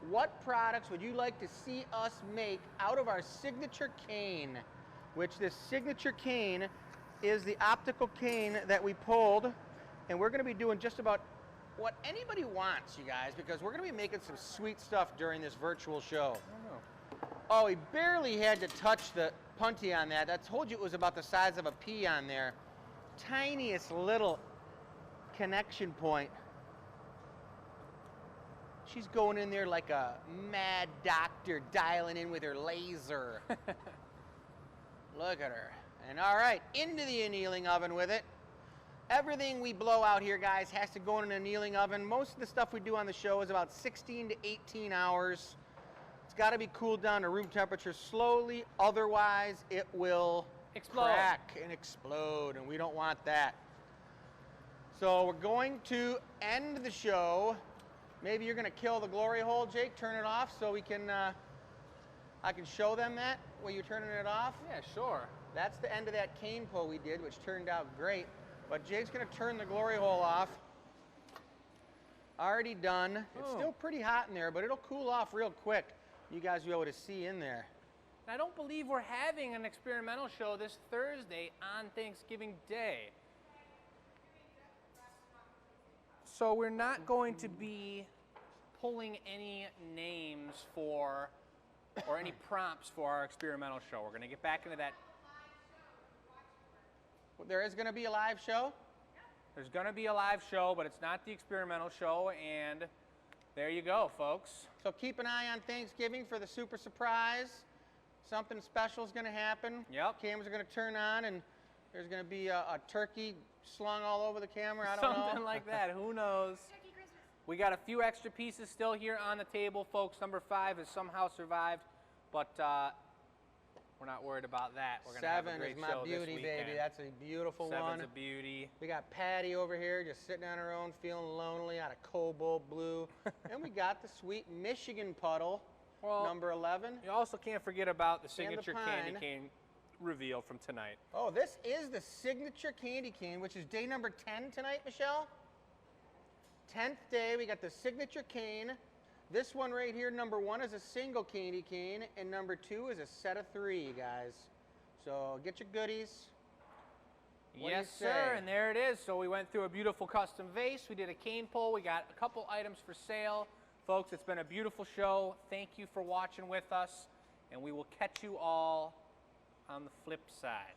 What products would you like to see us make out of our signature cane? Which this signature cane is the optical cane that we pulled, and we're going to be doing just about what anybody wants, you guys, because we're going to be making some sweet stuff during this virtual show. Oh, he barely had to touch the punty on that. I told you it was about the size of a pea on there. Tiniest little connection point. She's going in there like a mad doctor dialing in with her laser. Look at her. And all right, into the annealing oven with it. Everything we blow out here, guys, has to go in an annealing oven. Most of the stuff we do on the show is about 16 to 18 hours. It's got to be cooled down to room temperature slowly, otherwise it will crack and explode, and we don't want that. So we're going to end the show. Maybe you're going to kill the glory hole, Jake, turn it off so we can, I can show them that while you're turning it off.
Yeah, sure.
That's the end of that cane pull we did, which turned out great. But Jake's going to turn the glory hole off. Already done. It's still pretty hot in there, but it'll cool off real quick. You guys will be able to see in there.
I don't believe we're having an experimental show this Thursday on Thanksgiving Day. So we're not going to be pulling any names for, or any prompts for our experimental show. We're going to get back into that.
There is going to be a live show?
There's going to be a live show, but it's not the experimental show, and there you go, folks.
So keep an eye on Thanksgiving for the super surprise. Something special is going to happen.
Yep.
Cameras are going to turn on, and there's going to be a turkey slung all over the camera. I don't know.
Something like that. Who knows?
Turkey Christmas.
We got a few extra pieces still here on the table, folks. Number 5 has somehow survived, but we're not worried about that. We're going to have a
7
great
is my
show this
beauty,
weekend.
baby. That's a beautiful
7's
one.
a beauty.
We got Patty over here just sitting on her own, feeling lonely out of cobalt blue. And we got the sweet Michigan puddle,
Well,
number 11.
You also can't forget about the
the
signature candy
pine.
cane reveal from tonight.
Oh, this is the signature candy cane, which is day number 10 tonight, Michelle. 10th day, we got the signature cane. This one right here, number 1 is a single candy cane, and number 2 is a set of 3, you guys. So get your goodies. What do
Yes,
you
sir,
say?
and there it is. So we went through a beautiful custom vase. We did a cane pull. We got a couple items for sale. Folks, it's been a beautiful show. Thank you for watching with us, and we will catch you all on the flip side.